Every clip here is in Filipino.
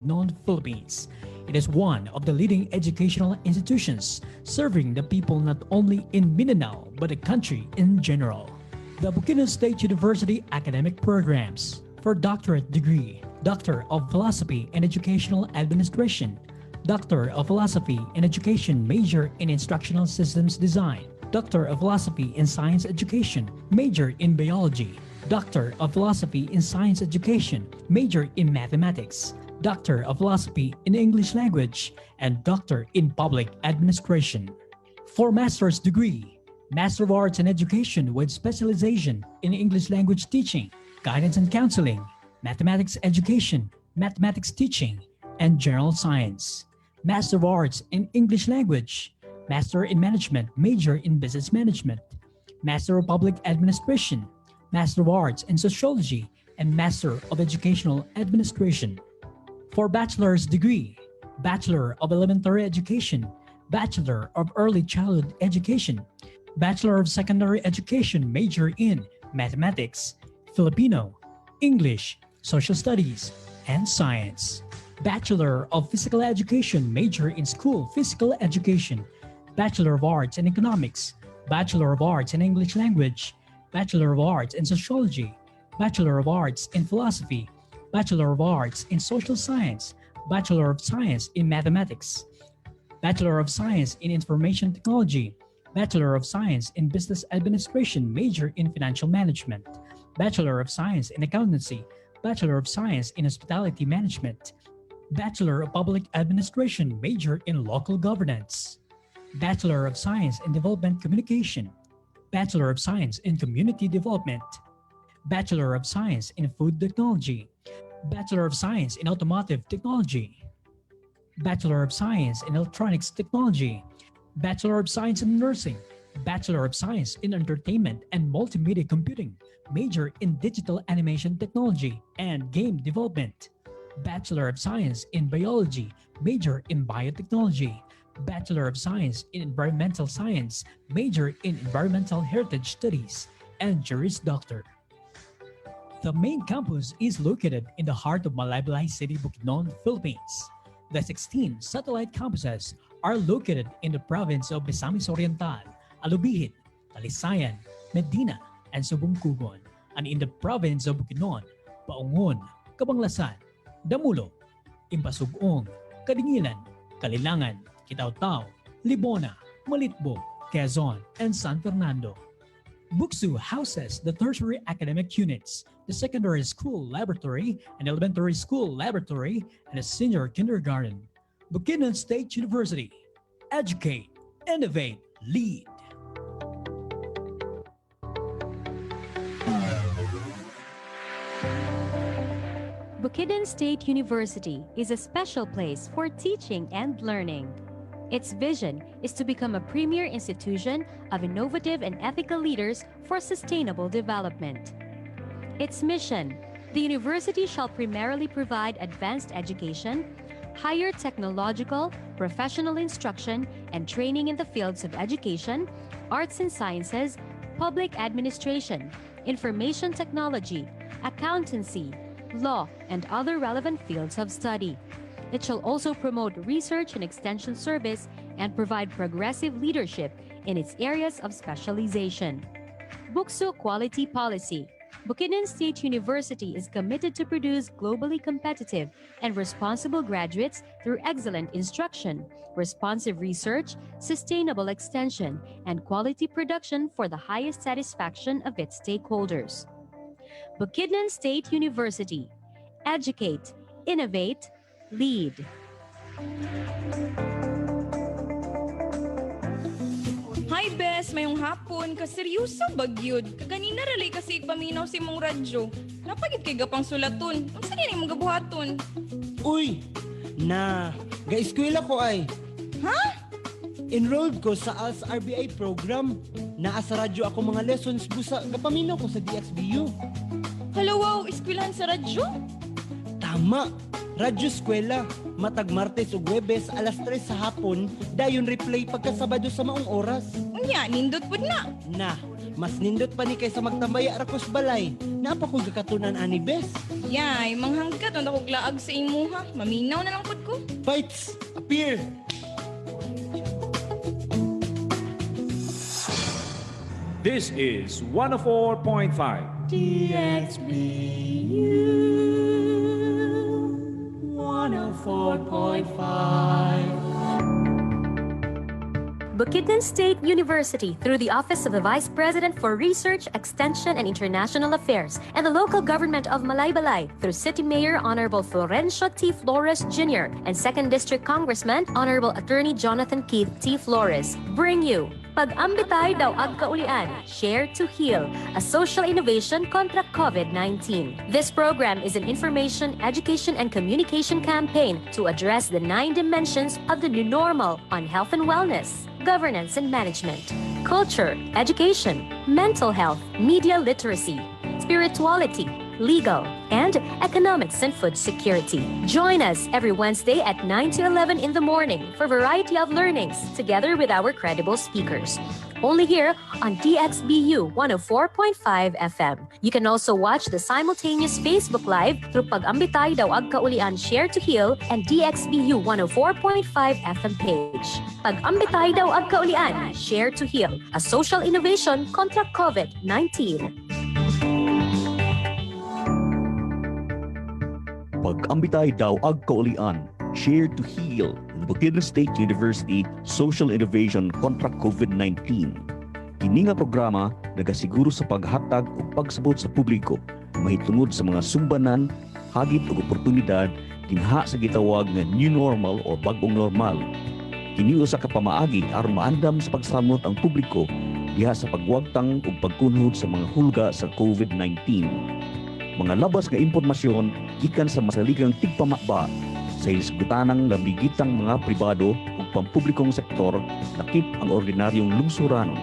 Bukidnon, Philippines. It is one of the leading educational institutions serving the people not only in Mindanao but the country in general. The Bukidnon State University academic programs for doctorate degree, Doctor of Philosophy and Educational Administration, Doctor of Philosophy in Education major in Instructional Systems Design, Doctor of Philosophy in Science Education, major in Biology, Doctor of Philosophy in Science Education, major in Mathematics, Doctor of Philosophy in English Language, and Doctor in Public Administration. For Master's degree, Master of Arts in Education with specialization in English Language Teaching, Guidance and Counseling, Mathematics Education, Mathematics Teaching, and General Science. Master of Arts in English Language, Master in Management, major in Business Management, Master of Public Administration, Master of Arts in Sociology, and Master of Educational Administration. For bachelor's degree, Bachelor of Elementary Education, Bachelor of Early Childhood Education, Bachelor of Secondary Education major in Mathematics, Filipino, English, Social Studies, and Science. Bachelor of Physical Education major in School Physical Education, Bachelor of Arts in Economics, Bachelor of Arts in English Language, Bachelor of Arts in Sociology, Bachelor of Arts in Philosophy, Bachelor of Arts in Social Science, Bachelor of Science in Mathematics, Bachelor of Science in Information Technology, Bachelor of Science in Business Administration major in Financial Management, Bachelor of Science in Accountancy, Bachelor of Science in Hospitality Management, Bachelor of Public Administration major in Local Governance, Bachelor of Science in Development Communication, Bachelor of Science in Community Development, Bachelor of Science in Food Technology, Bachelor of Science in Automotive Technology, Bachelor of Science in Electronics Technology, Bachelor of Science in Nursing, Bachelor of Science in Entertainment and Multimedia Computing, major in Digital Animation Technology and Game Development, Bachelor of Science in Biology, major in Biotechnology, Bachelor of Science in Environmental Science, major in Environmental Heritage Studies, and Juris Doctor. The main campus is located in the heart of Malaybalay City, Bukidnon, Philippines. The 16 satellite campuses are located in the province of Misamis Oriental, Alubihit, Talisayan, Medina, and Subungkugon, and in the province of Bukidnon, Paungon, Cabanglasan, Damulo, Impasugong, Kadingilan, Kalilangan, Kitaw-Taw, Libona, Malitbo, Quezon, and San Fernando. BukSU houses the tertiary academic units, the secondary school laboratory, and elementary school laboratory, and a senior kindergarten. Bukidnon State University. Educate, innovate, lead. Bukidnon State University is a special place for teaching and learning. Its vision is to become a premier institution of innovative and ethical leaders for sustainable development. Its mission: the university shall primarily provide advanced education, higher technological, professional instruction, and training in the fields of education, arts and sciences, public administration, information technology, accountancy, law, and other relevant fields of study. It shall also promote research and extension service and provide progressive leadership in its areas of specialization. BukSU Quality Policy. Bukidnon State University is committed to produce globally competitive and responsible graduates through excellent instruction, responsive research, sustainable extension, and quality production for the highest satisfaction of its stakeholders. Bukidnon State University. Educate, innovate, lead. Hi, Bes! Mayong hapon. Kaseryoso bagyod. Kaganina ralay kasi paminaw si mong radyo. Napagid kay gapang sulaton. Ang saan yan mong gabuhaton? Uy! Ga-eskwela ko ay. Ha? Enrolled ko sa ALS RBI program. Naa sa radyo ako mga lessons busa. Gapaminaw ko sa DxBU. Hello, wow! Eskwelahan sa radyo? Tama! Radyo Eskwela. Matag Martes ug Huwebes alas 3 sa hapon. Dayon replay pagka Sabado sa maong oras. Unya, nindot po na. Mas nindot pa ni kaysa magtambay arakos balay. napako gakatunan ani bes. Yay, manghanggat ang akong laag sa imuha. Maminaw na lang pod ko. Fights, appear. This is 104.5. DXBU 104.5. Bukidnon State University, through the Office of the Vice President for Research, Extension, and International Affairs, and the local government of Malaybalay, through City Mayor Honorable Florencio T. Flores Jr. and 2nd District Congressman Honorable Attorney Jonathan Keith T. Flores, bring you Pag-ambitay daw agkaulian, Share to Heal, a social innovation contra COVID-19. This program is an information, education, and communication campaign to address the 9 dimensions of the new normal on health and wellness, governance and management, culture, education, mental health, media literacy, spirituality, legal, and economics and food security. Join us every Wednesday at 9 to 11 in the morning for a variety of learnings together with our credible speakers. Only here on DXBU 104.5 FM. You can also watch the simultaneous Facebook Live through Pag-ambitay daw agkaulian, Share to Heal and DXBU 104.5 FM page. Pag-ambitay daw agkaulian, Share to Heal, a social innovation contra COVID-19. Pag-ambitay daw agkaulian, Share to Heal, the Bukidnon State University Social Innovation kontra COVID-19. Kini nga programa nagasiguro sa paghatag o pagsabot sa publiko mahitungod sa mga sumbanan, hagit o oportunidad dinha sa gitawag nga new normal o bagong normal. Kini usa ka pamaagi aron maandam sa pagsamot ang publiko diha sa pagwagtang ug pagkunhod sa mga hulga sa COVID-19. Mga labas nga impormasyon gikan sa masaligang tigpamakba sa hisgutanang labigitang mga pribado ug pampublikong sektor lakip ang ordinaryong lungsuranon.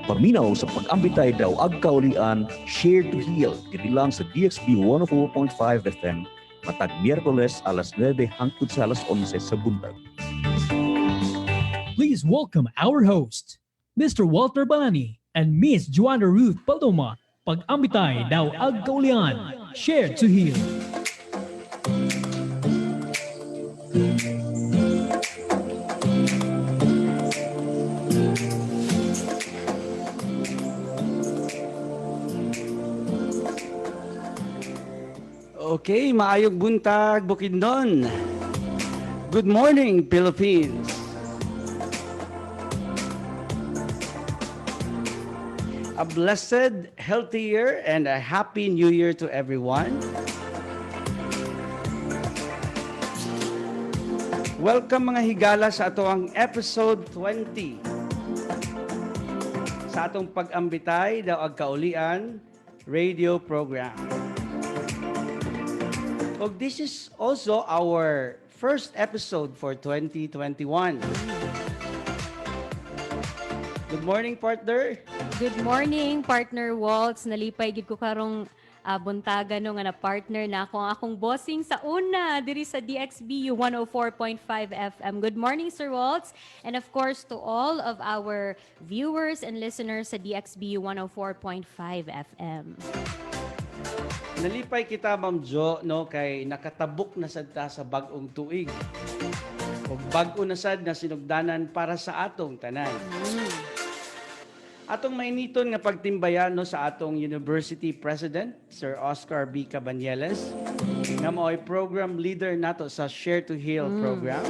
Paminaw sa pag-ambitay daw agkaulian, Share to Heal diri lang sa DXBU 104.5 FM matag Miyerkules alas 9 hangtod sa alas 11 sa buntag. Please welcome our host, Mr. Walter Balani and Miss Joanna Ruth Paloma. Pag-ambitay daw agkaulian, Share to Heal. Okay, maayong buntag, Bukidnon. Good morning, Philippines. A blessed, healthy year and a happy new year to everyone. Welcome mga higala sa atong episode 20 sa atong pag-ambitay daw agkaulian radio program. Og this is also our first episode for 2021. Good morning, partner. Good morning, partner Waltz. Nalipay gid ko karong buntagan no nga na partner na akong bossing sa una diri sa DXBU 104.5 FM. Good morning, Sir Waltz. And of course to all of our viewers and listeners sa DXBU 104.5 FM. Nalipay kita, Ma'am Jo, no, kay nakatabok na sad ta sa bag-ong tuig. O bag-o na sad na sinugdanan para sa atong tanan. Atong mainiton nga pagtimbayan no, sa atong University President, Sir Oscar B. Cabanyeles, nga mao'y program leader nato sa Share to Heal program.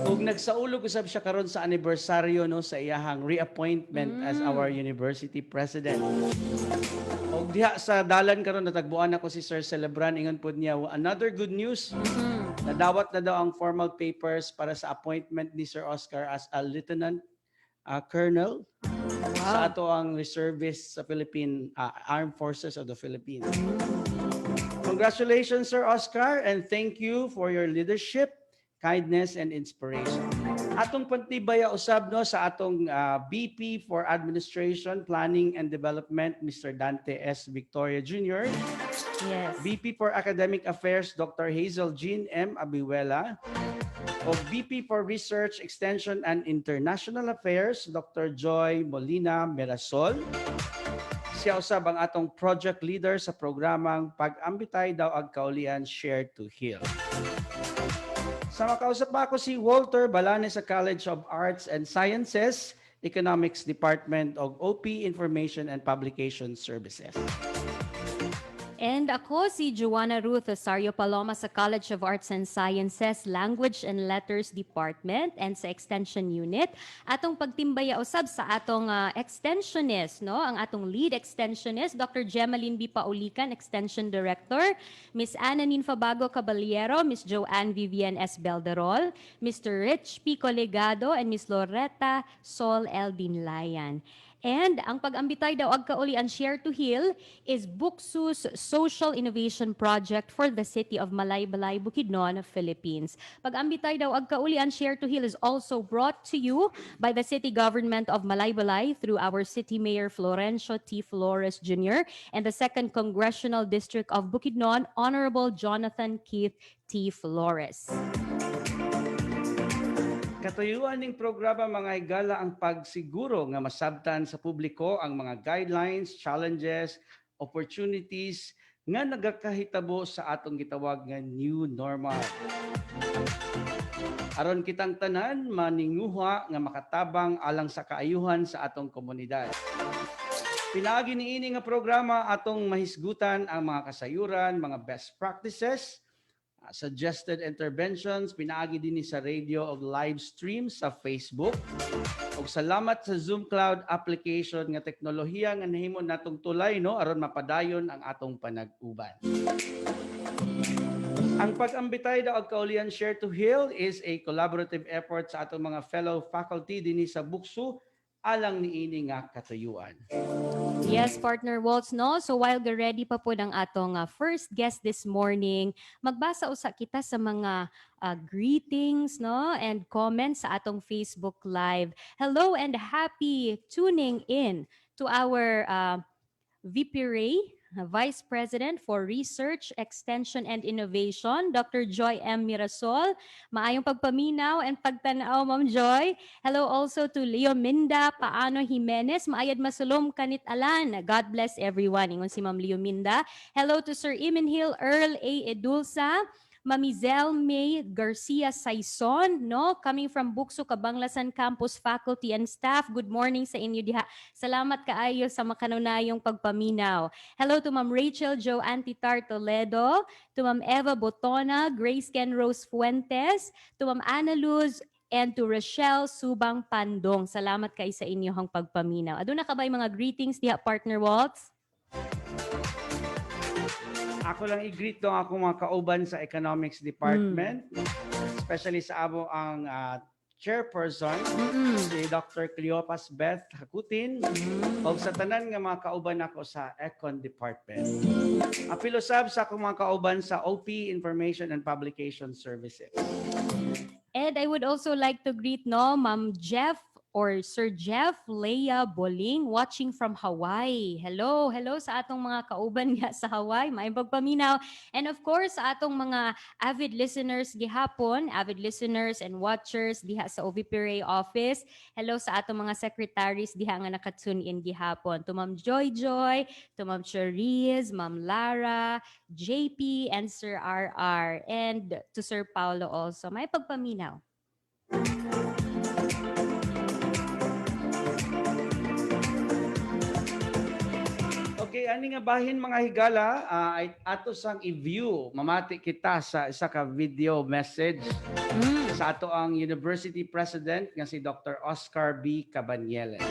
Ug nagsaulog usab siya karon sa anibersaryo no, sa iyahang reappointment as our University President. Og diha sa dalan karon natagbuan ako si Sir Celebran ingon pod niya another good news. Nadawat na daw ang formal papers para sa appointment ni Sir Oscar as a Lieutenant Colonel sa ato ang reservist sa Philippine Armed Forces of the Philippines. Congratulations, Sir Oscar, and thank you for your leadership, kindness, and inspiration. Atong pantibaya usab no sa atong VP for Administration, Planning, and Development, Mr. Dante S. Victoria Jr. Yes. VP for Academic Affairs, Dr. Hazel Jean M. Abiwela. O VP for Research, Extension, and International Affairs, Dr. Joy Molina Merasol. Siya usab ang atong project leader sa programang Pag-ambitay daw ag kaulian Share to Heal. Sa makausap pa ako si Walter Balane sa College of Arts and Sciences, Economics Department of OP Information and Publication Services. And ako si Joanna Ruth Osario Paloma sa College of Arts and Sciences, Language and Letters Department and sa Extension Unit. Atong pagtimbaya usab sa atong extensionist, no? Ang atong lead extensionist, Dr. Gemaline B. Paulican, Extension Director, Miss Ananin Fabago Caballero, Miss Joanne Vivian S. Belderol, Mr. Rich P. Colegado, and Miss Loretta Sol L. Dinlayan. And ang pag-ambitay daw ag kaulian Share to Heal is BukSU's Social Innovation Project for the City of Malaybalay, Bukidnon, Philippines. Pag-ambitay daw ag kaulian Share to Heal is also brought to you by the City Government of Malaybalay through our City Mayor Florencio T. Flores Jr. and the 2nd Congressional District of Bukidnon, Honorable Jonathan Keith T. Flores. Katuyuan ning programa mga higala ang pagsiguro nga masabtan sa publiko ang mga guidelines, challenges, opportunities nga nagakahitabo sa atong gitawag nga new normal. Aron kitang tanan maninguha nga makatabang alang sa kaayuhan sa atong komunidad. Pinaagi niini nga programa atong mahisgutan ang mga kasayuran, mga best practices, suggested interventions, pinaagi din sa radio of live streams sa Facebook. Og salamat sa Zoom Cloud application nga teknolohiya nga nahimo natong tulay no aron mapadayon ang atong panag-uban. Ang pag-ambitay daw ag kaulian Share to Heal is a collaborative effort sa atong mga fellow faculty dinhi sa BukSU alang niini nga katuyuan. Yes, partner Waltz, no? So while ready pa po ng atong first guest this morning, magbasa usa kita sa mga greetings, no? And comments sa atong Facebook Live. Hello and happy tuning in to our VP Ray, Vice President for Research, Extension, and Innovation, Dr. Joy M. Mirasol. Maayong pagpaminaw and pagtanaw, Ma'am Joy. Hello also to Leo Minda, Paano Jimenez. Maayad masulom kanit alan. God bless everyone. Ingon si Ma'am Leo Minda. Hello to Sir Iminhil Earl A. Edulsa. Mamizel May Garcia Saison, no? Coming from BukSU Cabanglasan Campus Faculty and Staff. Good morning sa inyo diha. Salamat kaayo sa makanunayong pagpaminaw. Hello to Ma'am Rachel Jo Antitar Toledo, to Ma'am Eva Botona, Grace Ken Rose Fuentes, to Ma'am Ana Luz, and to Rochelle Subang Pandong. Salamat kay sa inyong pagpaminaw. Aduna ka ba'y mga greetings diha, partner Waltz? Ako lang i-greet dong ako mga kauban sa Economics Department, especially sa amo ang chairperson, si Dr. Cleopas Beth Hakutin, o sa tanan nga mga kauban ako sa Econ Department. Apilosab sa akong mga kauban sa OP Information and Publication Services. And I would also like to greet Ma'am Jeff or Sir Jeff Leia Boling watching from Hawaii. Hello sa atong mga kauban nga sa Hawaii. May pagpaminaw. And of course, sa atong mga avid listeners gihapon, avid listeners and watchers diha sa OVPRA office. Hello sa atong mga secretaries diha nga nakatune in gihapon. To Ma'am Joy, to Ma'am Cherise, Ma'am Lara, JP, and Sir RR, and to Sir Paulo also. May pagpaminaw. Okay, ani nga bahin mga higala, ay ato sang i-view, mamati kita sa isa ka video message sa ato ang University President nga si Dr. Oscar B. Cabanyeles.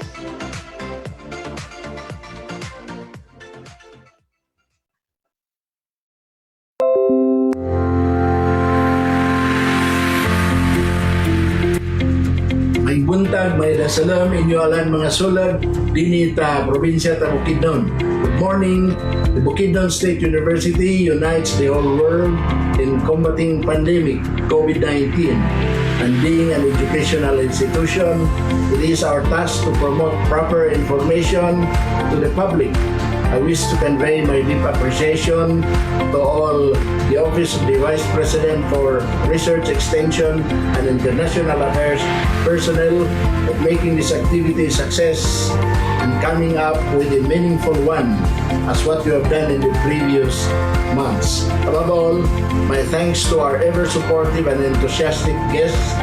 May buntag, may dasalam, inyo alan mga sulag, dinita, probinsya ta Bukidnon. Good morning. The Bukidnon State University unites the whole world in combating pandemic COVID-19. And being an educational institution, it is our task to promote proper information to the public I wish to convey my deep appreciation to all the Office of the Vice President for Research Extension and International Affairs personnel of making this activity a success and coming up with a meaningful one as what you have done in the previous months. Above all, my thanks to our ever-supportive and enthusiastic guests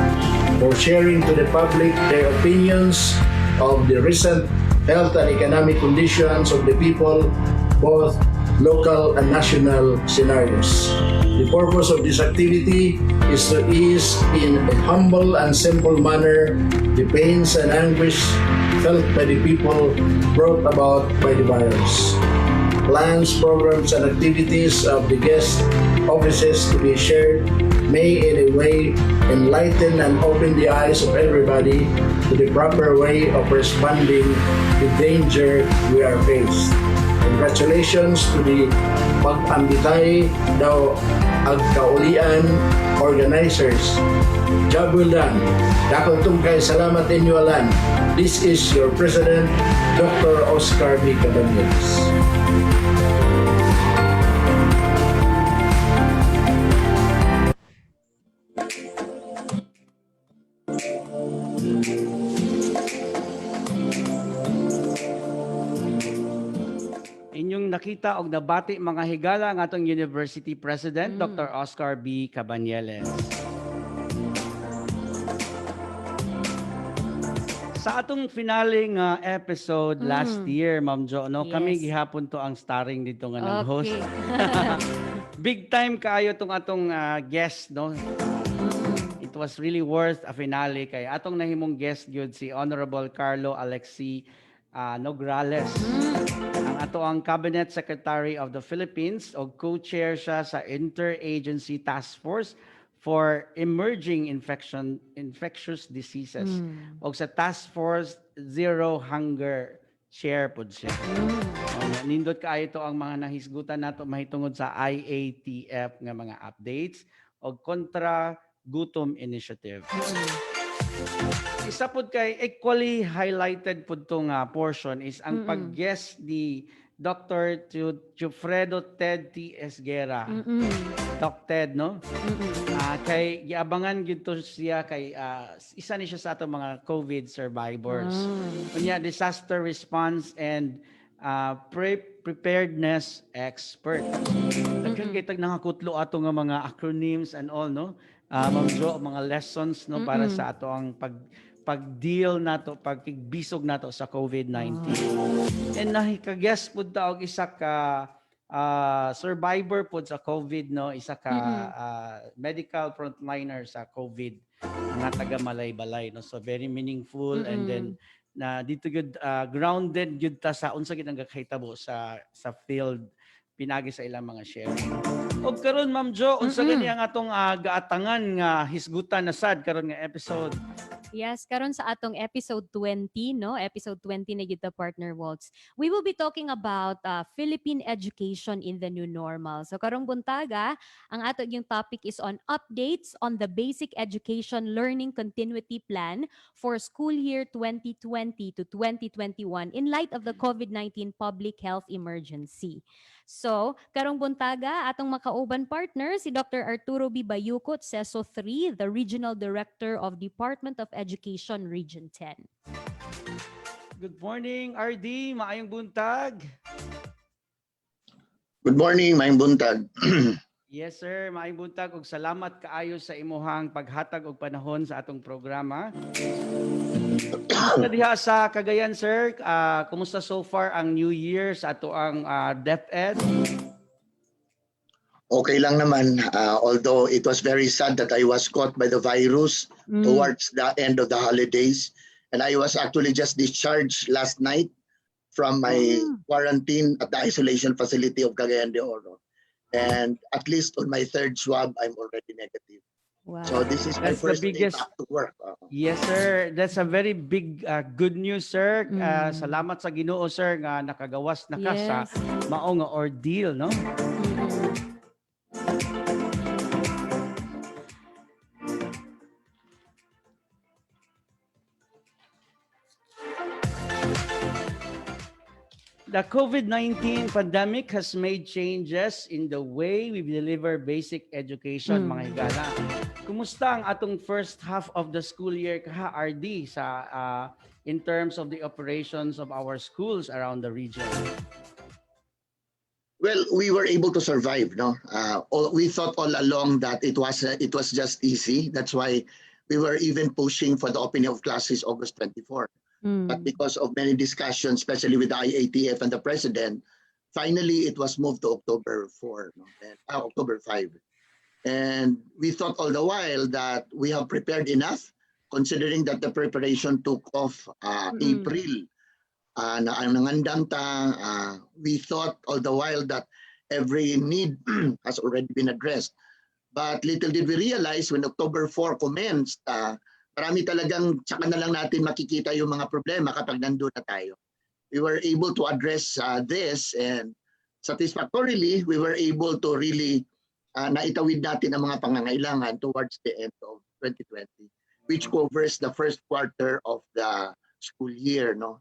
for sharing to the public their opinions of the recent health and economic conditions of the people, both local and national scenarios. The purpose of this activity is to ease in a humble and simple manner the pains and anguish felt by the people brought about by the virus. Plans, programs, and activities of the guest offices to be shared may in a way enlighten and open the eyes of everybody to the proper way of responding to danger we are faced. Congratulations to the Pag-ambitay daw agkaulian organizers. Job well done. Dakong tungkay salamat inyo alan. This is your President, Dr. Oscar B. Cabanillas. Inyong nakita og nabati mga higala ang atong University President, Dr. Oscar B. Cabanillas. Sa atong finale nga episode last year, Ma'am Jo, no, kami Yes. gihapon to ang starring dito nga nag-host. Okay. Big time kaayo tong atong guest, no. It was really worth a finale kay atong nahimong guest gyud si Honorable Karlo Alexie Nograles. Ang ato ang Cabinet Secretary of the Philippines o co-chair siya sa Interagency Task Force for Emerging Infectious Diseases. O sa Task Force Zero Hunger chair pod siya. Nindot kaayo to ang mga nahisgutan nato mahitungod sa IATF nga mga updates o kontra gutom initiative. Isa pod kay equally highlighted pod tong portion is ang pag-guest ni Dr. Jufredo Ted T. Esguera. Doc Ted, no? Kay giabangan gyud to siya kay isa ni siya sa ato mga COVID survivors. Kunya disaster response and preparedness expert. Daghan kay tag nakakutlo ato nga mga acronyms and all, no? Ma'am Jo, mga lessons no para sa ato ang pag-deal nato, pagkigbisog nato sa COVID-19. And nakika-guest pud ta og isa ka survivor pud sa COVID, no, isa ka medical frontliner sa COVID nga taga Malay-Balay, no. So very meaningful and then na dito gyud grounded gyud ta sa unsa gyud ang kakahitabo sa field pinagi sa ilang mga share. Og karon Ma'am Jo, unsa gani ang atong gaatangan nga hisgutan na sad karon nga episode? Yes, karon sa atong episode 20, no? Episode 20 na gyud ta, partner Waltz. We will be talking about Philippine education in the new normal. So karong buntaga, ang ato yung topic is on updates on the basic education learning continuity plan for school year 2020 to 2021 in light of the COVID-19 public health emergency. So, karong buntaga, atong makauban partner si Dr. Arturo B. Bayucot, CESO 3, the Regional Director of Department of Education, Region 10. Good morning, RD. Maayong buntag. Good morning, maayong buntag. Yes, sir. Maayong buntag ug salamat kaayo sa imuhang paghatag og panahon sa atong programa. Diha sa Cagayan, sir, kumusta so far ang New Year sa ato ang DepEd? Okay lang naman, although it was very sad that I was caught by the virus towards the end of the holidays. And I was actually just discharged last night from my quarantine at the isolation facility of Cagayan de Oro. And at least on my third swab, I'm already negative. Wow. So this is my That's first the day biggest. back to work. Yes, sir. That's a very big good news, sir. Salamat sa Ginoo, sir, nga nakagawas na ka sa Yes. mao nga ordeal, no? The COVID-19 pandemic has made changes in the way we deliver basic education, mga higala. Kumusta ang atong first half of the school year kaha, RD, in terms of the operations of our schools around the region? Well, we were able to survive, no? We thought all along that it was just easy. That's why we were even pushing for the opening of classes August 24. But because of many discussions, especially with the IATF and the president, finally it was moved to October 4, no? October 5. And we thought all the while that we have prepared enough, considering that the preparation took off April. Na ang nangandam ta, we thought all the while that every need has already been addressed. But little did we realize when October 4 commenced, marami talagang tsaka na lang natin makikita yung mga problema kapag nandun na tayo. We were able to address this, and satisfactorily, we were able to really naitawid natin ang mga pangangailangan towards the end of 2020, which covers the first quarter of the school year, no?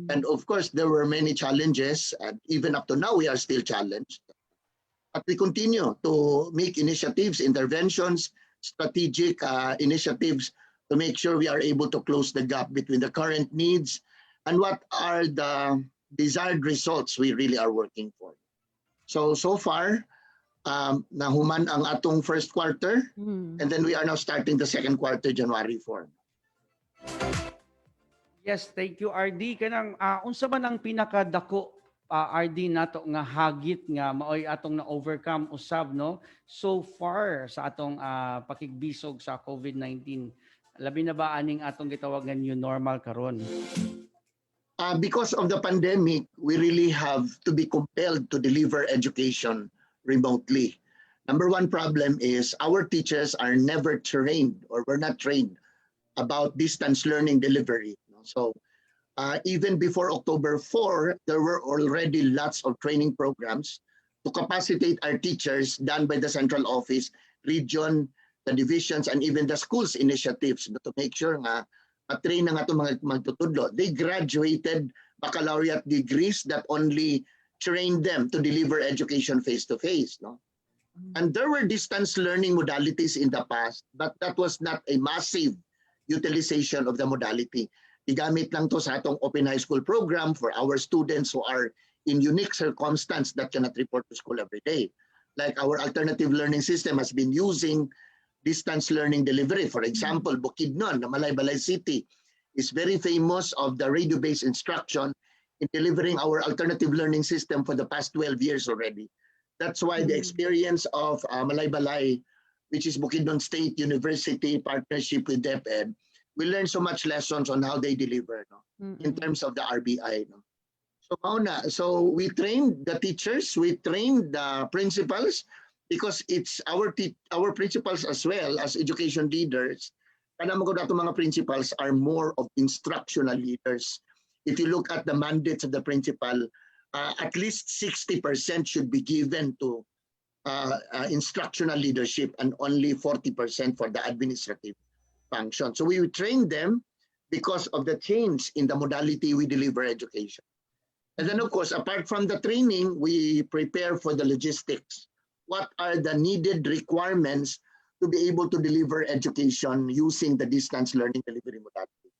And of course, there were many challenges, and even up to now, we are still challenged. But we continue to make initiatives, interventions, strategic initiatives to make sure we are able to close the gap between the current needs and what are the desired results we really are working for. So far, nahuman ang atong first quarter, and then we are now starting the second quarter, January 4. Yes, thank you, RD. Kanang unsa man ang pinakadako RD nato nga hagit nga maoy atong na-overcome usab, no? So far sa atong pakigbisog sa COVID-19, labi na ba aning atong gitawag nga new normal karon? Because of the pandemic, we really have to be compelled to deliver education remotely. Number one problem is our teachers are never trained or were not trained about distance learning delivery. So even before October 4, there were already lots of training programs to capacitate our teachers done by the central office, region, the divisions, and even the schools initiatives to make sure nga matrain na nga itong mga magtutudlo. They graduated baccalaureate degrees that only trained them to deliver education face-to-face. No? And there were distance learning modalities in the past, but that was not a massive utilization of the modality. Igamit lang to sa atong Open High School program for our students who are in unique circumstance that cannot report to school every day. Like our alternative learning system has been using distance learning delivery. For example, Bukidnon, na Malaybalay City, is very famous of the radio-based instruction in delivering our alternative learning system for the past 12 years already. That's why the experience of Malaybalay, which is Bukidnon State University partnership with DepEd, we learned so much lessons on how they deliver, no? In terms of the RBI. No? So we trained the teachers, we trained the principals, because it's our principals as well as education leaders. Kanang mga dato mga principals are more of instructional leaders. If you look at the mandates of the principal, at least 60% should be given to instructional leadership and only 40% for the administrative function. So we train them because of the change in the modality we deliver education. And then of course, apart from the training, we prepare for the logistics. What are the needed requirements to be able to deliver education using the distance learning delivery modality?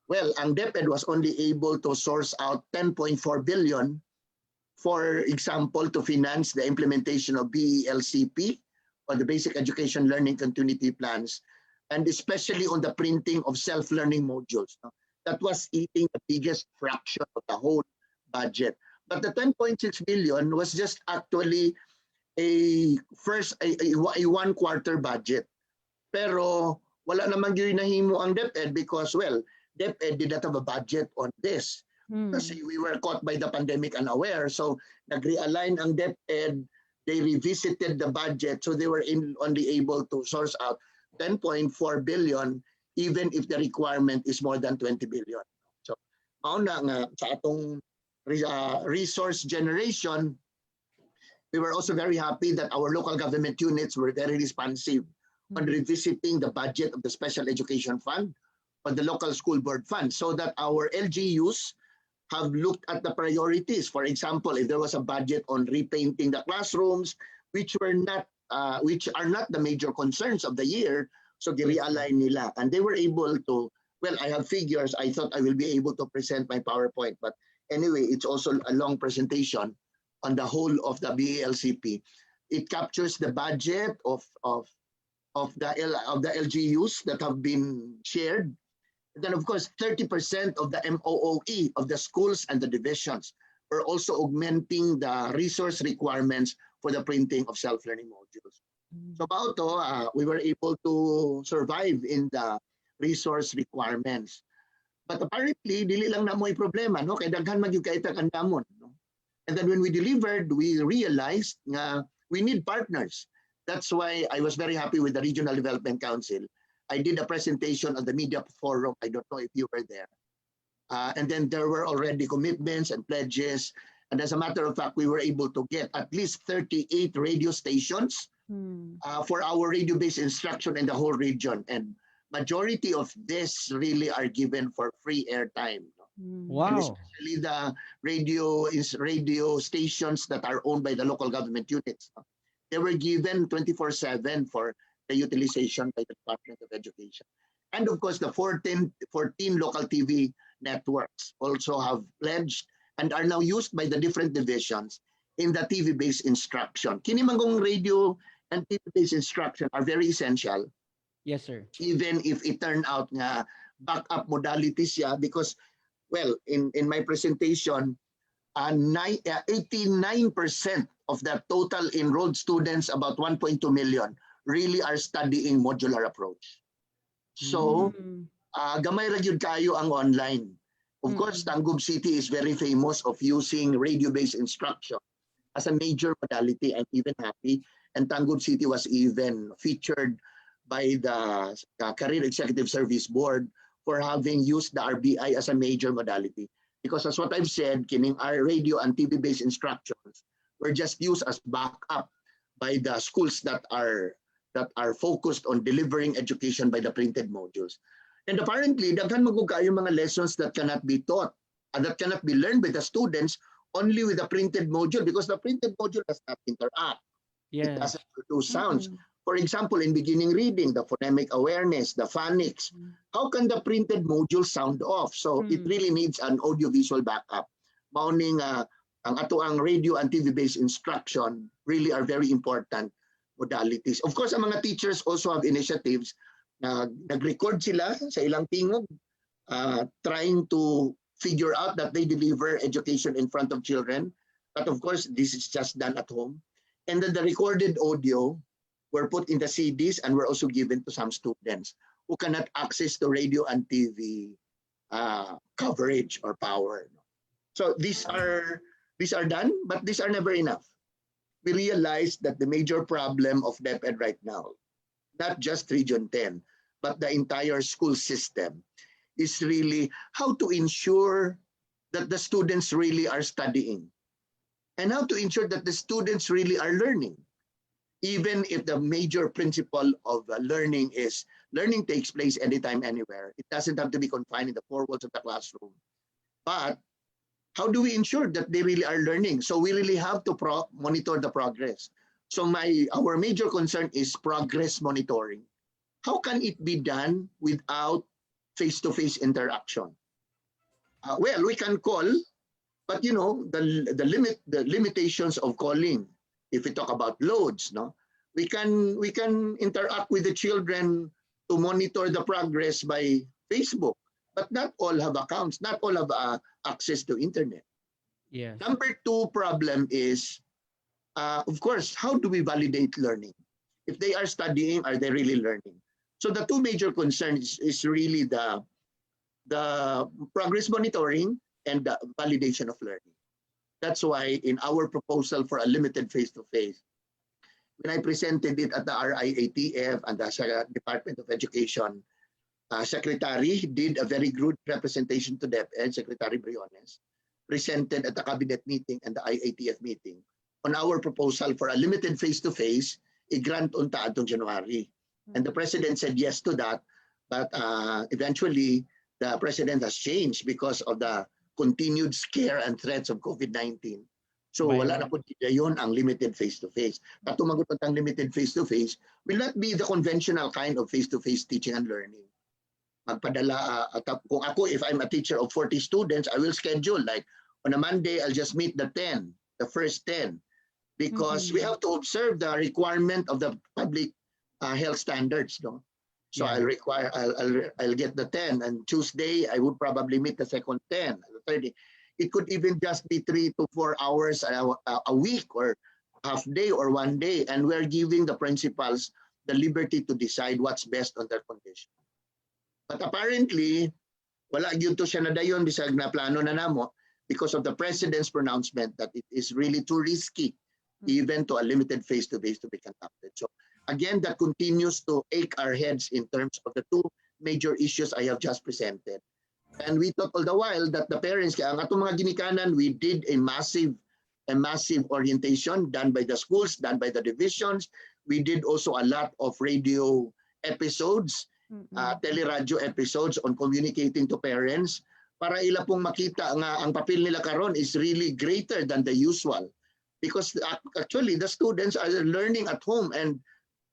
Well, ang DepEd was only able to source out 10.4 billion, for example, to finance the implementation of BELCP, or the Basic Education Learning Continuity Plans, and especially on the printing of self-learning modules. No? That was eating the biggest fraction of the whole budget. But the 10.6 billion was just actually a one quarter budget. Pero wala namang ginahimo ang DepEd because, well, DepEd did not have a budget on this. Kasi we were caught by the pandemic unaware. So nag-realign ang DepEd, they revisited the budget, so they were only able to source out 10.4 billion even if the requirement is more than 20 billion. So mauna nga sa atong resource generation, we were also very happy that our local government units were very responsive on revisiting the budget of the Special Education Fund or the local school board fund, so that our LGUs have looked at the priorities. For example, if there was a budget on repainting the classrooms, which are not the major concerns of the year, so gi-realign nila. And they were able to, well, I have figures. I thought I will be able to present my PowerPoint, but anyway, it's also a long presentation on the whole of the BALCP. It captures the budget of the LGUs that have been shared. And then, of course, 30% of the MOOE of the schools and the divisions. We're also augmenting the resource requirements for the printing of self-learning modules. So about we were able to survive in the resource requirements. But apparently, dili lang na mo problema, no? Kaya daghan man yung kaitakan namon, no? And then when we delivered, we realized nga we need partners. That's why I was very happy with the Regional Development Council. I did a presentation on the media forum. I don't know if you were there. And then there were already commitments and pledges. And as a matter of fact, we were able to get at least 38 radio stations for our radio-based instruction in the whole region. And majority of this really are given for free airtime. Wow. And especially the radio stations that are owned by the local government units. They were given 24/7 for the utilization by the Department of Education. And of course, the 14 local TV networks also have pledged and are now used by the different divisions in the TV-based instruction. Kini mangong radio and TV-based instruction are very essential. Yes, sir. Even if it turned out nga backup modalities siya, because, well, in my presentation, 89% of the total enrolled students, about 1.2 million, really are studying modular approach. So, gamay ra gyud kayo ang online. Of course, Tangub City is very famous of using radio-based instruction as a major modality. I'm even happy. And Tangub City was even featured by the Career Executive Service Board for having used the RBI as a major modality. Because as what I've said, kining our radio and TV-based instructions were just used as backup by the schools that are focused on delivering education by the printed modules. And apparently, daghan magug kayo mga lessons that cannot be taught and that cannot be learned by the students only with the printed module, because the printed module does not interact. It doesn't produce sounds. For example, in beginning reading, the phonemic awareness, the phonics, how can the printed module sound off? So it really needs an audiovisual backup. Mauning ang ato ang radio and TV-based instruction really are very important modalities. Of course, ang mga teachers also have initiatives na nag-record sila sa ilang tingog, trying to figure out that they deliver education in front of children. But of course, this is just done at home. And then the recorded audio were put in the CDs and were also given to some students who cannot access the radio and TV coverage or power. So these are done, but these are never enough. We realized that the major problem of DepEd right now, not just Region 10, but the entire school system, is really how to ensure that the students really are studying and how to ensure that the students really are learning. Even if the major principle of learning is learning takes place anytime, anywhere. It doesn't have to be confined in the four walls of the classroom. But how do we ensure that they really are learning? So we really have to monitor the progress. So our major concern is progress monitoring. How can it be done without face-to-face interaction? Well, we can call, but you know the limitations of calling. If we talk about loads, no, we can interact with the children to monitor the progress by Facebook, but not all have accounts, not all have access to internet. Yes. Number two problem is, of course, how do we validate learning? If they are studying, are they really learning? So the two major concerns is really the progress monitoring and the validation of learning. That's why in our proposal for a limited face-to-face, when I presented it at the RIATF and the Department of Education, Secretary did a very good representation to DepEd, Secretary Briones, presented at the cabinet meeting and the IATF meeting on our proposal for a limited face-to-face, i-grant unta atong January. And the President said yes to that, but eventually the President has changed because of the continued scare and threats of COVID-19. So Bayan. wala na po yun ang limited face-to-face. Patumagot ang limited face-to-face will not be the conventional kind of face-to-face teaching and learning. Magpadala, kung ako, if I'm a teacher of 40 students, I will schedule like on a Monday, I'll just meet the first 10, because we have to observe the requirement of the public health standards. No? So Yeah. I'll get the 10, and Tuesday I would probably meet the second 10, the 30. It could even just be 3 to 4 hours a week, or half day or one day, and we're giving the principals the liberty to decide what's best on their condition. But apparently, wala gyud to siya na dayon bisag na plano na namo because of the president's pronouncement that it is really too risky even to a limited face-to-face to be conducted. So again, that continues to ache our heads in terms of the two major issues I have just presented. And we thought all the while that the parents, kaya ang atong mga ginikanan, we did a massive orientation done by the schools, done by the divisions. We did also a lot of radio episodes, teleradyo episodes on communicating to parents para ila pong makita nga ang papel nila karon is really greater than the usual. Because actually, the students are learning at home, and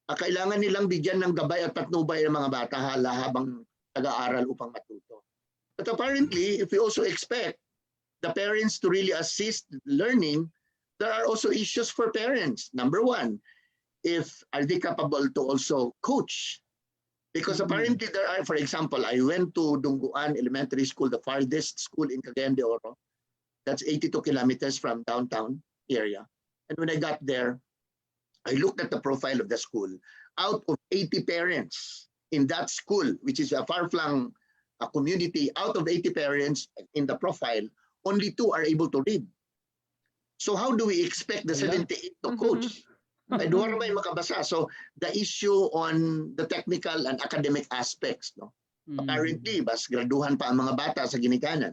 kailangan nilang bigyan ng gabay at patnubay ng mga bata habang nag-aaral upang matuto. But apparently, if we also expect the parents to really assist learning, there are also issues for parents. Number one, are they capable to also coach? Because apparently there are, for example, I went to Dunguan Elementary School, the farthest school in Cagayan de Oro. That's 82 kilometers from downtown area. And when I got there, I looked at the profile of the school. Out of 80 parents in that school, which is a far-flung community, out of 80 parents in the profile, only 2 are able to read. So how do we expect the 78 to coach? Ay duwa may makabasa. So the issue on the technical and academic aspects, no? Apparently, bas graduhan pa ang mga bata sa ginikanan.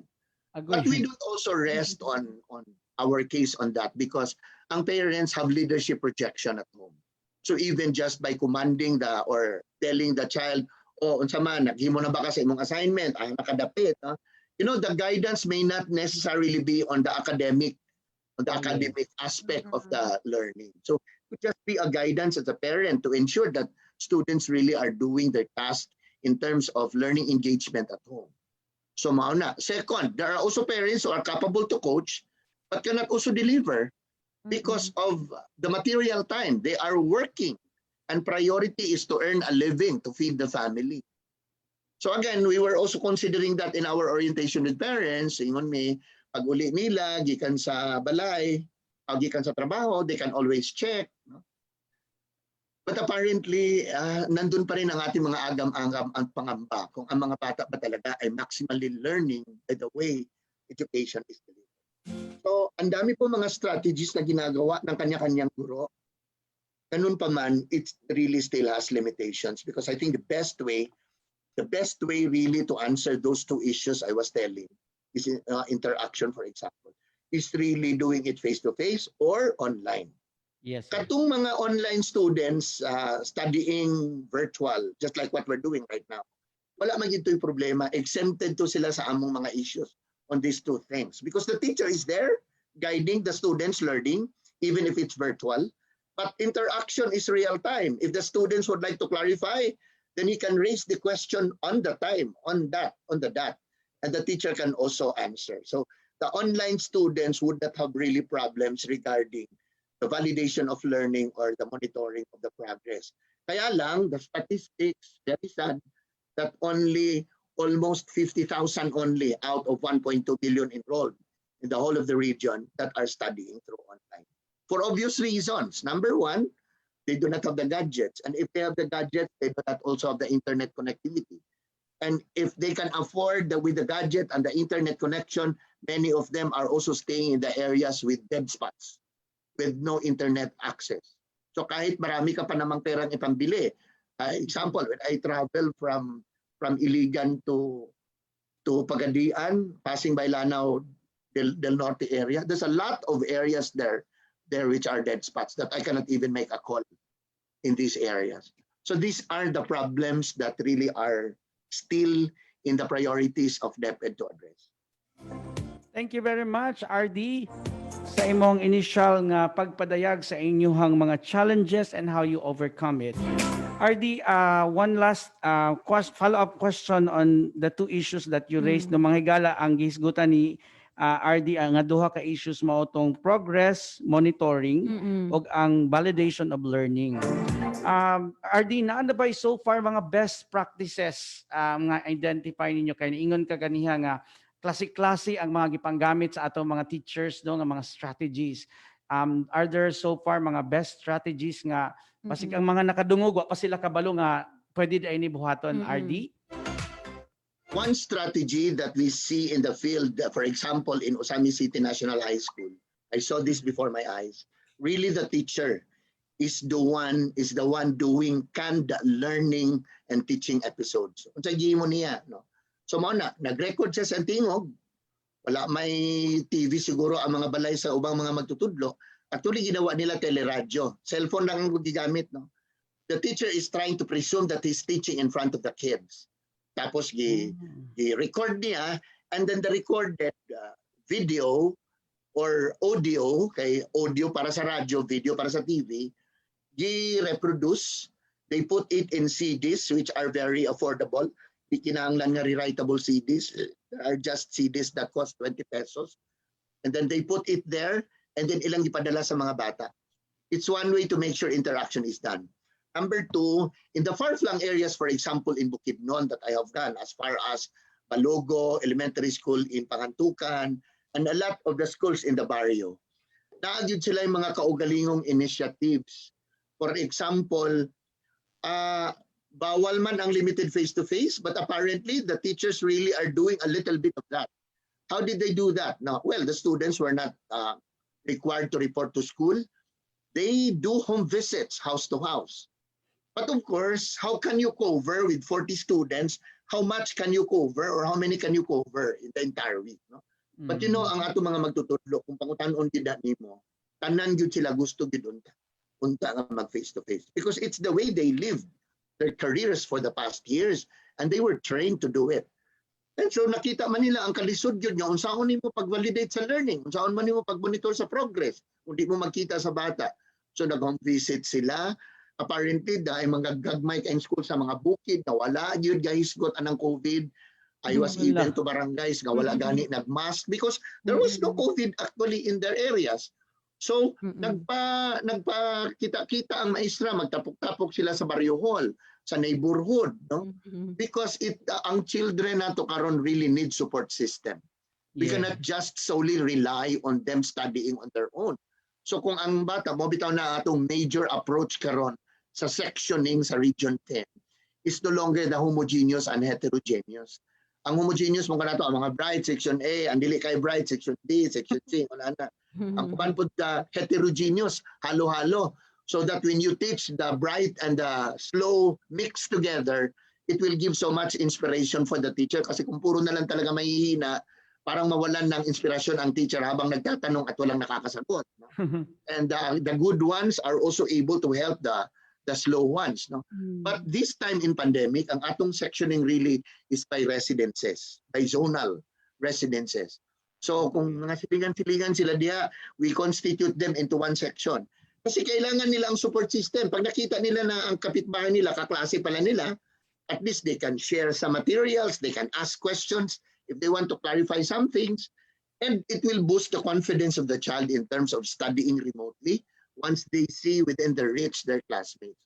But we don't also rest on our case on that, because ang parents have leadership projection at home. So even just by commanding or telling the child, unsa man, naghimo na ba ka sa imong assignment, ay nakadapit. You know, the guidance may not necessarily be on the academic aspect of the learning. So it just be a guidance as a parent to ensure that students really are doing their task in terms of learning engagement at home. So mao na. Second, there are also parents who are capable to coach but cannot also deliver because of the material time. They are working, and priority is to earn a living to feed the family. So again, we were also considering that in our orientation with parents. Ingon mi, pag uli nila, gikan sa balay, pag gikan sa trabaho, they can always check. No? But apparently, nandun pa rin ang ating mga agam-agam ang pangamba kung ang mga bata ba talaga ay maximally learning by the way education is delivered. So, ang dami po mga strategies na ginagawa ng kanya-kanyang guro. Ganun pa man, it really still has limitations, because I think the best way really to answer those two issues I was telling is interaction, for example, is really doing it face-to-face or online. Yes. Katong mga online students studying virtual, just like what we're doing right now, wala man ito yung problema, exempted to sila sa among mga issues on these two things. Because the teacher is there guiding the students' learning, even if it's virtual, but interaction is real time. If the students would like to clarify, then he can raise the question on the time, on the dot, and the teacher can also answer. So the online students would not have really problems regarding the validation of learning or the monitoring of the progress. Kaya lang, the statistics, very sad, that only almost 50,000 only out of 1.2 billion enrolled in the whole of the region that are studying through online. For obvious reasons. Number one, they do not have the gadgets. And if they have the gadgets, they do not also have the internet connectivity. And if they can afford with the gadget and the internet connection, many of them are also staying in the areas with dead spots, with no internet access. So kahit marami ka pa namang perang ipambili, example, when I travel from Iligan to Pagadian, passing by Lanao del Norte area, there's a lot of areas there which are dead spots that I cannot even make a call in these areas. So these are the problems that really are still in the priorities of DepEd to address. Thank you very much, RD, sa imong initial nga pagpadayag sa inyuhang mga challenges and how you overcome it. RD, one last follow-up question on the two issues that you raised. No, mga higala, ang gihisgutan ni RD, nga duha ka issues mao tong progress monitoring o ang validation of learning. RD, naano ba so far mga best practices nga identify ninyo kay ingon ka ganiha nga klase-klase ang mga gipanggamit sa atong mga teachers nga mga strategies. Are there so far mga best strategies nga pasig ang mga nakadungog wa pa sila kabalo nga pwede da ini buhaton, RD? One strategy that we see in the field, for example, in Osami City National High School, I saw this before my eyes. Really, the teacher is the one doing canned learning and teaching episodes. Unsa mo niya, no? So mao na nag-record siya sa tingog. Wala may TV siguro ang mga balay sa ubang mga magtutudlo. Actually ginawa nila teleradyo. Cellphone lang ang gigamit, no. The teacher is trying to presume that he's teaching in front of the kids. Tapos record niya, and then the recorded video or audio, kay audio para sa radyo, video para sa TV, reproduce. They put it in CDs which are very affordable. Di kinahanglan nga rewritable CDs. There are just CDs that cost 20 pesos. And then they put it there, and then ilang ipadala sa mga bata. It's one way to make sure interaction is done. Number two, in the far-flung areas, for example, in Bukidnon that I have gone, as far as Balogo Elementary School in Pangantukan, and a lot of the schools in the barrio, naagid sila yung mga kaugalingong initiatives. For example, bawal man ang limited face-to-face, but apparently the teachers really are doing a little bit of that. How did they do that? Now, well, the students were not required to report to school. They do home visits, house to house. But of course, how can you cover with 40 students? How much can you cover or how many can you cover in the entire week? No? But you know, ang ato mga magtutudlo, kung pangutan-on gid nimo, tanan gyud sila gusto gid unta nga mag face-to-face. Because it's the way they lived their careers for the past years, and they were trained to do it. And so nakita man nila ang kalisod yun nga, unsaon nimo pag-validate sa learning, unsaon man nimo pag-monitor sa progress, kung di mo magkita sa bata. So nag-home visit sila. Apparently, dahil mga gagmay kayong school sa mga bukid, na wala yun guys got anang COVID. I was even to barangays nga wala gani nag-mask because there was no COVID actually in their areas. So nagpa-kita-kita ang maestra, magtapok-tapok sila sa barrio hall, sa neighborhood, no? Because ang children nato karon really need support system. We cannot just solely rely on them studying on their own. So kung ang bata mo bitaw na atong major approach karon sa sectioning sa Region 10 is no longer the homogeneous and heterogeneous. Ang homogeneous mo kanato ang mga bright section A, ang dili kay bright section B, section C, wala na. Ang kuban pud heterogeneous, halo-halo, so that when you teach the bright and the slow mixed together, it will give so much inspiration for the teacher. Kasi kung puro na lang talaga mahihina, parang mawalan ng inspirasyon ang teacher habang nagtatanong at walang nakakasagot. No? And the good ones are also able to help the slow ones. No? But this time in pandemic, ang atong sectioning really is by residences, by zonal residences. So kung mga silingan-silingan sila diya, we constitute them into one section. Kasi kailangan nila ang support system. Pag nakita nila na ang kapitbahay nila, kaklase pala nila, at least they can share some materials, they can ask questions if they want to clarify some things, and it will boost the confidence of the child in terms of studying remotely once they see within their reach their classmates.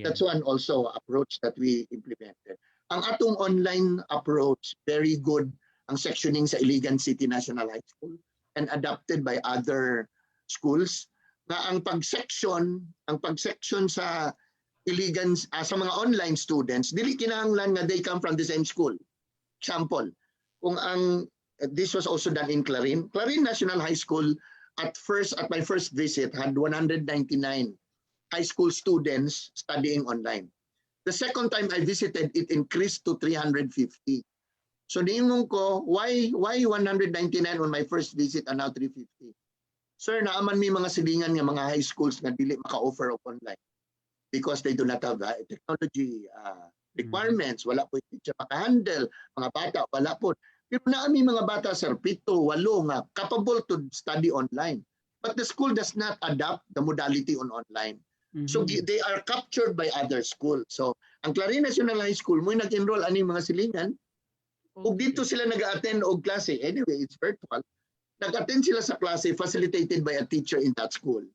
That's one also approach that we implemented. Ang atong online approach, very good ang sectioning sa Iligan City National High School and adopted by other schools. Na ang pag-section sa Iligan sa mga online students, dili kinahanglan nga they come from the same school. Example, kung this was also done in Clarin National High School at my first visit had 199 high school students studying online. The second time I visited, it increased to 350. So niingong ko, why 199 on my first visit and now 350? Sir, naaman may mga silingan ng mga high schools na dili maka-offer of online because they do not have technology requirements. Wala po yung teacher maka-handle. Mga bata, wala po. Pero naami mga bata, sir, 7, 8 nga, capable to study online. But the school does not adapt the modality on online. So they are captured by other schools. So ang Clarín National High School, mo nag-enroll aning mga silingan, ug dito sila nag-attend og klase. Anyway, it's virtual. Nag-attend sila sa klase facilitated by a teacher in that school.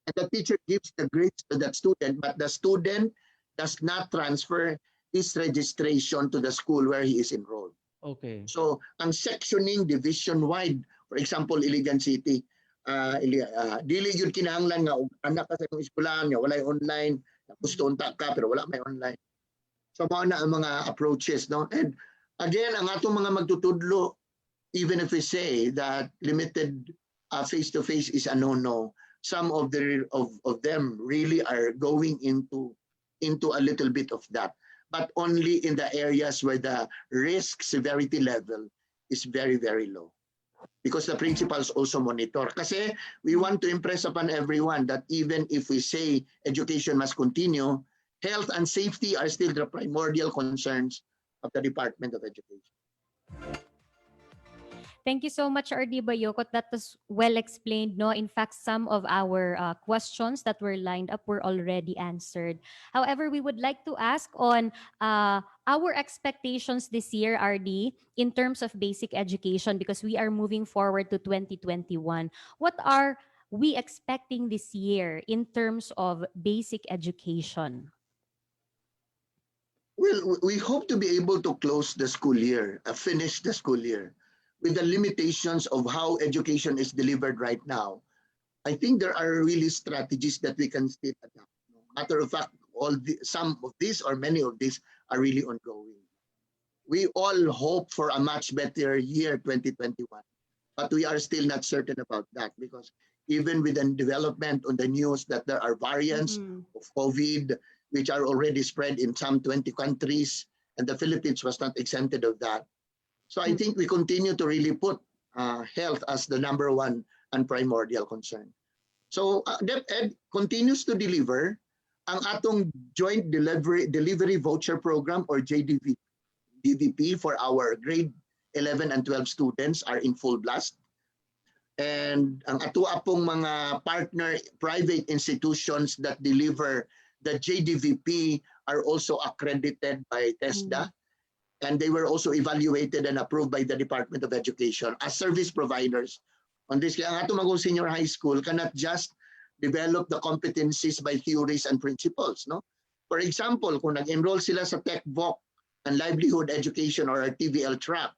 And the teacher gives the grades to that student, but the student does not transfer his registration to the school where he is enrolled. Okay. So, ang sectioning division-wide, for example, Iligan City, dili yun kinahanglan nga, anak ka sa itong eskwelahan nga, walay online, gusto unta ka, pero wala may online. So, mga na ang mga approaches, no? And again, ang atong mga magtutudlo, even if we say that limited face-to-face is a no-no, some of them really are going into a little bit of that, but only in the areas where the risk severity level is very, very low. Because the principals also monitor. Kasi we want to impress upon everyone that even if we say education must continue, health and safety are still the primordial concerns of the Department of Education. Thank you so much, RD Bayokot. That was well explained. No, in fact, some of our questions that were lined up were already answered. However, we would like to ask on our expectations this year, RD, in terms of basic education, because we are moving forward to 2021. What are we expecting this year in terms of basic education? Well, we hope to be able to close the school year, finish the school year. With the limitations of how education is delivered right now, I think there are really strategies that we can still adapt. Matter of fact, some of these or many of these are really ongoing. We all hope for a much better year 2021, but we are still not certain about that because even with the development on the news that there are variants of COVID which are already spread in some 20 countries, and the Philippines was not exempted of that. So I think we continue to really put health as the _1 and primordial concern. So DepEd continues to deliver ang atong joint delivery voucher program or JDVP for our grade 11 and 12 students are in full blast. And ang atua pong mga partner private institutions that deliver the JDVP are also accredited by TESDA. And they were also evaluated and approved by the Department of Education as service providers on this. Kaya ang atong mga senior high school cannot just develop the competencies by theories and principles. No? For example, kung nag-enroll sila sa TechVoc and livelihood education or TVL track,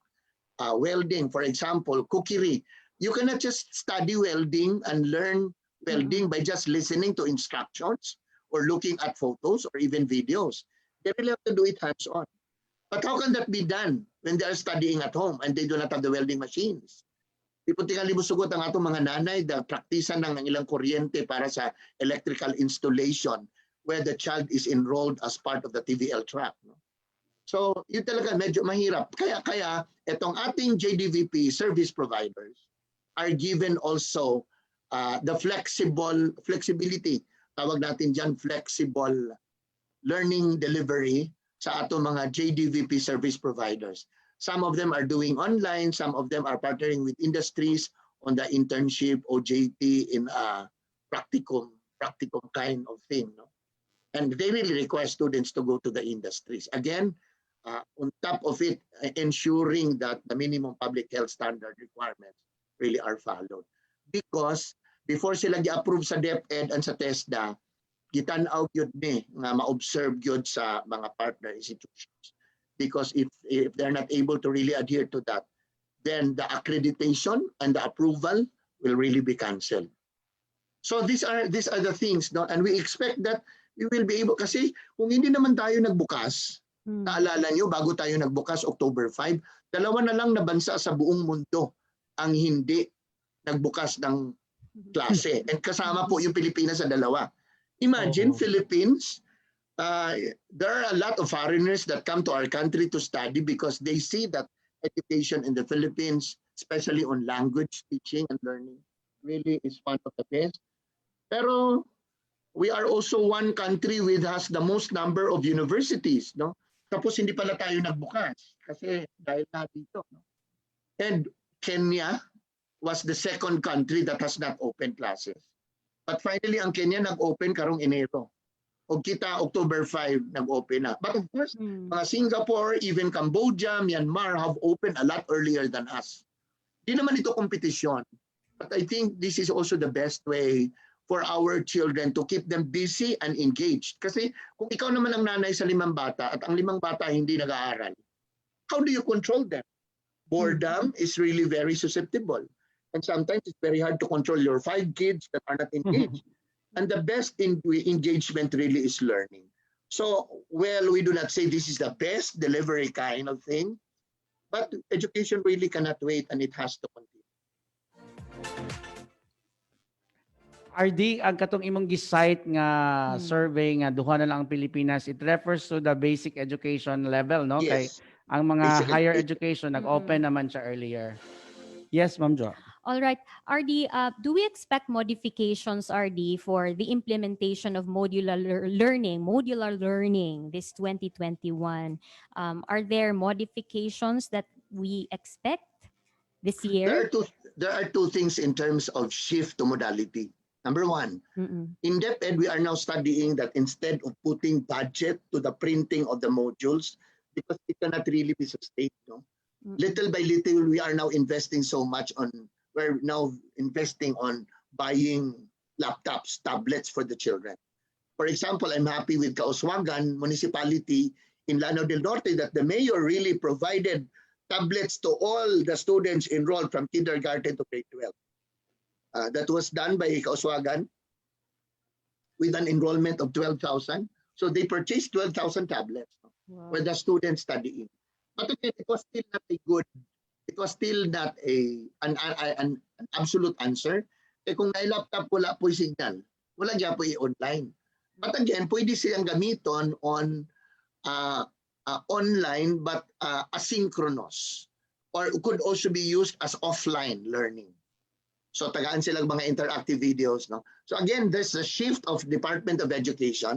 welding, for example, cookery, you cannot just study welding and learn welding by just listening to instructions or looking at photos or even videos. They really have to do it hands-on. But how can that be done when they are studying at home and they do not have the welding machines? Ipuntingan limusugot ang atong mga nanay na praktisan ng ilang kuryente para sa electrical installation where the child is enrolled as part of the TVL track. No? So, yun talaga medyo mahirap. Kaya itong ating JDVP service providers are given also the flexibility, tawag natin dyan, flexible learning delivery sa atong mga JDVP service providers. Some of them are doing online, some of them are partnering with industries on the internship or JT in a practicum kind of thing. No? And they really require students to go to the industries. Again, on top of it, ensuring that the minimum public health standard requirements really are followed. Because before sila gi-approve sa DepEd and sa TESDA, gitanaw gyud ni nga ma-observe gyud sa mga partner institutions. Because if they're not able to really adhere to that, then the accreditation and the approval will really be canceled. So these are the things, no? And we expect that we will be able, kasi kung hindi naman tayo nagbukas, naalala nyo, bago tayo nagbukas October 5, 2 na lang na bansa sa buong mundo ang hindi nagbukas ng klase. And kasama po yung Pilipinas sa 2. Imagine, Philippines, there are a lot of foreigners that come to our country to study because they see that education in the Philippines, especially on language teaching and learning, really is one of the best. Pero we are also one country with has the most number of universities, no? Tapos hindi pala tayo nagbukas kasi dahil na dito, no? And Kenya was the second country that has not opened classes. But finally, ang Kenya nag-open karong Enero. O kita, October 5, nag-open na. But of course, mga Singapore, even Cambodia, Myanmar have opened a lot earlier than us. Di naman ito kompetisyon. But I think this is also the best way for our children to keep them busy and engaged. Kasi kung ikaw naman ang nanay sa 5 bata at ang 5 bata hindi nag-aaral, how do you control them? Boredom is really very susceptible. And sometimes it's very hard to control your 5 kids that are not engaged. And the best engagement really is learning. So, well, we do not say this is the best delivery kind of thing, but education really cannot wait and it has to continue. RD, ang katong imong gi-cite nga survey nga duha na lang ang Pilipinas, it refers to the basic education level, no? Kay Yes. ang mga Basic higher education. education nag-open naman siya earlier. Yes, Ma'am Jo. All right, RD, do we expect modifications, RD, for the implementation of modular learning this 2021? Are there modifications that we expect this year? There are two things in terms of shift to modality. Number one, in DepEd, we are now studying that instead of putting budget to the printing of the modules, because it cannot really be sustained, no? Little by little, we are now investing so much on, we're now investing on buying laptops, tablets for the children. For example, I'm happy with Kauswagan Municipality in Lanao del Norte that the mayor really provided tablets to all the students enrolled from kindergarten to grade 12. That was done by Kauswagan with an enrollment of 12,000. So they purchased 12,000 tablets for the students studying. But again, it was still not a good, it was still not an absolute answer. Eh kung may laptop, wala po yung signal. Wala dyan po i-online. But again, pwede silang gamiton on online but asynchronous, or could also be used as offline learning. So tagaan silang mga interactive videos, no? So again, there's a shift of Department of Education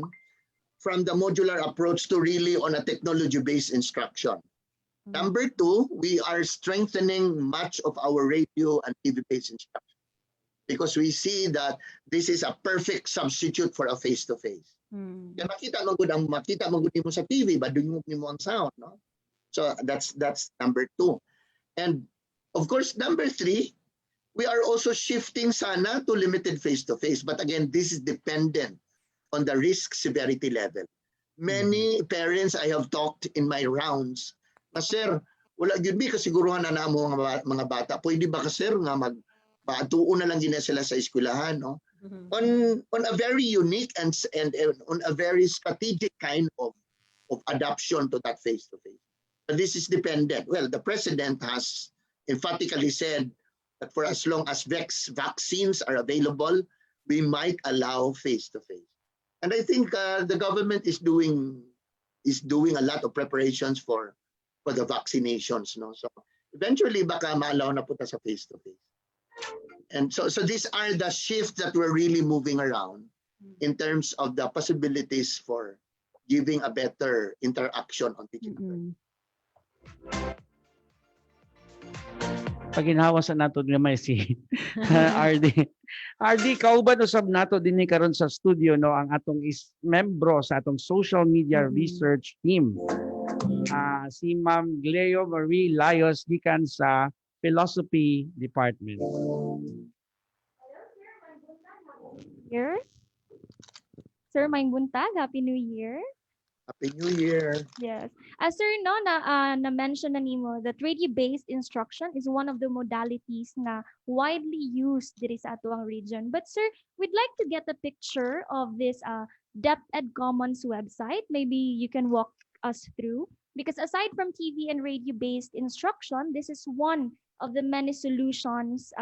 from the modular approach to really on a technology-based instruction. Number two, we are strengthening much of our radio and TV-based instruction because we see that this is a perfect substitute for a face-to-face. Kaya makita mo mo sa TV, but doon mo ang sound, no? So that's number two. And of course, number three, we are also shifting sana to limited face-to-face. But again, this is dependent on the risk severity level. Many parents I have talked in my rounds, sir, wala gyud mi kasiguruhan na namo mga bata. Pwede ba ka sir nga magtuon na lang gina sila sa eskwelahan, no? On a very unique and on a very strategic kind of adoption to that face-to-face. But this is dependent. Well, the president has emphatically said that for as long as vaccines are available, we might allow face-to-face. And I think the government is doing a lot of preparations for the vaccinations, no? So eventually baka maalaw na punta sa face-to-face. And so these are the shifts that we're really moving around in terms of the possibilities for giving a better interaction on digital. Paginhawa sa nato gamay si RD. RD, kauban usab nato dinhi karon sa studio, no, ang atong membro sa atong social media research team. Si Ma'am Gleo Marie Layos gikan sa Philosophy Department. Here. Sir, maayong buntag. Happy New Year. Happy New Year. Yes. Sir, no, na-mention na nimo that radio-based instruction is one of the modalities na widely used diri sa atuang region. But sir, we'd like to get a picture of this DepEd Commons website. Maybe you can walk us through. Because aside from TV and radio-based instruction, this is one of the many solutions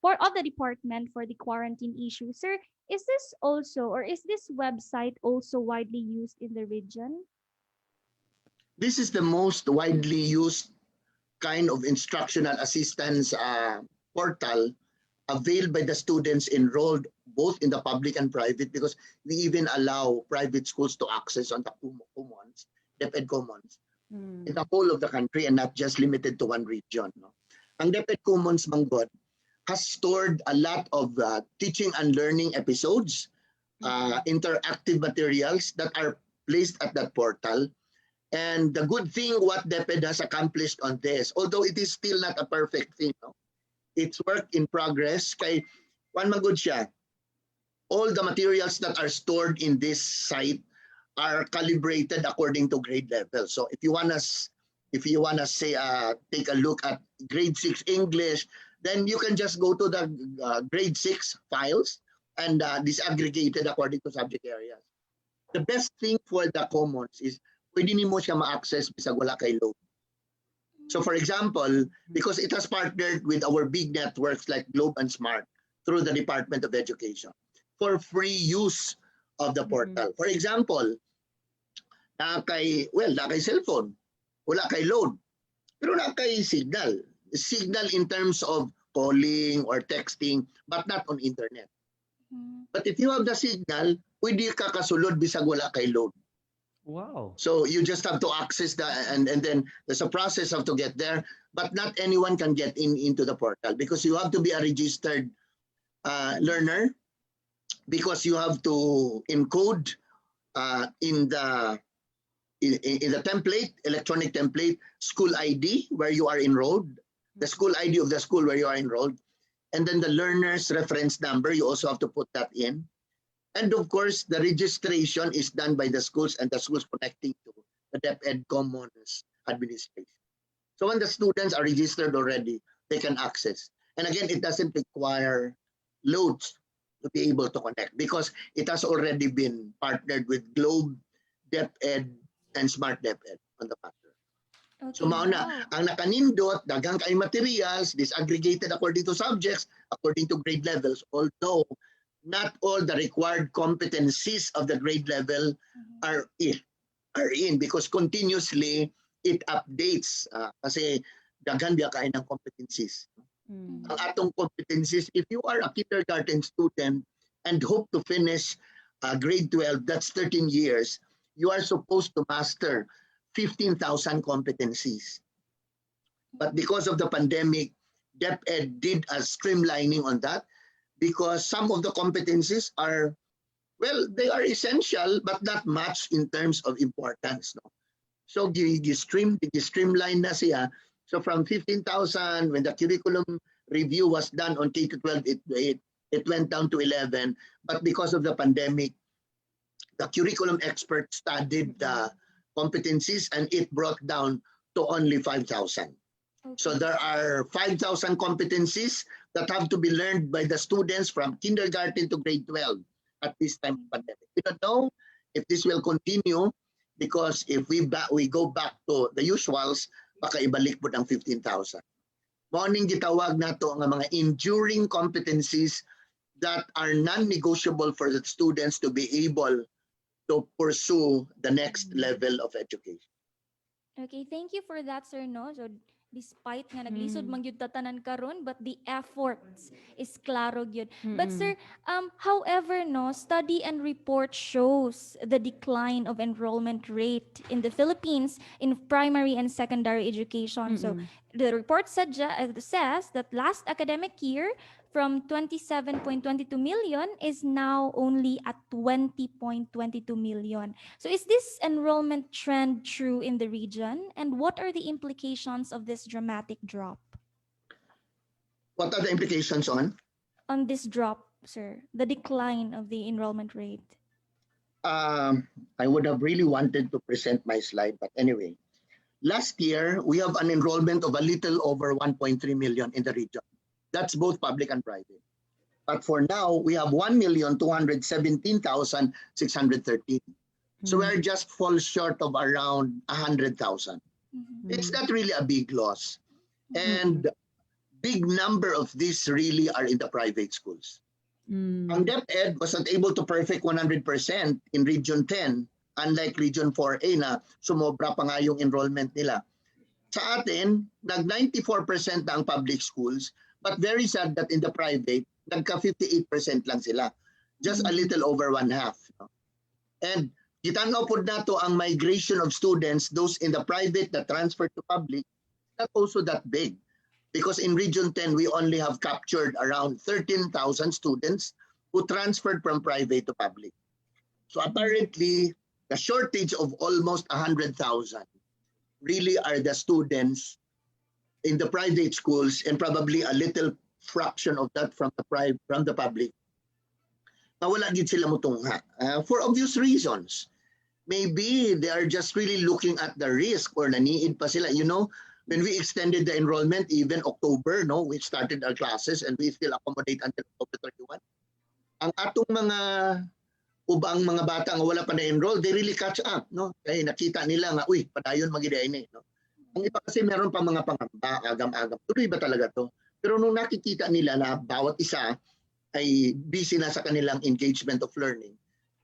for the department for the quarantine issue. Sir, is this website also widely used in the region? This is the most widely used kind of instructional assistance portal availed by the students enrolled both in the public and private, because we even allow private schools to access on the commons, DepEd Commons, in the whole of the country and not just limited to one region. No? ang DepEd Commons Manggod has stored a lot of teaching and learning episodes, interactive materials that are placed at that portal. And the good thing what DepEd has accomplished on this, although it is still not a perfect thing, no? It's work in progress. Kay one magud siya, all the materials that are stored in this site are calibrated according to grade level. So if you wanna say take a look at grade 6 English, then you can just go to the grade 6 files and disaggregated according to subject areas. The best thing for the commons is pwede nimo siya ma-access bisag wala kay load. So for example, because it has partnered with our big networks like Globe and Smart through the Department of Education for free use of the portal. For example, na kay cellphone, wala kay load, pero na kay signal. Signal in terms of calling or texting, but not on internet. But if you have the signal, pwede ka kasulod bisag wala kay load. Wow. So you just have to access the and then there's a process of to get there, but not anyone can get into the portal because you have to be a registered learner, because you have to encode in the template, electronic template, school ID where you are enrolled, the school ID of the school where you are enrolled, and then the learner's reference number, you also have to put that in. And of course, the registration is done by the schools and the schools connecting to the DepEd Commons administration. So when the students are registered already, they can access. And again, it doesn't require loads to be able to connect because it has already been partnered with Globe, DepEd, and Smart DepEd on the matter. Okay, So mauna, ang nakanindot, daghang kay materials, disaggregated according to subjects, according to grade levels, although not all the required competencies of the grade level are in because continuously it updates kasi daghan biya kaay ng competencies. Ang atong competencies, if you are a kindergarten student and hope to finish grade 12, that's 13 years, you are supposed to master 15,000 competencies. But because of the pandemic, DepEd did a streamlining on that because some of the competencies are, well, they are essential but not much in terms of importance. No? So streamline na siya. So from 15,000, when the curriculum review was done on K-12, it went down to 11. But because of the pandemic, the curriculum expert studied the competencies and it brought down to only 5,000. Okay. So there are 5,000 competencies that have to be learned by the students from kindergarten to grade 12 at this time of pandemic. We don't know if this will continue because if we go back to the usuals, baka ibalik po ng 15,000. Morning gitawag na to ang mga enduring competencies that are non-negotiable for the students to be able to pursue the next level of education. Okay, thank you for that, sir. No, so despite nga naglisod man gyud tatanan karon, but the efforts is klaro gyud. But sir, however, no, study and report shows the decline of enrollment rate in the Philippines in primary and secondary education. So the report says that last academic year, from 27.22 million is now only at 20.22 million. So is this enrollment trend true in the region? And what are the implications of this dramatic drop? What are the implications on? On this drop, sir, the decline of the enrollment rate. I would have really wanted to present my slide, but anyway. Last year, we have an enrollment of a little over 1.3 million in the region. That's both public and private. But for now, we have 1,217,613. So we're just fall short of around 100,000. It's not really a big loss. And big number of these really are in the private schools. Ang DepEd was not able to perfect 100% in Region 10, unlike Region 4A na sumobra pa nga yung enrollment nila. Sa atin, nag-94% na ang public schools, but very sad that in the private, nagka-58% lang sila. Just a little over one half. No? And gitanaw po na to ang migration of students, those in the private that transfer to public, not also that big. because in Region 10, we only have captured around 13,000 students who transferred from private to public. So apparently, the shortage of almost 100,000 really are the students in the private schools, and probably a little fraction of that from the public. Wala gid sila mutungha for obvious reasons. Maybe they are just really looking at the risk, or naniid pa sila. You know, when we extended the enrollment, even October, no, we started our classes and we still accommodate until October 31. Ang atong mga ubang mga bata nga wala pa na-enroll, they really catch up, no? Kaya nakita nila nga, uy, padayon magida ini, no? Ang iba kasi meron pa mga pangamba, agam-agam. Tuloy ba talaga to? Pero nung nakikita nila na bawat isa ay busy na sa kanilang engagement of learning,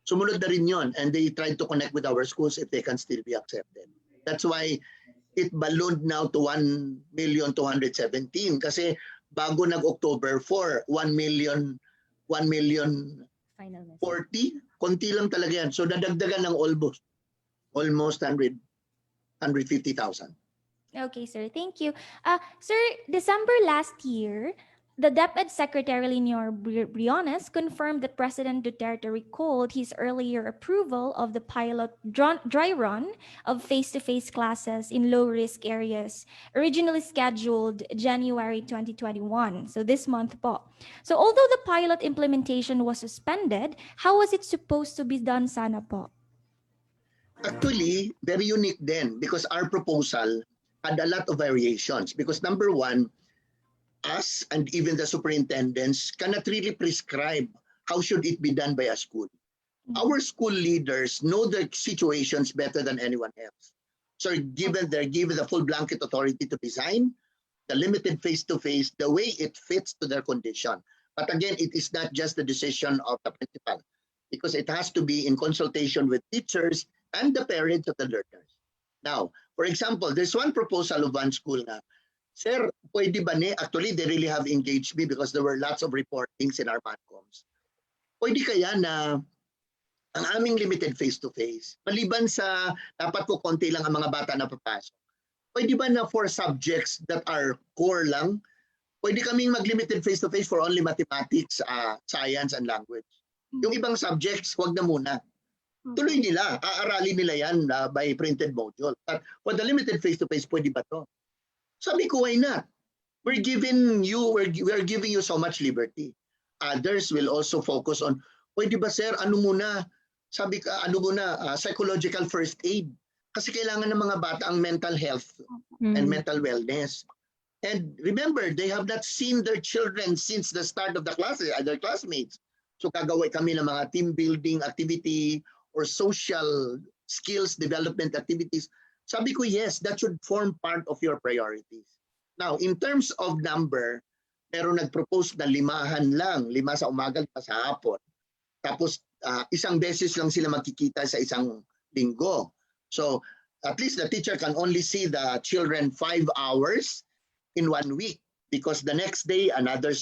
sumunod na rin yun, and they tried to connect with our schools if they can still be accepted. That's why it ballooned now to 1,217,000 kasi bago nag-October 4, 1,000,000 Final message. 40, konti lang talaga yan. So dadagdagan ng almost 150,000. Okay, sir. Thank you. Sir, December last year, the DepEd Secretary Leonor Briones confirmed that President Duterte recalled his earlier approval of the pilot dry run of face-to-face classes in low-risk areas, originally scheduled January 2021. So this month po. So although the pilot implementation was suspended, how was it supposed to be done sana po? Actually, very unique then because our proposal had a lot of variations. Because number one, us and even the superintendents cannot really prescribe how should it be done by a school. Our school leaders know the situations better than anyone else. So they're given the full blanket authority to design the limited face-to-face the way it fits to their condition. But again, it is not just the decision of the principal because it has to be in consultation with teachers and the parents of the learners. Now, for example, there's one proposal of one school na, sir, pwede ba ni? Actually, they really have engaged me because there were lots of reportings in our mancoms. Pwede kaya na ang aming limited face-to-face, maliban sa dapat po konti lang ang mga bata na papasok, pwede ba na for subjects that are core lang, pwede kaming mag-limited face-to-face for only mathematics, science, and language. Yung ibang subjects, wag na muna. Tuloy nila, aaralin nila yan by printed module. But for the limited face-to-face, pwede ba to? Sabi ko, why not? We're giving you so much liberty. Others will also focus on, pwede ba sir, ano muna? Sabi ka, ano muna, psychological first aid. Kasi kailangan ng mga bata ang mental health and mental wellness. And remember, they have not seen their children since the start of the class, their classmates. So kagaway kami ng mga team building activity or social skills development activities. Sabi ko, yes, that should form part of your priorities. Now, in terms of number, meron nag-propose na 5 lang, 5 sa umaga, 5 sa hapon. Tapos, isang beses lang sila magkikita sa isang linggo. So, at least the teacher can only see the children 5 hours in 1 week because the next day, another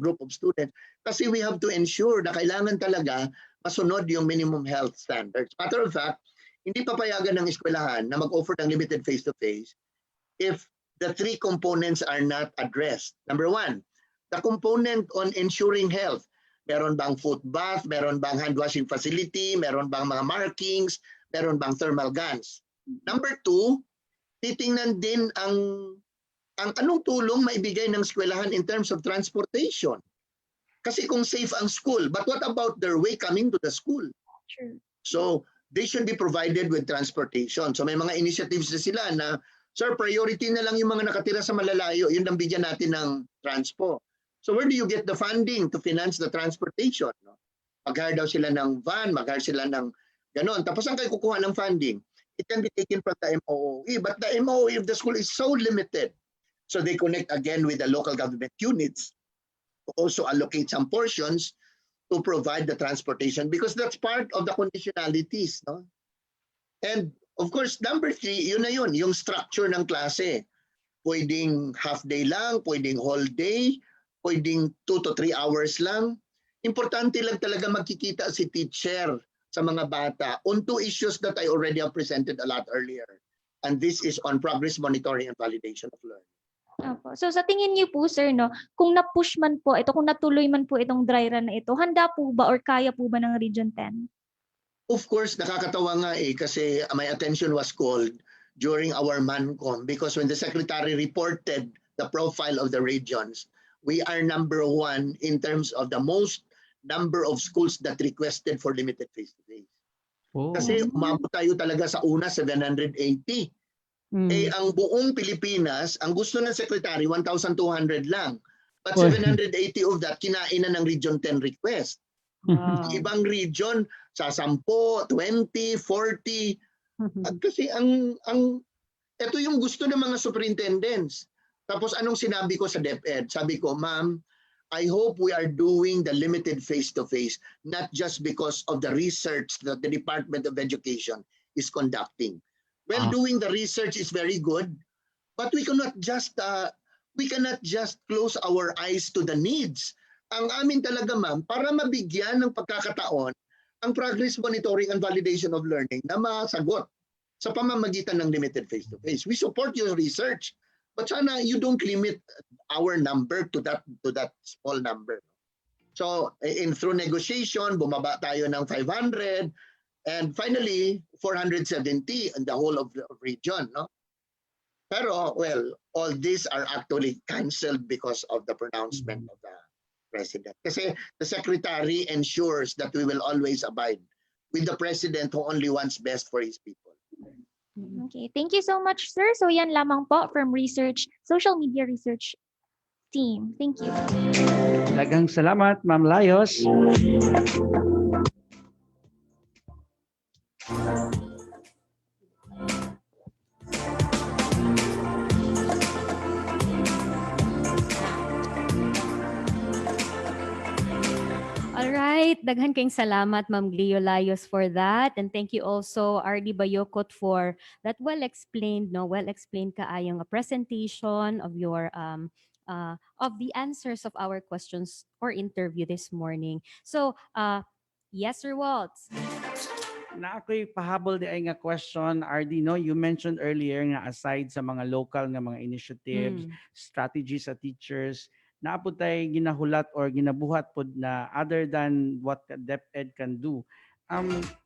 group of students. Kasi we have to ensure na kailangan talaga masunod yung minimum health standards. Matter of fact, hindi papayagan ng eskwelahan na mag-offer ng limited face-to-face if the 3 components are not addressed. Number 1, the component on ensuring health. Meron bang foot bath? Meron bang hand washing facility? Meron bang mga markings? Meron bang thermal guns? Number 2, titingnan din ang anong tulong maibigay ng eskwelahan in terms of transportation. Kasi kung safe ang school, but what about their way coming to the school? True. So, they should be provided with transportation. So, may mga initiatives na sila na, sir, priority na lang yung mga nakatira sa malalayo, yun ang bigyan natin ng transpo. So, where do you get the funding to finance the transportation? No? Mag-hire daw sila ng van, mag-hire sila ng ganon. Tapos, ang kayo kukuha ng funding? It can be taken from the MOOE, but the MOOE of the school is so limited. So, they connect again with the local government units also allocate some portions to provide the transportation because that's part of the conditionalities. No? And of course, number 3, yun na yun, yung structure ng klase. Pwedeng half day lang, pwedeng whole day, pwedeng 2 to 3 hours lang. Importante lang talaga magkikita si teacher sa mga bata on 2 issues that I already have presented a lot earlier. And this is on progress monitoring and validation of learning. Opo. So sa tingin niyo po sir 'no, kung na-push man po ito, kung natuloy man po itong dry run na ito, handa po ba or kaya po ba ng Region 10? Of course, nakakatawa nga kasi my attention was called during our MANCOM because when the secretary reported the profile of the regions, we are number one in terms of the most number of schools that requested for limited face-to-face. Oh. Kasi umabot tayo talaga sa una, 780. Ang buong Pilipinas, ang gusto ng secretary, 1,200 lang. But 780 of that, kinain na ng Region 10 request. Ang ibang region, sa 10, 20, 40. At kasi ito yung gusto ng mga superintendents. Tapos anong sinabi ko sa DepEd? Sabi ko, ma'am, I hope we are doing the limited face-to-face, not just because of the research that the Department of Education is conducting. Well, doing the research is very good, but we cannot just close our eyes to the needs. Ang amin talaga, ma'am, para mabigyan ng pagkakataon ang progress monitoring and validation of learning na masagot sa pamamagitan ng limited face-to-face. We support your research, but sana you don't limit our number to that small number. So, through negotiation, bumaba tayo ng 500, and finally, 470 in the whole of the region. No? Pero, well, all these are actually cancelled because of the pronouncement of the president. Kasi the secretary ensures that we will always abide with the president who only wants best for his people. Okay, thank you so much sir. So yan lamang po from social media research team. Thank you. Daghang salamat, Ma'am Layos. Alright, daghan kayong salamat Ma'am Glio Layos for that, and thank you also RD Bayokot for that well-explained kaayong presentation of your of the answers of our questions or interview this morning. So, yes Sir Waltz. Na ako'y pahabol di ay nga question, RD, no? You mentioned earlier nga aside sa mga local nga mga initiatives, strategies sa teachers, naapod tayo ginahulat or ginabuhat pod na other than what DepEd can do.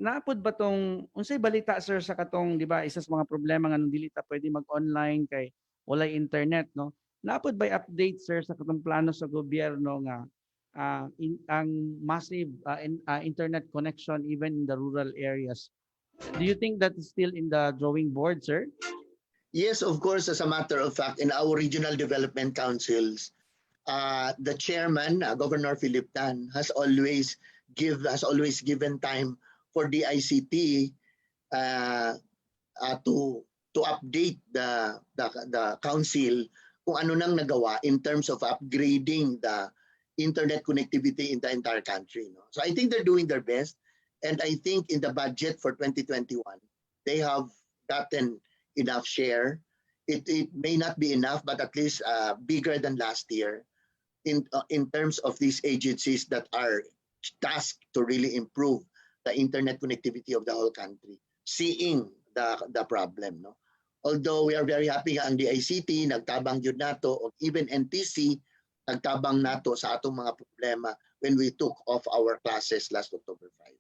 Naapod ba tong unsay balita sir sa katong, di ba, isa sa mga problema nga nung dili ta pwede mag-online kay walay internet, no? Naapod ba update sir sa katong plano sa gobyerno nga ang massive internet connection even in the rural areas? Do you think that is still in the drawing board, sir? Yes, of course. As a matter of fact, in our regional development councils, the chairman, Governor Philip Tan, has always given time for the ICT to update the council kung ano nang nagawa in terms of upgrading the internet connectivity in the entire country. No? So I think they're doing their best, and I think in the budget for 2021, they have gotten enough share. It may not be enough, but at least bigger than last year in terms of these agencies that are tasked to really improve the internet connectivity of the whole country, seeing the problem. No? Although we are very happy nga ang DICT, nagtabang yun nato, or even NTC, nagtabang nato sa atong mga problema when we took off our classes last October 5.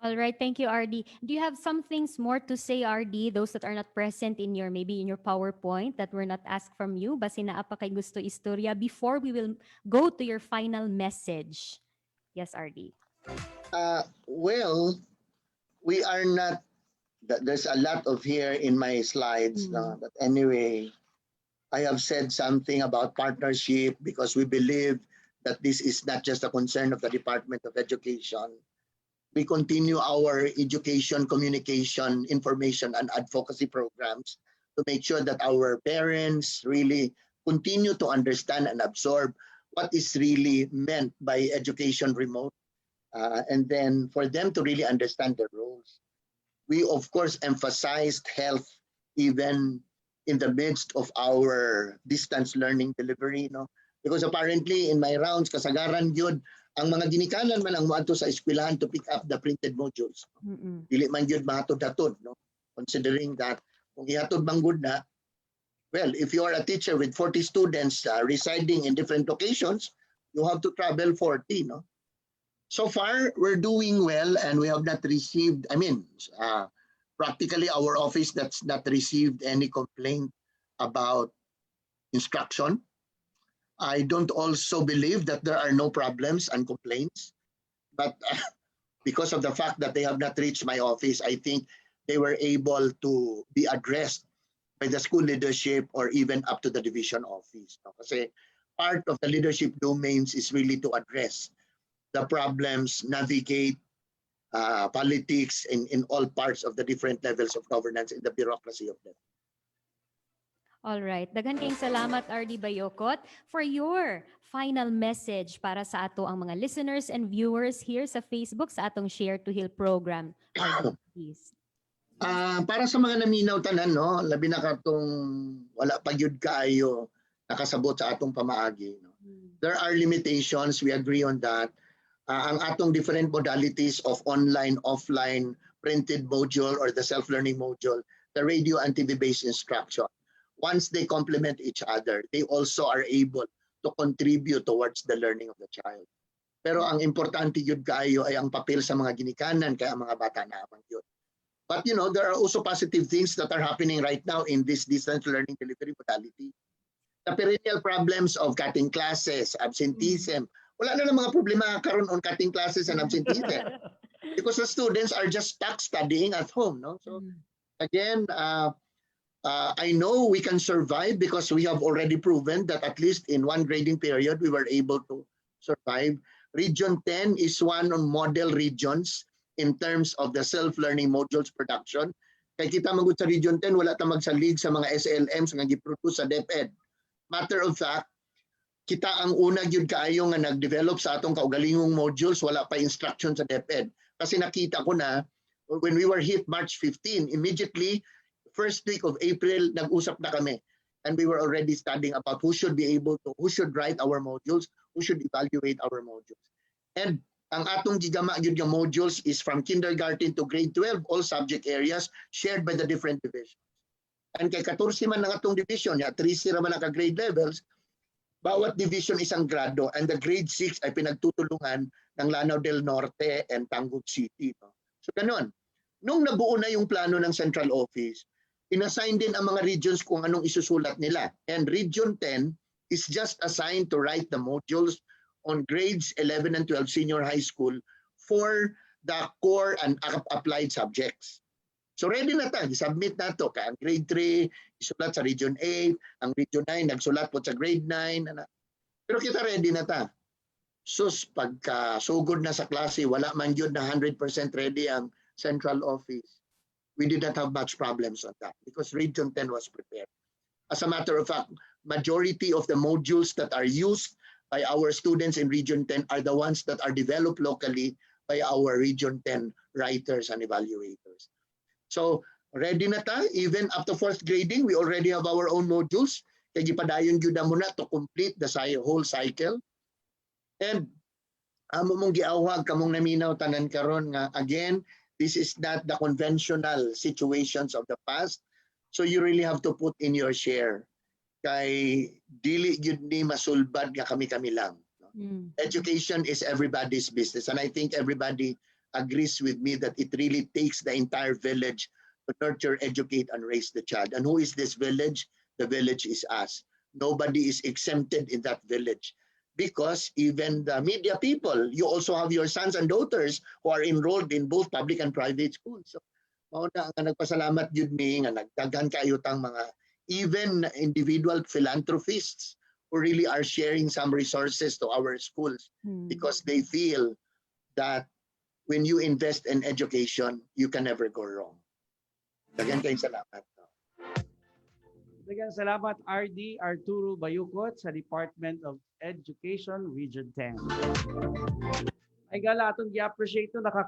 All right, thank you, RD. Do you have some things more to say, RD, those that are not present in your PowerPoint that were not asked from you? Basi naa pa kay gusto istorya before we will go to your final message. Yes, RD. Well, we are not, there's a lot of here in my slides, but anyway, I have said something about partnership because we believe that this is not just a concern of the Department of Education. We continue our education, communication, information, and advocacy programs to make sure that our parents really continue to understand and absorb what is really meant by education remote, and then for them to really understand their roles. We, of course, emphasized health even in the midst of our distance learning delivery, no? Because apparently in my rounds, kasagaran yun, ang mga ginikanan man ang muadto sa eskwelahan to pick up the printed modules. Dili man yun mahatod-hatod, no? Considering that kung ihatod man gud na, Well, if you are a teacher with 40 students residing in different locations, you have to travel 40, no? So far, we're doing well and we have not received, practically our office that's not received any complaint about instruction. I don't also believe that there are no problems and complaints, but because of the fact that they have not reached my office, I think they were able to be addressed by the school leadership or even up to the division office. No? Kasi part of the leadership domains is really to address the problems, navigate politics in all parts of the different levels of governance in the bureaucracy of them. All right. Daghan kayong salamat, RD Bayokot, for your final message para sa ato ang mga listeners and viewers here sa Facebook sa atong Share to Heal program. RD, please. Para sa mga naminaw tanan, no, labi na katong wala pa gyud kaayo nakasabot sa atong pamaagi. No? There are limitations, we agree on that. Ang atong different modalities of online, offline, printed module or the self-learning module, the radio and TV-based instruction. Once they complement each other, they also are able to contribute towards the learning of the child. Pero ang importante yun kayo ay ang papel sa mga ginikanan kaya ang mga bata na amang yun. But you know, there are also positive things that are happening right now in this distance learning delivery modality. The perennial problems of cutting classes, absenteeism. Wala na mga problema karon on cutting classes and absenteeism. Because the students are just stuck studying at home. No? So again, I know we can survive because we have already proven that at least in one grading period, we were able to survive. Region 10 is one of model regions in terms of the self-learning modules production. Kaya kita magud sa Region 10, wala ta magsalig sa mga SLMs nga giproduce sa DepEd. Matter of fact, kita ang una gyud kaayo nga nag-develop sa atong kaugalingong modules, wala pa instruction sa DepEd. Kasi nakita ko na, when we were hit March 15, immediately, first week of April, nag-usap na kami. And we were already studying about who should write our modules, who should evaluate our modules. And ang atong gigama yun yung modules is from kindergarten to grade 12, all subject areas shared by the different divisions. And kay 14 man ang atong division, 3 man ang grade levels, bawat division isang grado, and the grade 6 ay pinagtutulungan ng Lanao del Norte and Tangub City. No? So ganun. Nung nabuo na yung plano ng central office, inassign din ang mga regions kung anong isusulat nila. And Region 10 is just assigned to write the modules on grades 11 and 12 senior high school for the core and applied subjects. So ready na ta, submit na to. Kaya ang grade 3, isulat sa Region 8, ang Region 9, nagsulat po sa grade 9. Pero kita ready na ta. Sus, pagka sugod na sa klase, wala man yun na 100% ready ang central office. We did not have much problems on that because Region 10 was prepared. As a matter of fact, majority of the modules that are used by our students in Region 10 are the ones that are developed locally by our Region 10 writers and evaluators. So, ready na ta, even up to 4th grading, we already have our own modules. Kaya gipadayon yun na muna to complete the whole cycle. And amo mong giawhag kamong naminaw tanan karon nga again, this is not the conventional situations of the past. So you really have to put in your share. Kay dili yun ni masulbad nga kami-kami lang. Education is everybody's business. And I think everybody agrees with me that it really takes the entire village to nurture, educate, and raise the child. And who is this village? The village is us. Nobody is exempted in that village. Because even the media people, you also have your sons and daughters who are enrolled in both public and private schools. So, mauna nga nagpasalamat yun mi nga nagdaghan kayo tang mga even individual philanthropists who really are sharing some resources to our schools because they feel that when you invest in education, you can never go wrong. Daghan kayong salamat. Daghang salamat RD Arturo Bayukot sa Department of Education Region 10. Ay gala atong gi-appreciate no naka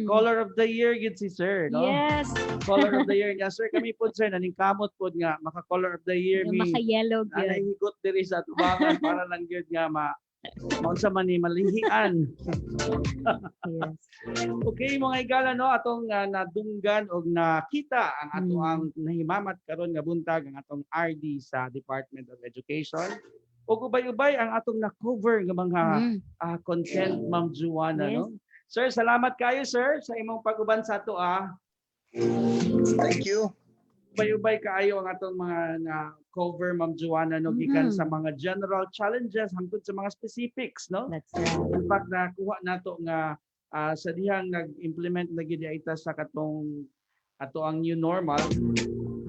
Color of the Year gid si Sir, no? Yes. Color of the Year nga Sir, kami po Sir naningkamot pod nga maka Color of the Year mi. Maka-yellow gyud. Higot diri sa tubangan para lang gyud nga Maunsa man ni malinghian. Yes. Okay mga igala no atong nadunggan og nakita ang atoang nahimamat karon nga buntag ang atong RD sa Department of Education. Ug ubay-ubay ang atong na-cover nga mga content, Ma'am Juana, Yes. no? Sir, salamat kayo sir sa imong pag-uban sa ato Thank you. Ubay-ubay kaayo ang atong mga na-cover, Ma'am Juana, no? Gikan sa mga general challenges hangtod sa mga specifics, no? That's right. In fact, nakuha nato nga sa dihang nag-implement na gid ita sa katong ato ang new normal,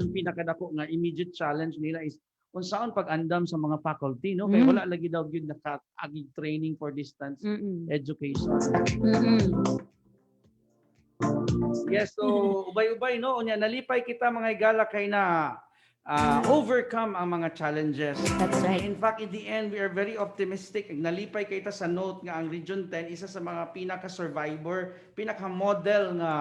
ang pinakadako nga immediate challenge nila is unsaon pag-andam sa mga faculty, no? Kay wala lagi daw gyud naka-agig training for distance education. Yes, so ubay-ubay no, unya nalipay kita mga igala kay na overcome ang mga challenges. That's right. In fact, in the end, we are very optimistic. Nalipay kita sa note nga ang Region 10 isa sa mga pinaka-survivor, pinaka-model nga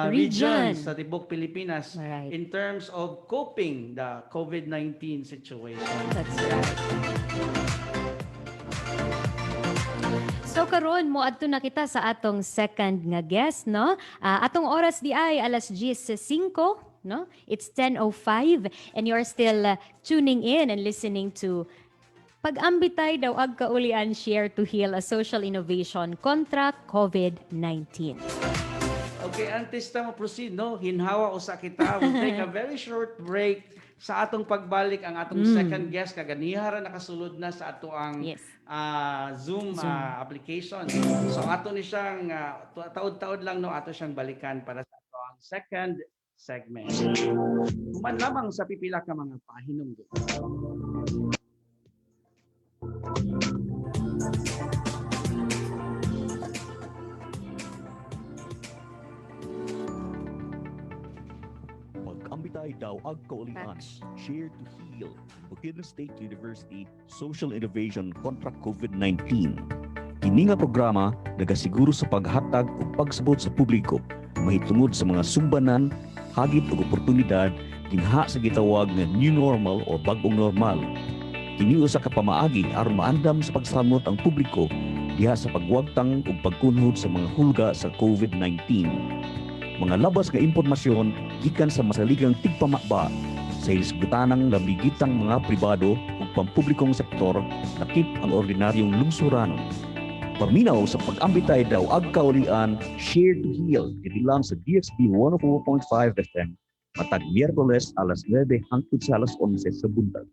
region sa tibok Pilipinas Right. in terms of coping the COVID-19 situation. That's right. So karon mo adto na kita sa atong second nga guest, no? Atong oras di ay alas 10:05, no? It's 10:05 and you're still tuning in and listening to Pag-ambitay daw ag kaulian share to heal a social innovation kontra COVID-19. Okay, antes ta mo proceed, no? Hinhawa usa kita. We'll take a very short break sa atong pagbalik ang atong second guest kaganihara nakasulod na sa ato ang Zoom application. So ato ni siyang taod-taod lang no ato siyang balikan para sa ato ang second segment. Human lamang sa pipila ka mga pahinumdum. Pag-ambitay daw ag kaulian, share to heal, Bukidnon State University Social Innovation kontra COVID-19. Kini nga programa nagasiguro sa paghatag ug pagsabot sa publiko mahitungod sa mga sumbanan, hagit ug oportunidad dinha sa gitawag nga new normal o bag-ong normal. Kini usa ka pamaagi aron maandam sa pagsamot ang publiko diha sa pagwagtang ug pagkunhod sa mga hulga sa COVID-19. Mga labas nga impormasyon gikan sa masaligang tigpamakba sa hisgutanang labigitang mga pribado ug pampublikong sektor lakip ang ordinaryong lungsuranon. Paminaw sa pag-ambitay daw ag kaulian, share to heal dili lang sa BukSU 104.5 FM matag Miyerkules alas 9 hangtod sa alas 11 sa buntag.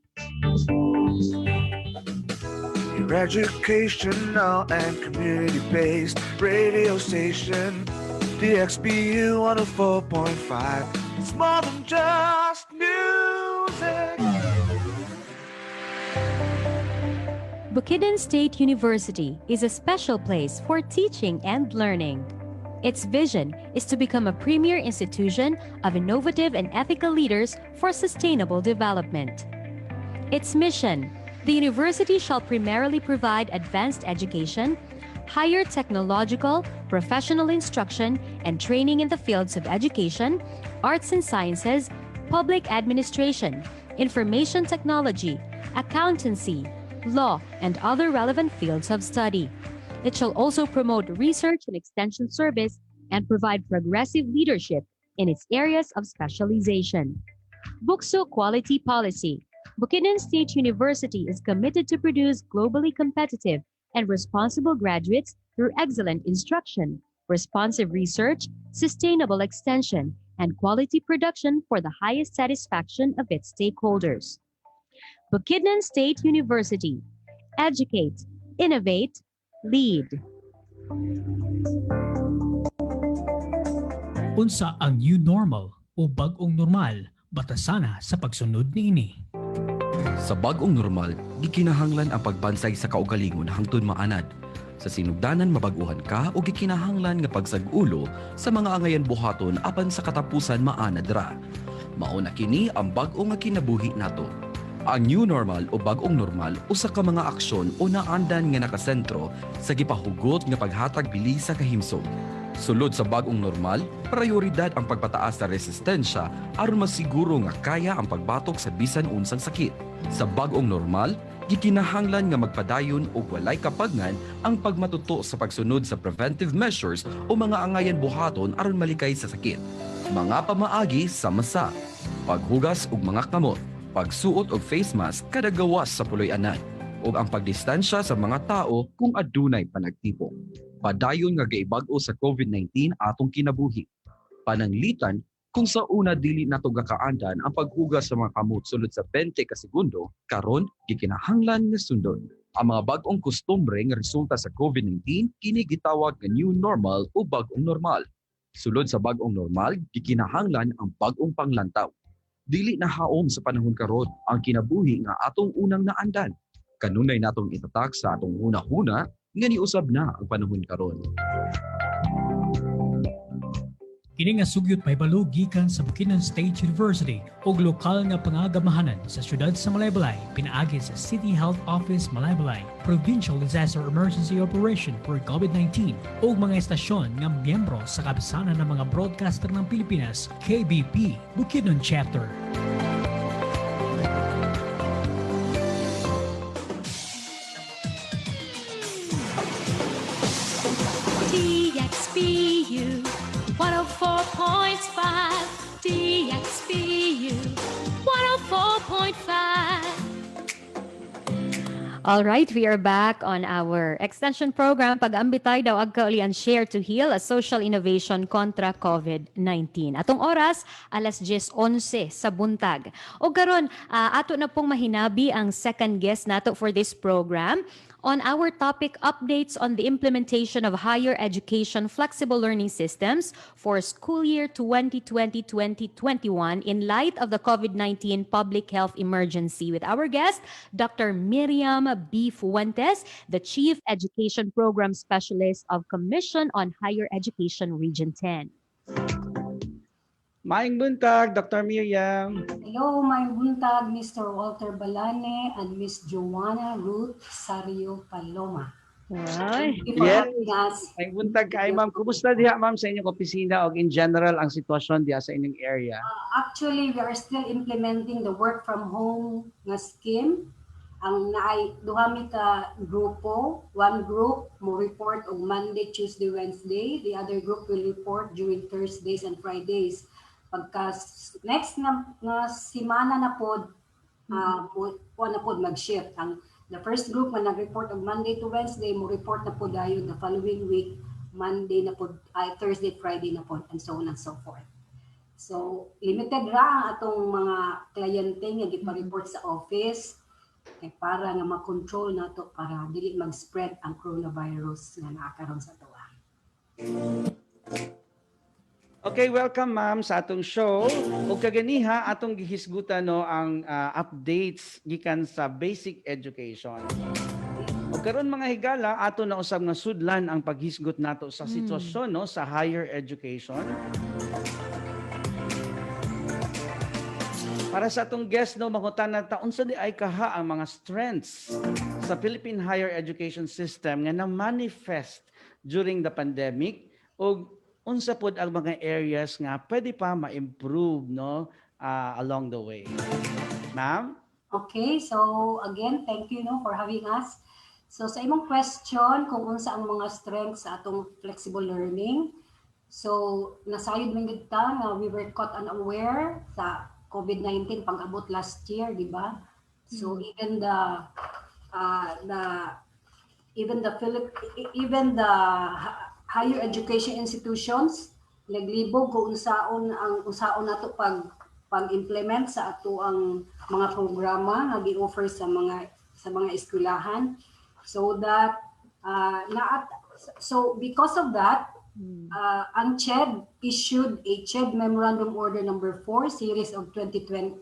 Your educational and community-based radio station, BukSU 104.5. It's more than just music. Bukidnon State University is a special place for teaching and learning. Its vision is to become a premier institution of innovative and ethical leaders for sustainable development. Its mission: the university shall primarily provide advanced education, higher technological, professional instruction, and training in the fields of education, arts and sciences, public administration, information technology, accountancy, law, and other relevant fields of study. It shall also promote research and extension service and provide progressive leadership in its areas of specialization. BukSU Quality Policy. Bukidnon State University is committed to produce globally competitive and responsible graduates through excellent instruction, responsive research, sustainable extension, and quality production for the highest satisfaction of its stakeholders. Bukidnon State University. Educate, innovate, lead. Unsa ang new normal o bag-ong normal batasana sa pagsunod niini. Sa bag-ong normal, gikinahanglan ang pagbansay sa kaugalingon hangtod maanad. Sa sinugdanan mabaguhan ka o gikinahanglan nga pagsag-ulo sa mga angayan buhaton apan sa katapusan maanad ra. Mao na kini ang bag-o nga kinabuhi nato. Ang new normal o bag-ong normal usa ka mga aksyon o naandan nga nakasentro sa gipahugot nga paghatag bili sa kahimsog. Sulod sa bag-ong normal, prioridad ang pagpataas sa resistensya aron masiguro nga kaya ang pagbatok sa bisan unsang sakit. Sa bag-ong normal, gikinahanglan nga magpadayon og walay kapagngan ang pagmatuto sa pagsunod sa preventive measures o mga angayan buhaton aron malikay sa sakit. Mga pamaagi sa masa, paghugas og mga kamot, pagsuot og face mask kada gawas sa puloy-anan, ug ang pagdistansya sa mga tao kung adunay panagtipon. Padayon nga gaibag-o sa COVID-19 atong kinabuhi. Pananglitan kung sa una dili nato gakaandan ang paghugas sa mga kamot sulod sa 20 ka segundo, karon gikinahanglan nga sundon. Ang mga bag-ong kustombre nga resulta sa COVID-19 kini gitawag nga new normal o bag-ong normal. Sulod sa bag-ong normal, gikinahanglan ang bag-ong panglantaw. Dili na haom sa panahon karon ang kinabuhi nga atong unang naandan. Kanunay natong itatak sa atong una-una nga niusab na ang panahon karon. Kini nga sugyot mahibalo gikan sa Bukidnon State University ug lokal nga pangagamahanan sa syudad sa Malaybalay pinaagi sa City Health Office Malaybalay, Provincial Disaster Emergency Operation for COVID-19 ug mga estasyon nga miyembro sa kapisanan ng mga broadcaster ng Pilipinas, KBP, Bukidnon Chapter. DXBU 104.5 DXBU 104.5. All right, we are back on our extension program Pag-ambitay daw agkauli and share to heal a social innovation kontra COVID-19. Atong oras alas 10:11 sa buntag. O karon ato na pong mahinabi ang second guest nato for this program. On our topic, updates on the implementation of higher education flexible learning systems for school year 2020-2021 in light of the COVID-19 public health emergency with our guest, Dr. Miriam B. Fuentes, the Chief Education Program Specialist of Commission on Higher Education Region 10. Maayong buntag, Dr. Miriam. Hello, maayong buntag, Mr. Walter Balane and Miss Joanna Ruth Sario Paloma. Ay. Yes. Maayong buntag kay ma'am. Kumusta diha ma'am sa inyong opisina o in general ang sitwasyon diha sa inyong area? Actually, we are still implementing the work from home nga scheme. Ang naay duha mi ka grupo, one group mo report on Monday, Tuesday, Wednesday, the other group will report during Thursdays and Fridays. Pagka next nga semana na pod na pod mag-shift. The first group nga nag-report on Monday to Wednesday mo report na pod dayon the following week Monday na pod Thursday, Friday na pod and so on and so forth. So limited ra ang atong mga kliyente nga gipa-report sa office para nga ma-control nato para dili mag-spread ang coronavirus nga naakaron sa tuwa. Okay, welcome ma'am sa atong show. O kaganiha atong gihisgutan no ang updates gikan sa basic education. O karon mga higala ato na usab nga sudlan ang paghisgot nato sa sitwasyon no sa higher education. Para sa atong guest no mangutan ta unsa di ay kaha ang mga strengths sa Philippine higher education system nga na-manifest during the pandemic o unsa pod ang mga areas nga pwede pa ma-improve no along the way. Ma'am? Okay, so again, thank you no for having us. So sa imong question kung unsa ang mga strengths sa atong flexible learning. So nasayod man gid ta nga we were caught unaware sa COVID-19 pang-abot last year, di ba? So even the higher education institutions naglibog kung unsaon nato pag-implement sa ato ang mga programa nga gi-offer sa mga eskwelahan so that because of that ang CHED issued a CHED Memorandum Order Number 4 Series of 2020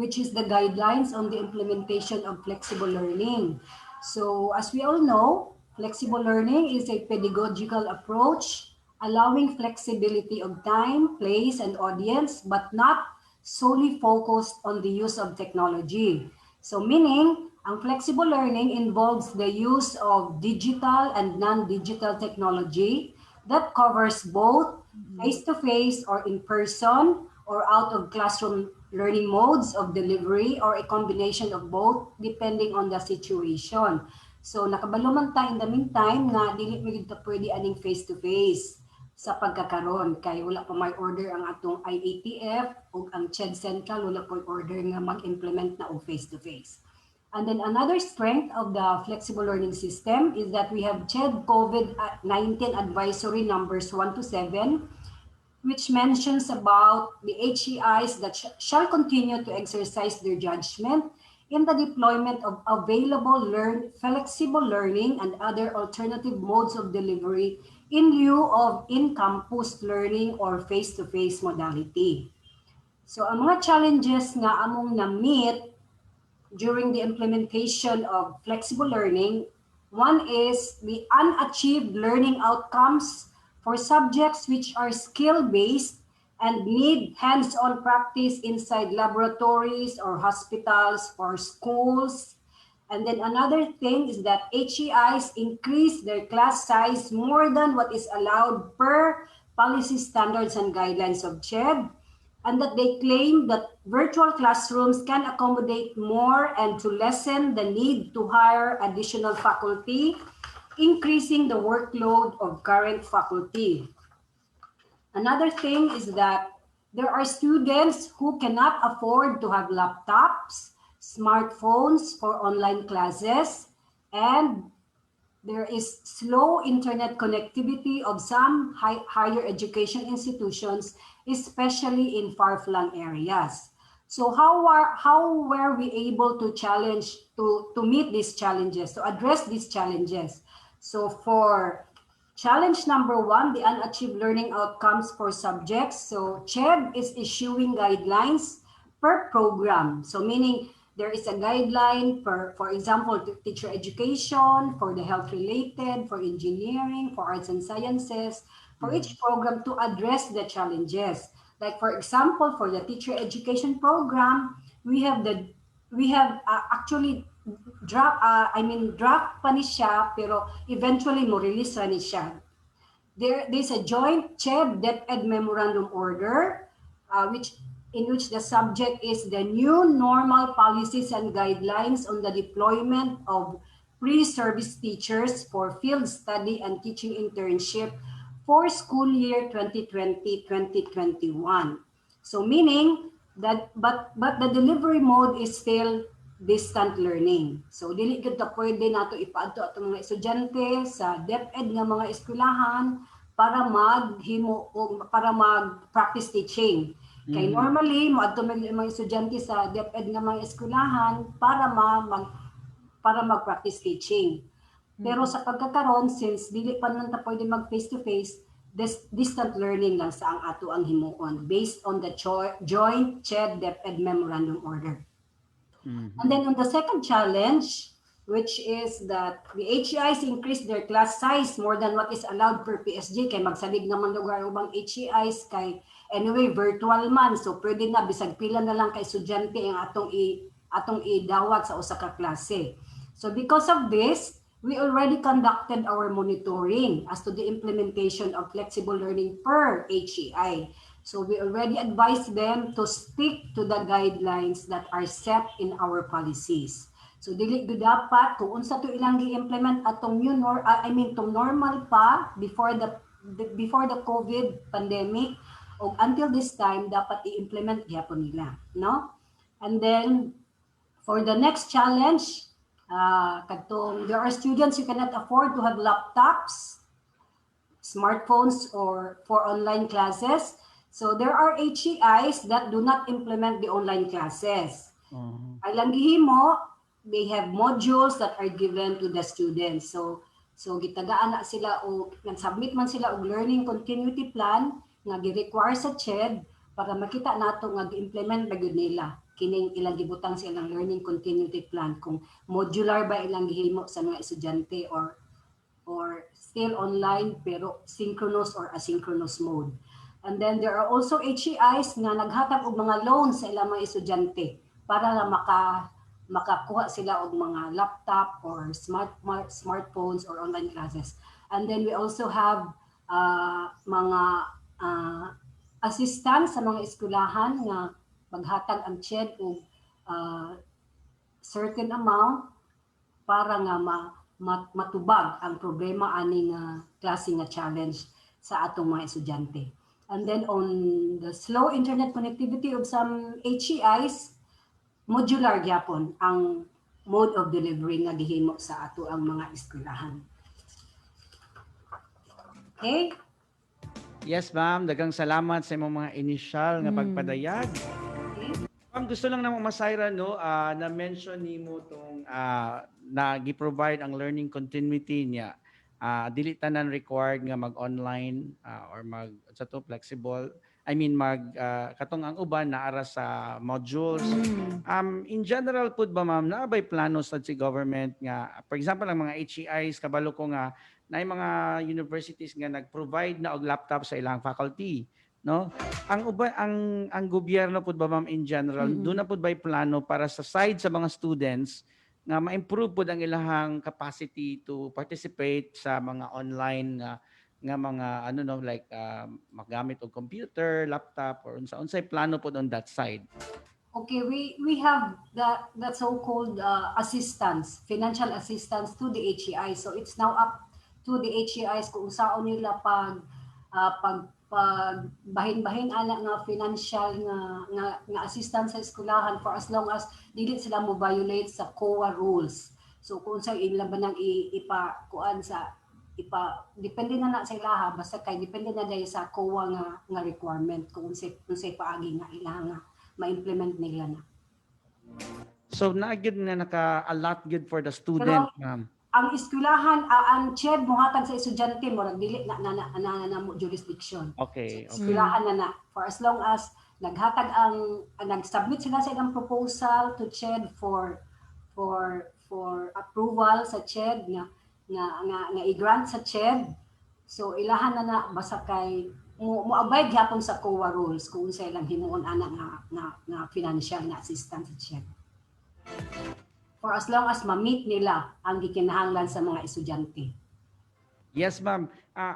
which is the guidelines on the implementation of flexible learning. So as we all know, flexible learning is a pedagogical approach allowing flexibility of time, place, and audience, but not solely focused on the use of technology. So meaning, ang flexible learning involves the use of digital and non-digital technology that covers both face-to-face or in-person or out of classroom learning modes of delivery or a combination of both depending on the situation. So nakabalo man ta in the meantime nga dili mo gid ta pwede aning face to face sa pagkakaron kay wala pa may order ang atong IATF ug ang CHED Central wala pa order nga mag-implement na og face to face. And then another strength of the flexible learning system is that we have CHED COVID-19 advisory numbers 1 to 7, which mentions about the HEIs that shall continue to exercise their judgment in the deployment of available flexible learning and other alternative modes of delivery in lieu of in-campus learning or face-to-face modality. So ang mga challenges nga among na-meet during the implementation of flexible learning, one is the unachieved learning outcomes for subjects which are skill-based and need hands-on practice inside laboratories or hospitals or schools. And then another thing is that HEIs increase their class size more than what is allowed per policy standards and guidelines of CHED, and that they claim that virtual classrooms can accommodate more and to lessen the need to hire additional faculty, increasing the workload of current faculty. Another thing is that there are students who cannot afford to have laptops, smartphones for online classes, and there is slow internet connectivity of some higher education institutions, especially in far-flung areas. So how were we able to meet these challenges, to address these challenges? So for challenge number 1, the unachieved learning outcomes for subjects. So CHED is issuing guidelines per program. So meaning there is a guideline for example, teacher education, for the health related, for engineering, for arts and sciences, for each program to address the challenges. Like for example, for the teacher education program, we have actually draft pa ni siya, pero eventually mo release ra ni siya. There's a joint CHED DepEd memorandum order, in which the subject is the new normal policies and guidelines on the deployment of pre-service teachers for field study and teaching internship for school year 2020-2021. So meaning that, but the delivery mode is still distant learning. So dili gyud ta pwede nato ipaadto atong mga estudyante sa DepEd nga mga eskwelahan para mag-practice teaching. Kay normally moadto mga estudyante sa DepEd nga mga eskwelahan para mag-practice teaching. Pero sa pagkakaron, since dili pa man ta pwede mag face to face, distant learning lang sa ang ato ang himuon based on the joint CHED DepEd memorandum order. And then on the second challenge, which is that the HEIs increase their class size more than what is allowed per PSG, kay magsalig naman lugar ubang HEIs kay anyway virtual man, so pwede na bisag pila na lang kay estudyante ang atong idawat sa usa ka klase. So because of this, we already conducted our monitoring as to the implementation of flexible learning per HEI. So we already advised them to stick to the guidelines that are set in our policies. So dili gud dapat kung unsa to ilang gi-implement atong tong normal pa before the COVID pandemic o until this time dapat i-implement gyapon nila, no? And then for the next challenge, there are students who cannot afford to have laptops, smartphones or for online classes. So there are HEIs that do not implement the online classes. Alang gihimo, they have modules that are given to the students. So gitagaan na sila o nag-submit man sila og learning continuity plan nga gi-require sa CHED para makita nato nga gi-implement ba gyud nila kining ilang gibutang sa ilang learning continuity plan, kung modular ba ilang gihimo sa mga estudyante or still online pero synchronous or asynchronous mode. And then there are also HEIs nga naghatag og mga loans sa ilang mga estudyante para na makakuha sila og mga laptop or smartphones or online classes. And then we also have mga assistance sa mga eskwelahan nga maghatag ang CHED og certain amount para nga matubag ang problema ani nga klase nga challenge sa atong mga estudyante. And then on the slow internet connectivity of some HEIs, modular gyapon ang mode of delivery nga gihimo sa ato ang mga eskwelahan. Okay? Yes, ma'am. Daghang salamat sa imong mga initial nga pagpadayag. Ma'am, gusto lang namang masayra, no, na-mention nimo tong na gi-provide ang learning continuity niya. Dili tanan required nga mag-online or sa to flexible. I mean katong ang uban naara sa modules. In general pud ba ma'am, naabay plano sa si government nga for example ang mga HEIs kabalo ko nga na mga universities nga nag-provide na og laptop sa ilang faculty, no? Ang gobyerno pud ba ma'am in general, doon na pud bay plano para sa side sa mga students nga ma-improve pud ang ilahang capacity to participate sa mga online nga mga like magamit og computer, laptop or unsay plano pud on that side. Okay, we have that so-called assistance, financial assistance to the HEI. So it's now up to the HEIs kung saan nila pag bahin-bahin ana nga financial nga assistance sa eskwelahan for as long as dili sila mo violate sa COA rules. So kung sa ila ba nang depende na sa ilaha basta kay depende na dahil sa COA nga requirement kung unsay paagi nga ilaha nga ma-implement nila na. So naagid na naka-allot good for the student, ma'am. Ang eskwelahan, ang CHED mohatag sa estudyante mo dili na mo jurisdiction. Okay. Eskwelahan na for as long as nag-submit sila sa ilang proposal to CHED for approval sa CHED nga i-grant sa CHED. So ilahan na basta kay moabay gyapon sa COA rules kung unsay lang himuon ana nga financial na assistance sa CHED. For as long as ma-meet nila ang gikinahanglan sa mga estudyante. Yes, ma'am.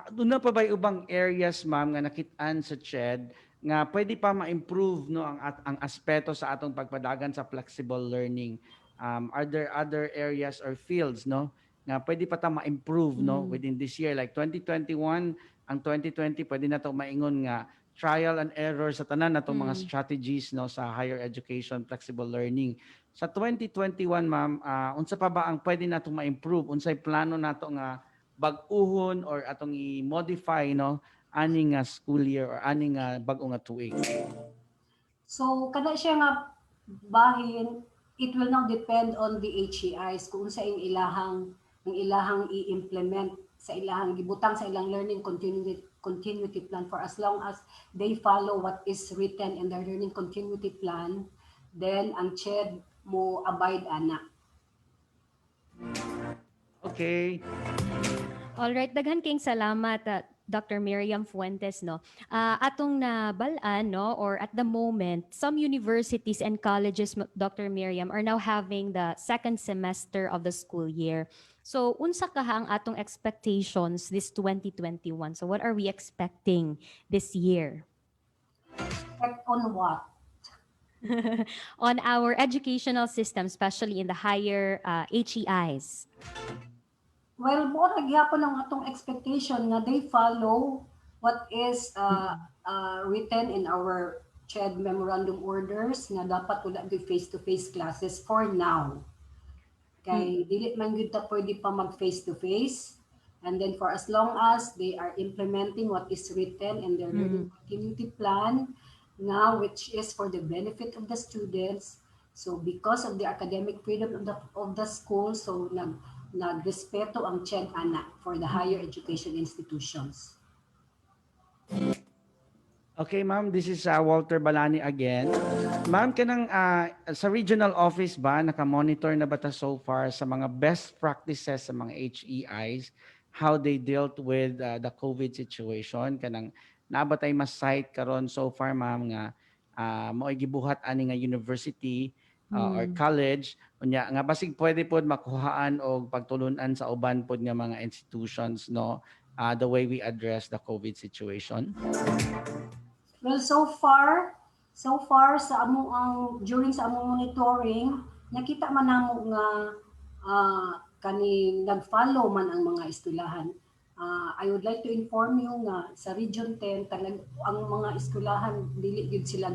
Doon na pa ba ubang areas, ma'am, nga nakit-an sa CHED nga pwede pa ma-improve no ang aspeto sa atong pagpadagan sa flexible learning? Are there other areas or fields no nga pwede pa ta ma-improve no within this year like 2021 ang 2020 pwede na to maingon nga trial and error sa tanan natong mga strategies no sa higher education flexible learning. Sa 2021 ma'am, unsa pa ba ang pwede natong ma-improve? Unsay plano nato nga bag-uhon or atong i-modify no ani nga school year or ani nga bag-o nga tuig? So kada siya nga bahin, it will now depend on the HEIs kung sa ilahang i-implement sa ilahang gibutang sa ilang learning continuity plan for as long as they follow what is written in their learning continuity plan, then ang CHED mo abide ana. Okay. All right, daghan king salamat Dr. Miriam Fuentes no. Atong nabalaan no or at the moment some universities and colleges Dr. Miriam are now having the second semester of the school year. So unsa kaha ang atong expectations this 2021? So what are we expecting this year? Expect on what? On our educational system, especially in the higher HEIs. Well, mo gyapon ang atong expectation nga they follow what is written in our CHED memorandum orders nga dapat wala di face-to-face classes for now. Kay dili man gyud ta pwede pa mag face-to-face. And then for as long as they are implementing what is written in their learning continuity plan, now which is for the benefit of the students. So because of the academic freedom of the school, so nagrespeto ang CHED ana for the higher education institutions. Okay, ma'am, this is Walter Balani again. Ma'am, kanang sa regional office ba naka-monitor na ba ta so far sa mga best practices sa mga HEIs, how they dealt with the COVID situation? Kanang nabatay mas site karon so far, ma'am, nga mo'y gibuhat ani nga university or college unya nga basig pwede pod makuhaan og pagtulunan sa uban pod nga mga institutions no the way we address the COVID situation. Well, so far So far sa amo ang during sa among monitoring, nakita man namo nga kaning nag-follow man ang mga eskwelahan. I would like to inform you nga sa Region 10 ang mga eskwelahan dili gyud sila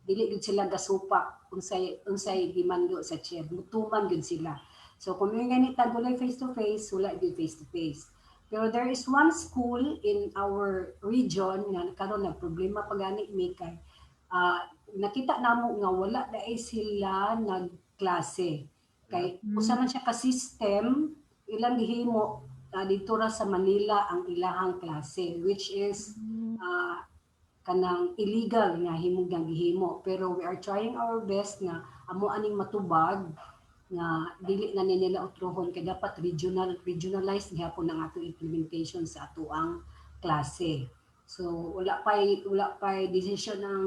dili gyud sila gasupak unsay himando sa chair, mutuman gyud sila. So kung may ganit tagulay face to face, wala gyud face to face. Pero there is one school in our region nga karon na problema pagani mi kay nakita namo nga wala dai sila nagklase. Kay usa man siya ka system ilang gihimo dito ra sa Manila ang ilahang klase which is kanang illegal nga himog nga gihimo pero we are trying our best nga amo aning matubag nga dili na nila utrohon kay dapat regionalized gyapon ang atong implementation sa atoang klase. So wala pay decision ng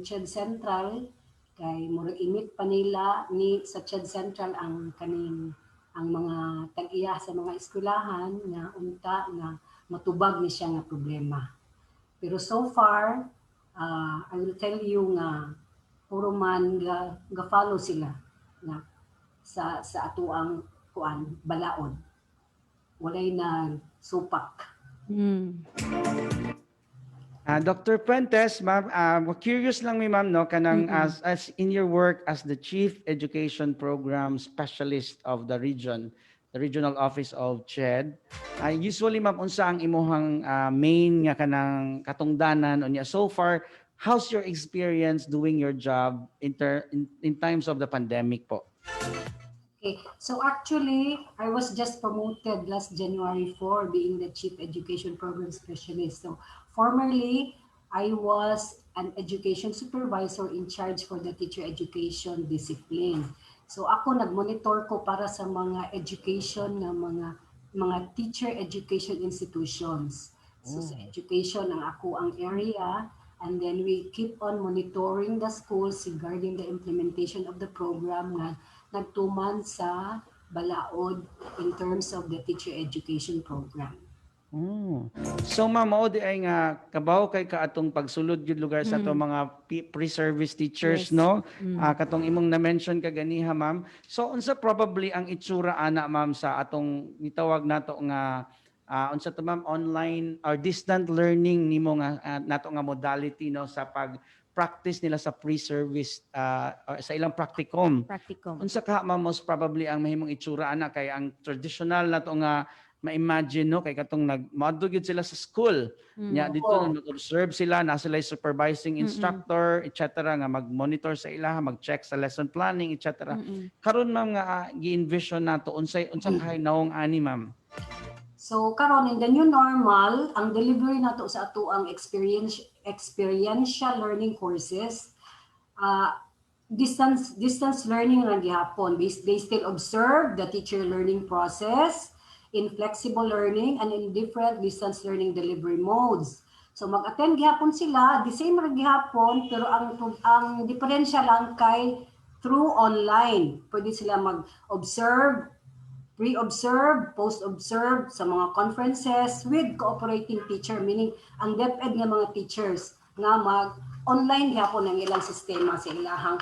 CHED Central kay murag imit pa nila ni sa CHED Central ang mga tag-iya sa mga eskwelahan nga unta nga matubag ni siya nga problema. Pero so far, I will tell you nga puro man ga-follow sila nga sa atuang balaod. Walay na supak. Dr. Puentes, ma'am, curious lang mi ma'am no kanang as in your work as the Chief Education Program Specialist of the region, the regional office of CHED. Usually ma'am unsa ang imuhang main nga kanang katungdanan unya so far how's your experience doing your job in times of the pandemic po? Okay, so actually, I was just promoted last January 4 being the Chief Education Program Specialist. So formerly, I was an education supervisor in charge for the teacher education discipline. So ako nag-monitor ko para sa mga education ng mga teacher education institutions. So sa education ang ako ang area and then we keep on monitoring the schools regarding the implementation of the program nga nagtuman sa balaod in terms of the teacher education program. So ma'am mao di ay nga kabaw kay kaatong pagsulod gyud lugar sa atong mga pre-service teachers no katong imong na-mention kaganiha ma'am. So unsa probably ang itsura ana ma'am sa atong gitawag nato nga unsa to ma'am online or distant learning nimo nga nato nga modality no sa pag-practice nila sa pre-service or sa ilang practicum. Unsa ka ma'am most probably ang mahimong itsura ana kay ang traditional nato nga ma-imagine no kay katong nagmadto gyud sila sa school nya dito nag-observe sila na sila supervising instructor etc. nga mag-monitor sa ilaha mag-check sa lesson planning etc. Karon ma'am nga gi-envision nato unsa kay naong ani ma'am? So karon in the new normal ang delivery nato sa ato ang experiential learning courses distance learning ra gihapon. They still observe the teacher learning process in flexible learning and in different distance learning delivery modes. So mag-attend gihapon sila, the same ra gihapon pero ang diferensya lang kay through online. Pwede sila mag-observe, pre-observe, post-observe sa mga conferences with cooperating teacher, meaning ang DepEd nga mga teachers nga mag-online gihapon ang ilang sistema sa ilahang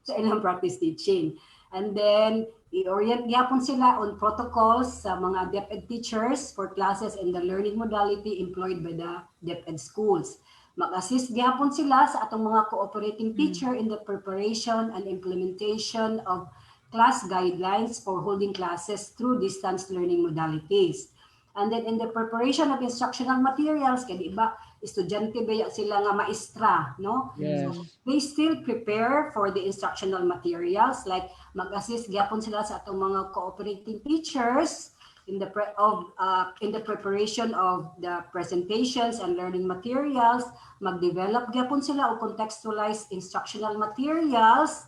sa ilang practice teaching. And then i-orient gyapon sila on protocols sa mga DepEd teachers for classes and the learning modality employed by the DepEd schools. Mag-assist gyapon sila sa atong mga cooperating teacher in the preparation and implementation of class guidelines for holding classes through distance learning modalities. And then in the preparation of instructional materials, kaya di ba, estudyante ba sila nga maestra, no? Yes. So they still prepare for the instructional materials, like mag-assist gyapon sila sa atong mga cooperating teachers in the preparation of the presentations and learning materials, mag-develop gyapon sila o contextualized instructional materials,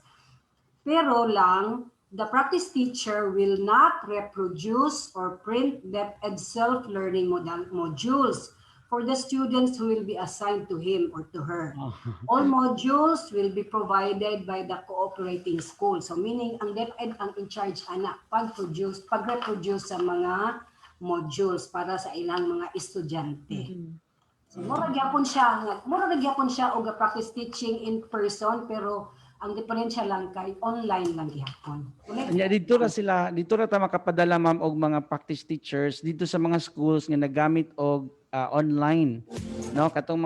pero lang the practice teacher will not reproduce or print DepEd self-learning modules for the students who will be assigned to him or to her. All modules will be provided by the cooperating school. So meaning ang DepEd ang in charge anak pag-reproduce sa mga modules para sa ilang mga estudyante. So mura gyapon siya og practice teaching in person pero ang diferensya lang kay online lang gyapon. Nya dito ra ta makapadala ma'am og mga practice teachers dito sa mga schools nga nagamit og online. No, katong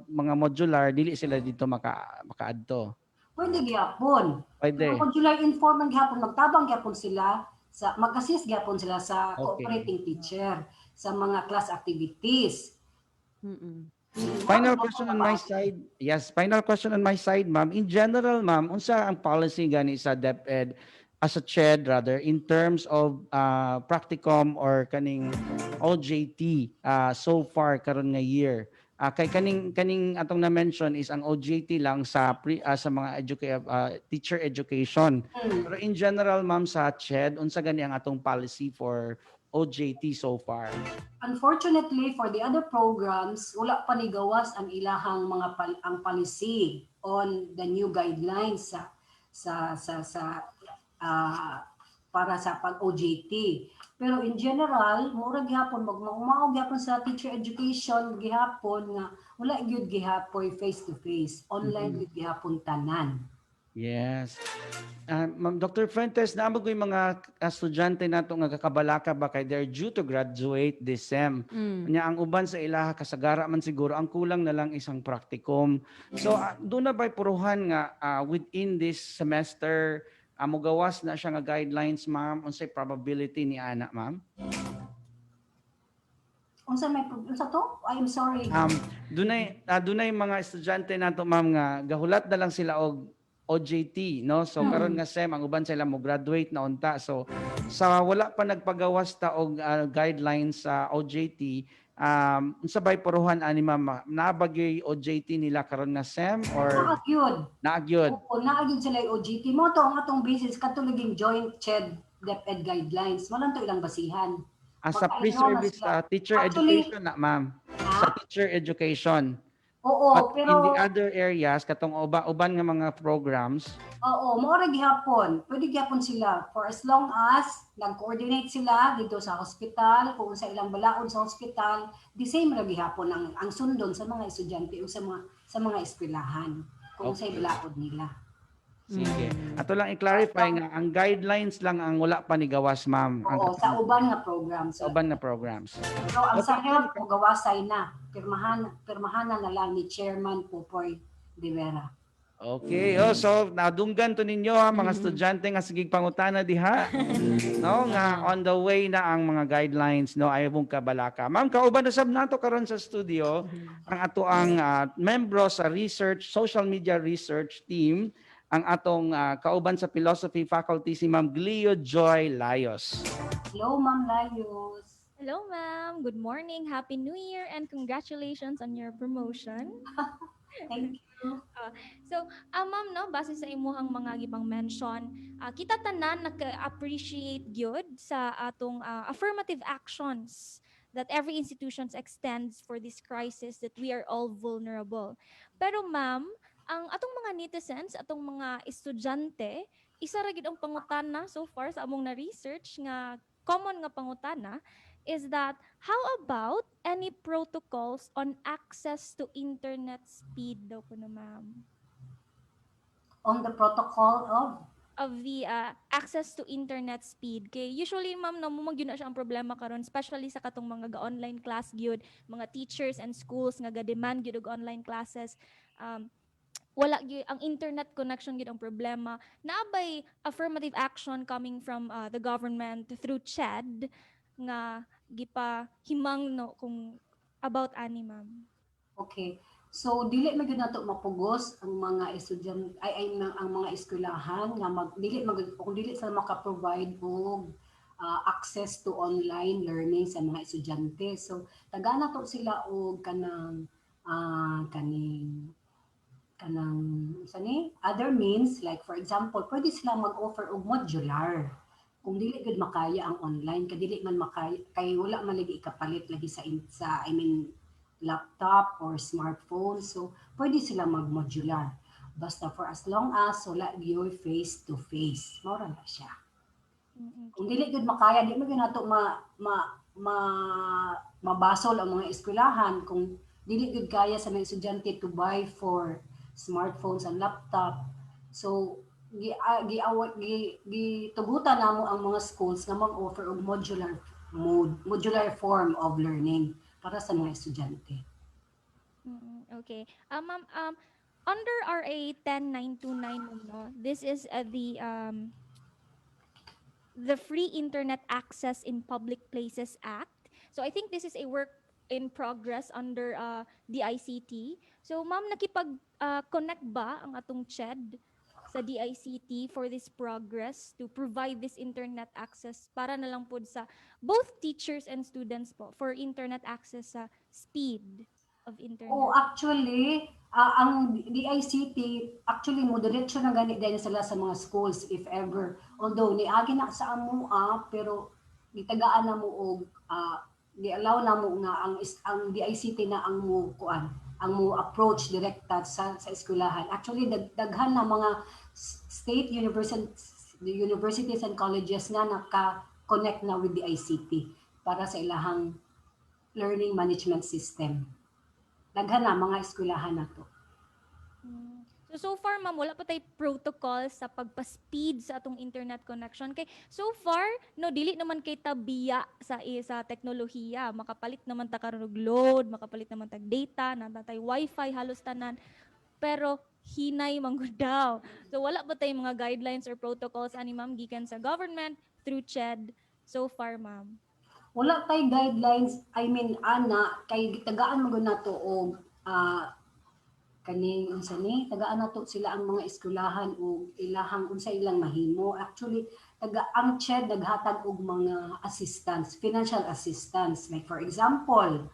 mga modular dili sila dito makaadto. Pwede gyapon. Pwede. Kung July informal gyapon magtabang gyapon sila sa mag-assist gyapon sila sa cooperating teacher sa mga class activities. Final question on my side. Yes, final question on my side, ma'am. In general, ma'am, unsa ang policy gani sa DepEd as a CHED rather in terms of practicum or kaning OJT so far karon nga year? Kay kaning atong na mention is ang OJT lang sa sa mga teacher education. Pero in general, ma'am, sa CHED, unsa gani ang atong policy for OJT so far? Unfortunately, for the other programs, wala pa ni gawas ang ilahang mga ang policy on the new guidelines para sa pag-OJT. Pero in general, mura gihapon magmao gihapon sa teacher education gihapon nga wala gyud gihapon face to face, online gyud gihapon tanan. Yes. Ma'am Dr. Fuentes, naamo ko yung mga estudyante nato nga kakabalaka ba kay they're due to graduate this sem. Nya ang uban sa ilaha kasagara man siguro ang kulang na lang isang practicum. So doon na ba'y puruhan nga within this semester mogawas na siya nga guidelines, ma'am, unsay probability ni ana, ma'am? Unsa to? I'm sorry. Dunay mga estudyante nato, ma'am, nga gahulat na lang sila og OJT, no? So karon nga sem ang uban sila mo graduate na unta. So sa wala pa nagpagawas ta og guidelines sa OJT, unsa bay puruhan ani ma'am? Nabagyoy OJT nila karon nga sem or naagyod? Oo, naagyod sila yung OJT mo to ang atong basis katuloging joint CHED DepEd guidelines. Malang to ilang basihan. Sa pre-service teacher education na, ma'am. Sa teacher education. Oo, but pero in the other areas katong uban nga mga programs, oo, mao ra gihapon. Pwede gihapon sila for as long as nag-coordinate sila dito sa hospital, kung sa ilang balaod sa hospital, the same ra gihapon ang sundon sa mga estudyante o sa mga eskwelahan kung sa balaod nila. Sige. Ato lang i-clarify nga ang guidelines lang ang wala pa ni gawas, ma'am. Oo, sa uban nga programs. Sa uban na programs. Pero ang sa health po gawasay na. Pirmahan na lang ni Chairman Popoy de Vera. Okay, so nadunggan to ninyo mga estudyante nga sigig pangutana diha. No, nga on the way na ang mga guidelines, no, ay mong kabalaka. Ma'am, kauban na sab nato karon sa studio ang ato ang membro sa social media research team, ang atong kauban sa philosophy faculty si Ma'am Glio Joy Layos. Hello, Ma'am Layos. Hello, ma'am. Good morning. Happy New Year and congratulations on your promotion. Thank you. Ma'am, no, base sa imuhang mga gibang mention, kita tanan naka-appreciate gyud sa atong affirmative actions that every institution extends for this crisis that we are all vulnerable. Pero ma'am, ang atong mga netizens, atong mga estudyante, isa ra gid ang pangutana so far sa among na-research nga common nga pangutana is that how about any protocols on access to internet speed daw kuno ma'am? On the protocol of the access to internet speed. Kay usually ma'am namumag yun na siya ang problema karon, especially sa katong mga ga-online class gyud, mga teachers and schools nga ga-demand gyud og online classes. Wala gyud ang internet connection gyud ang problema. Naabay affirmative action coming from the government through CHED nga gipahimang no kung about ani ma'am. Okay. So dili man gyud nato mapugos ang mga estudyante ang mga eskwelahan nga kung dili sila maka-provide og access to online learning sa mga estudyante. So taga nato sila og kanang other means, like for example, pwede sila mag-offer og modular. Kung dili gud makaya ang online, kadili man makaya kay wala man lagi ikapalit lagi sa laptop or smartphone. So pwede sila mag-modular. Basta for as long as wala gyud face to face. Mao ra na siya. Kung dili gud makaya, di man gyud nato mabasol ang mga eskwelahan kung dili gud kaya sa mga estudyante to buy for smartphones and laptop. So gitugutan namo ang mga schools nga mag-offer og modular form of learning para sa mga estudyante. Okay. Ma'am, under RA 10929, no, this is the Free Internet Access in Public Places Act. So I think this is a work in progress under the ICT. So ma'am, nakipag-connect ba ang atong CHED sa DICT for this progress to provide this internet access para na lang po sa both teachers and students po for internet access sa speed of internet? Oh, actually, ang DICT, actually, mo diretso na gani din sila sa mga schools, if ever. Although, niagi na sa amo, pero gitagaan na mo og gi-allow na mo nga ang DICT na ang mo kuan, ang mo approach direkta sa eskwelahan. Actually, daghan na mga state universities and colleges nga naka-connect na with the ICT para sa ilahang learning management system. Daghan na mga eskwelahan na to. So far, ma'am, wala pa tayo protocol sa pagpa-speed sa atong internet connection. Kay so far, no, dili naman kay tabiya sa teknolohiya. Makapalit naman ta karon og load, makapalit naman tag data, natay wifi halos tanan. Pero hinay manggod daw. So wala pa tayong mga guidelines or protocols ani ma'am gikan sa government through CHED so far, ma'am. Wala tay guidelines, I mean ana kay tagaan mo na to og kaning unsa ni tagaan nato sila ang mga eskwelahan og ilahang unsa ilang mahimo. Actually ang CHED naghatag og mga assistance, financial assistance, like for example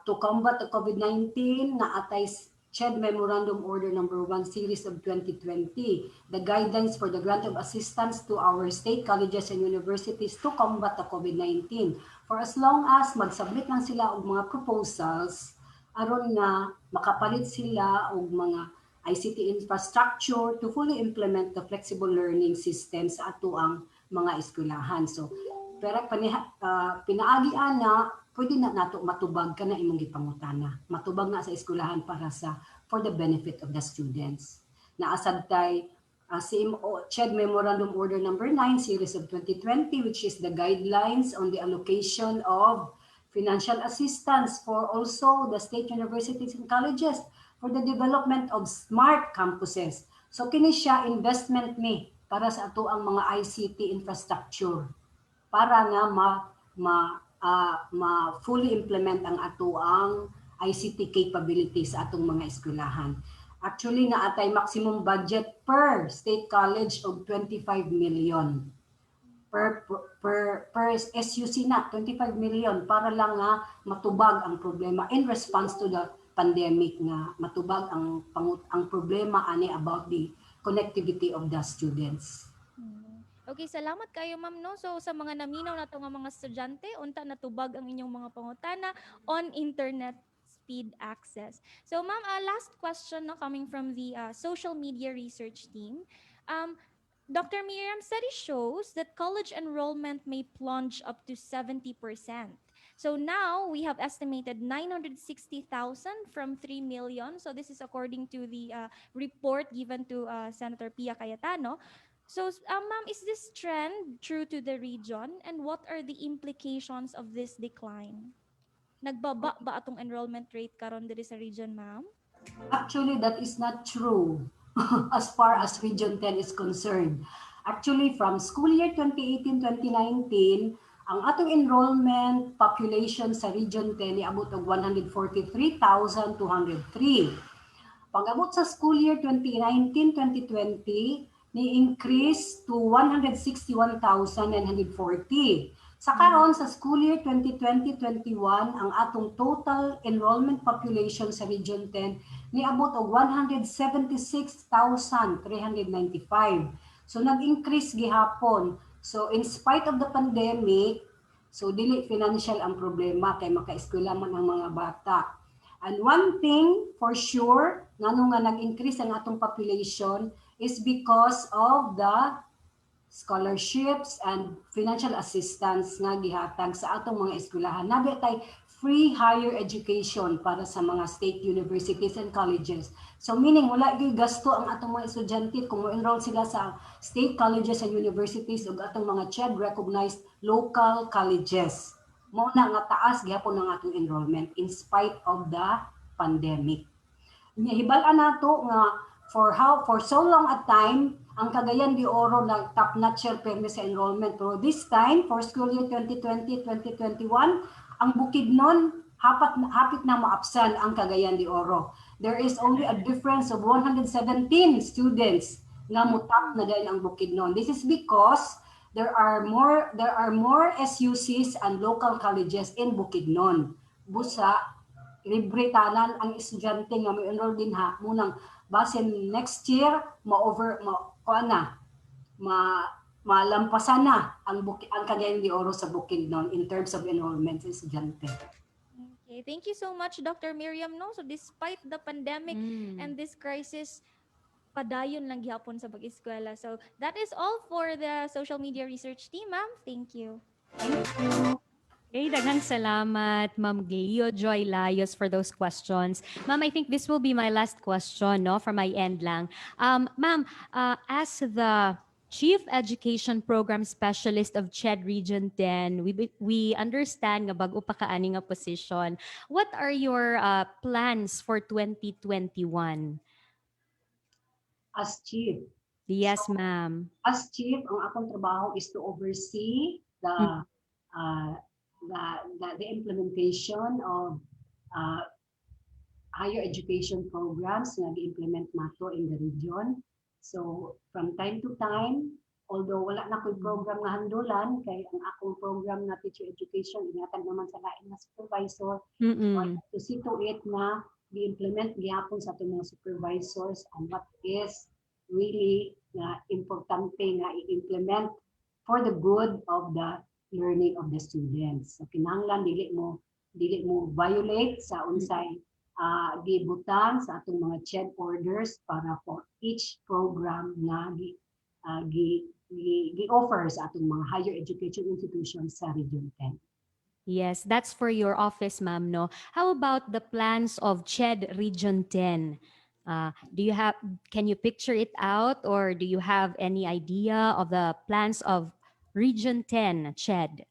to combat the COVID-19 na atay CHED Memorandum Order Number 1 Series of 2020, the guidelines for the grant of assistance to our state colleges and universities to combat the COVID-19. For as long as magsubmit lang sila og mga proposals aron nga makapalit sila og mga ICT infrastructure to fully implement the flexible learning system sa ato ang mga eskwelahan. So pero pinaagi ana pwede na nato matubag ka na imong gipangutana. Matubag na sa eskwelahan para for the benefit of the students. Naasad tay CHED Memorandum Order Number 9 Series of 2020, which is the guidelines on the allocation of financial assistance for also the state universities and colleges for the development of smart campuses. So kini siya investment ni para sa ato ang mga ICT infrastructure para nga fully implement ang ato ang ICT capabilities sa atong mga eskwelahan. Actually naatay maximum budget per state college og 25 million. Per SUC na 25 million para lang nga matubag ang problema in response to the pandemic nga matubag ang problema ani about the connectivity of the students. Okay, salamat kayo ma'am no. So sa mga naminaw nato nga mga estudyante, unta natubag ang inyong mga pangutana on internet speed access. So ma'am, last question no coming from the social media research team. Dr. Miriam, study shows that college enrollment may plunge up to 70%. So now we have estimated 960,000 from 3 million. So this is according to the report given to Senator Pia Cayetano. So ma'am, is this trend true to the region and what are the implications of this decline? Nagbaba ba atong enrollment rate karon diri sa region, ma'am? Actually, that is not true as far as Region 10 is concerned. Actually, from school year 2018-2019, ang atong enrollment population sa Region 10 niabot og 143,203. Pag-abot sa school year 2019-2020, ni-increase to 161,940. Sa karon sa school year 2020-21, ang atong total enrollment population sa Region 10 niabot og 176,395. So nag-increase gihapon. So in spite of the pandemic, so dili financial ang problema kay makaeskwela man ang mga bata. And one thing for sure, ngano nga nag-increase ang atong population is because of the scholarships and financial assistance nga gihatag sa atong mga eskwelahan. Nabi tay free higher education para sa mga state universities and colleges. So meaning wala gyud gasto ang atong mga estudyante kung mo-enroll sila sa state colleges and universities ug atong mga CHED recognized local colleges. Mo na nga taas gyapon ang atong enrollment in spite of the pandemic. Hibal-an nato nga for so long a time ang Cagayan de Oro na top-notch permi sa enrollment. Pero this time, for school year 2020-2021, ang Bukidnon, hapit na maapsan ang Cagayan de Oro. There is only a difference of 117 students nga mutap na dahil ang Bukidnon. This is because there are more SUCs and local colleges in Bukidnon. Busa, libre tanan ang estudyante nga may enroll din ha munang base next year malampasan na ang Cagayan de Oro sa Bukidnon in terms of enrollment sa estudyante. Okay, thank you so much, Dr. Miriam. No, so despite the pandemic and this crisis, padayon lang gihapon sa pag-eskwela. So that is all for the social media research team, ma'am. Thank you. Okay, daghang salamat, Ma'am Glio Joy Layos, for those questions. Ma'am, I think this will be my last question, no, from my end lang. Ma'am, as the Chief Education Program Specialist of CHED Region 10, we understand nga bago pa kaani nga position. What are your plans for 2021? As chief. Yes, ma'am. As chief, ang akong trabaho is to oversee the implementation of higher education programs na gi-implement nato in the region. So from time to time, although wala na ko'y program nga handulan, kay ang akong program na teacher education, inatag naman sa lain na supervisor, to see to it na gi-implement gihapon sa atong mga supervisors and what is really importante nga i-implement for the good of the learning of the students. So kinahanglan dili mo violate sa unsay gibutan sa atong mga CHED orders para for each program na gi-offer sa atong mga higher education institutions sa Region 10. Yes, that's for your office, ma'am, no? How about the plans of CHED Region 10? Can you picture it out, or do you have any idea of the plans of Region 10 CHED?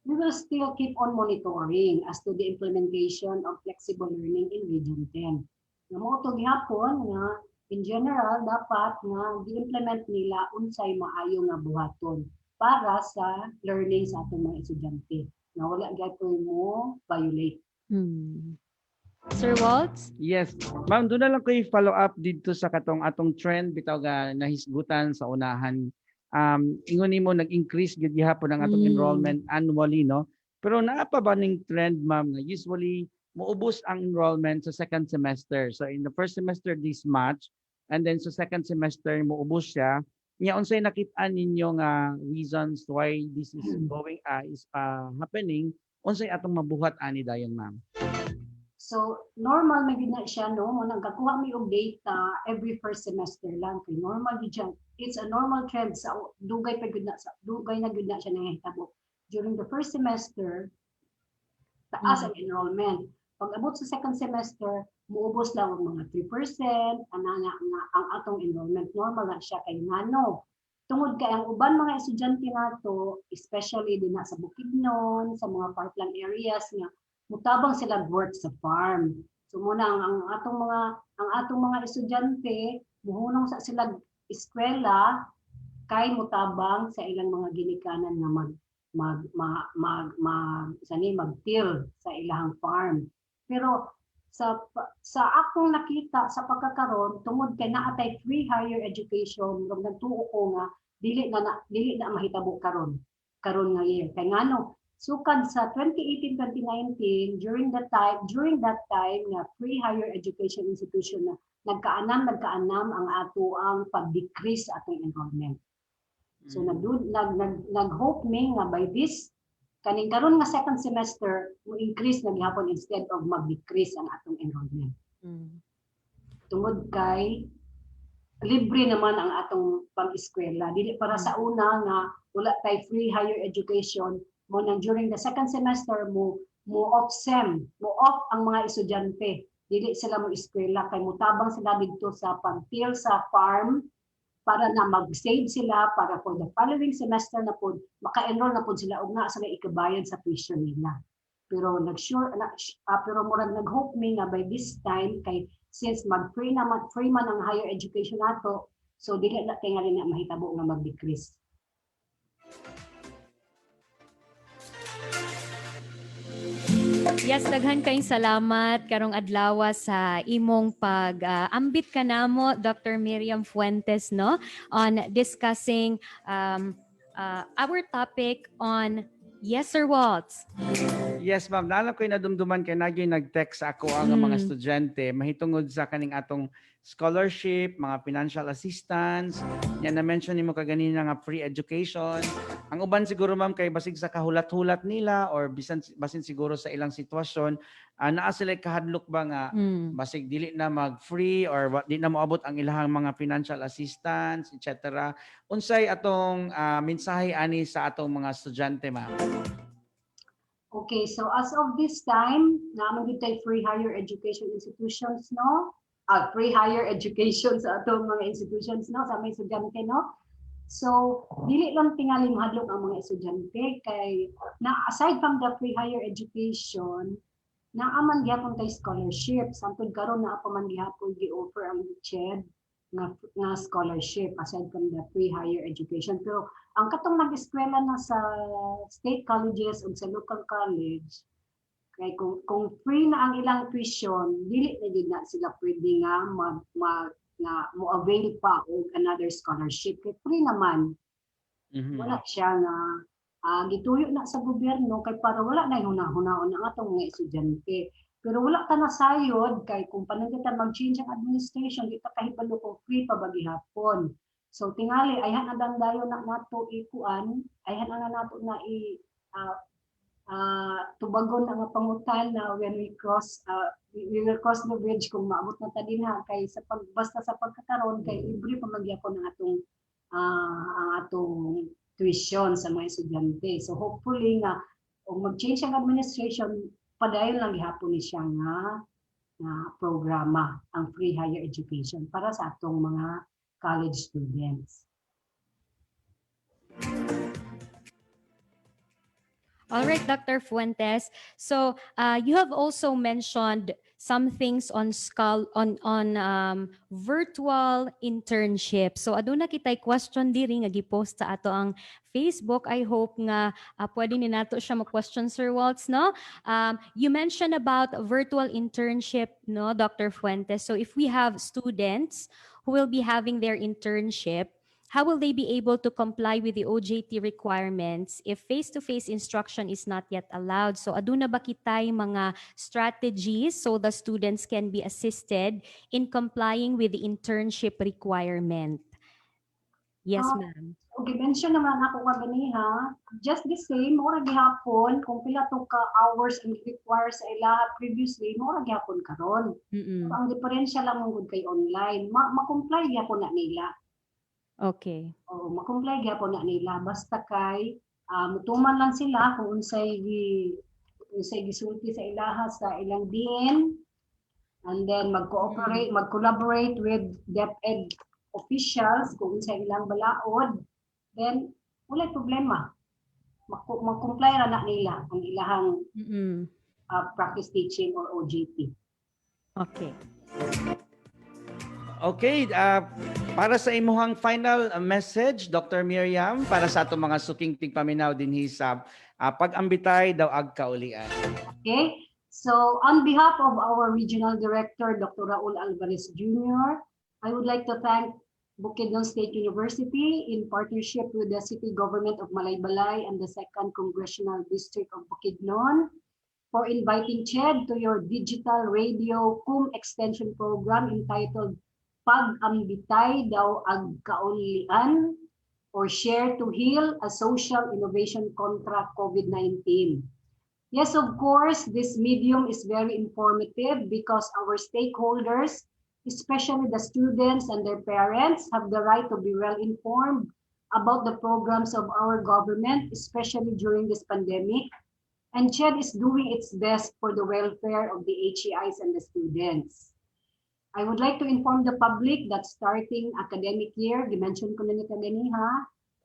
We will still keep on monitoring as to the implementation of flexible learning in Region 10. Nga mo ito gihapon nga in general dapat nga di-implement nila unsay maayo nga buhaton para sa learning sa atong mga estudyante. Nga wala gyapon mo violate. Sir Waltz? Yes. Ma'am, doon na lang ko i-follow up dito sa atong trend bitaw ga nahisgutan sa unahan. Ingon nimo nag-increase gid gihapon ang atong enrollment annually, no? Pero naa pa ba ning trend, ma'am, usually muubos ang enrollment sa second semester. So in the first semester this March, and then sa second semester muubos siya. Nya unsay nakit-an ninyo nga reasons why this is happening? Unsay atong mabuhat ani dayon, ma'am? So normal may na siya, no? Mo nagkakuha mi og data every first semester lang kay normal gid siya. It's a normal trend sa dugay na gud na siya nangahitabo. During the first semester, taas ang enrollment. Pag abot sa second semester, muubos lang og mga 3%, ang atong enrollment normal na siya kay ngano. Tungod kay ang uban mga estudyante nato, especially din sa Bukidnon, sa mga parkland areas nga mutabang sila work sa farm. So muna ang atong mga estudyante muhunong sa sila eskwela kay mutabang sa ilang mga ginikanan nga magtil sa ilang farm. Pero sa akong nakita sa pagkakaroon tungod kay naatay free higher education ug nagtuo ko nga dili na mahitabo karon nga year. Kay ngano sukad sa 2018-2019 during that time nga free higher education institution na nagkaanam ang ato ang pag-decrease sa atong enrollment. So nag-hope me nga by this kaning karon nga second semester mo increase na gihapon instead of mag-decrease ang atong enrollment. Tungod kay libre naman ang atong pag-eskwela. Dili para sa una nga wala tay free higher education mo nang during the second semester mo mo-off ang mga estudyante. Dili sila mo eskwela kay mutabang sila dito sa pagtil sa farm para na mag-save sila para for the following semester na po maka-enroll na po sila ug na sila ikabayad sa tuition nila. Pero pero murag nag-hope me nga by this time kay since mag-free man ang higher education nato, so dili na tingali na mahitabo nga mag-decrease. Yes, daghan kayong salamat karong adlaw sa imong pag-ambit kanamo Dr. Miriam Fuentes no on discussing our topic on Yes Sir Waltz. Yes, ma'am. Naalam ko yung nadumduman kay nagyoy nag-text sa ako ang mga estudyante mahitungod sa kaning atong scholarship, mga financial assistance. Yan na-mention nimo kaganina nga free education. Ang uban siguro ma'am kay basig sa kahulat-hulat nila or basin siguro sa ilang sitwasyon, naa sila kahadlok ba nga basig dili na mag-free or di na moabot ang ilahang mga financial assistance, etc. Unsay atong mensahe ani sa atong mga estudyante, ma'am? Okay, so as of this time, naman dito ay free higher education institutions, no? Free higher education sa atong mga institutions, no? Sa mga estudyante, no? So, dili lang tingali mahadlok ang mga estudyante kay na aside from the free higher education, naaman gyapon kay scholarship. Samtod karon na pa man gyapon gi-offer ang CHED nga scholarship aside from the free higher education. Pero ang katong nag-eskwela na sa state colleges o sa local college, kay kung free na ang ilang tuition, dili na din na sila pwede nga mo-avail pa og another scholarship. Kay free naman. Wala siya nga gituyo na sa gobyerno kay para wala na hunahon ang atong mga estudyante. Pero wala ka na sayod kay kung pananggitan mag-change ang administration, di ka kahibalo kung free pa ba gihapon. So tingali ayhan na dandayon na nato ikuan, ayhan na nato na tubagon ang pangutan na when we will cross the bridge kung maabot na ta dinha kay sa basta sa pagkakaroon kay libre pa magyapon ang atong tuition sa mga estudyante. So hopefully nga kung mag-change ang administration, padayon lang gihapon ni siya nga programa ang free higher education para sa atong mga college students. All right, Dr. Fuentes. So you have also mentioned some things on virtual internship. So aduna kitay question diri nga gipost sa ato ang Facebook. I hope nga pwede ni nato siya mag-question, Sir Waltz, no? You mentioned about virtual internship, no, Dr. Fuentes. So if we have students who will be having their internship, how will they be able to comply with the OJT requirements if face-to-face instruction is not yet allowed? So aduna ba kitay mga strategies so the students can be assisted in complying with the internship requirement? Yes, ma'am. Okay, mention naman ako kaganiha, just the same, mura gihapon, kung pila to ka hours ang require sa ilaha previously, mura gihapon karon. So, ang diferensya lang mong kay online, ma-comply gihapon na nila. Okay. Ma-comply gyapon na nila basta kay mutuman lang sila kung unsay gisulti sa ilaha sa ilang din, and then mag-collaborate with DepEd officials kung unsay ilang balaod, then wala problema. Mag-comply ra na nila ang ilahang practice teaching or OJT. Okay. Okay, para sa imuhang final message, Dr. Miriam, para sa atong mga suking tigpaminaw dinhi sa pag-ambitay daw ag kaulian. Okay, so on behalf of our Regional Director, Dr. Raul Alvarez Jr., I would like to thank Bukidnon State University in partnership with the City Government of Malaybalay and the 2nd Congressional District of Bukidnon for inviting CHED to your digital radio extension program entitled Pag-ambitay daw ag kaulian or Share to Heal, a social innovation contra COVID-19. Yes, of course, this medium is very informative because our stakeholders, especially the students and their parents, have the right to be well informed about the programs of our government, especially during this pandemic. and CHED is doing its best for the welfare of the HEIs and the students. I would like to inform the public that starting academic year, dimension ko na ni kaniha,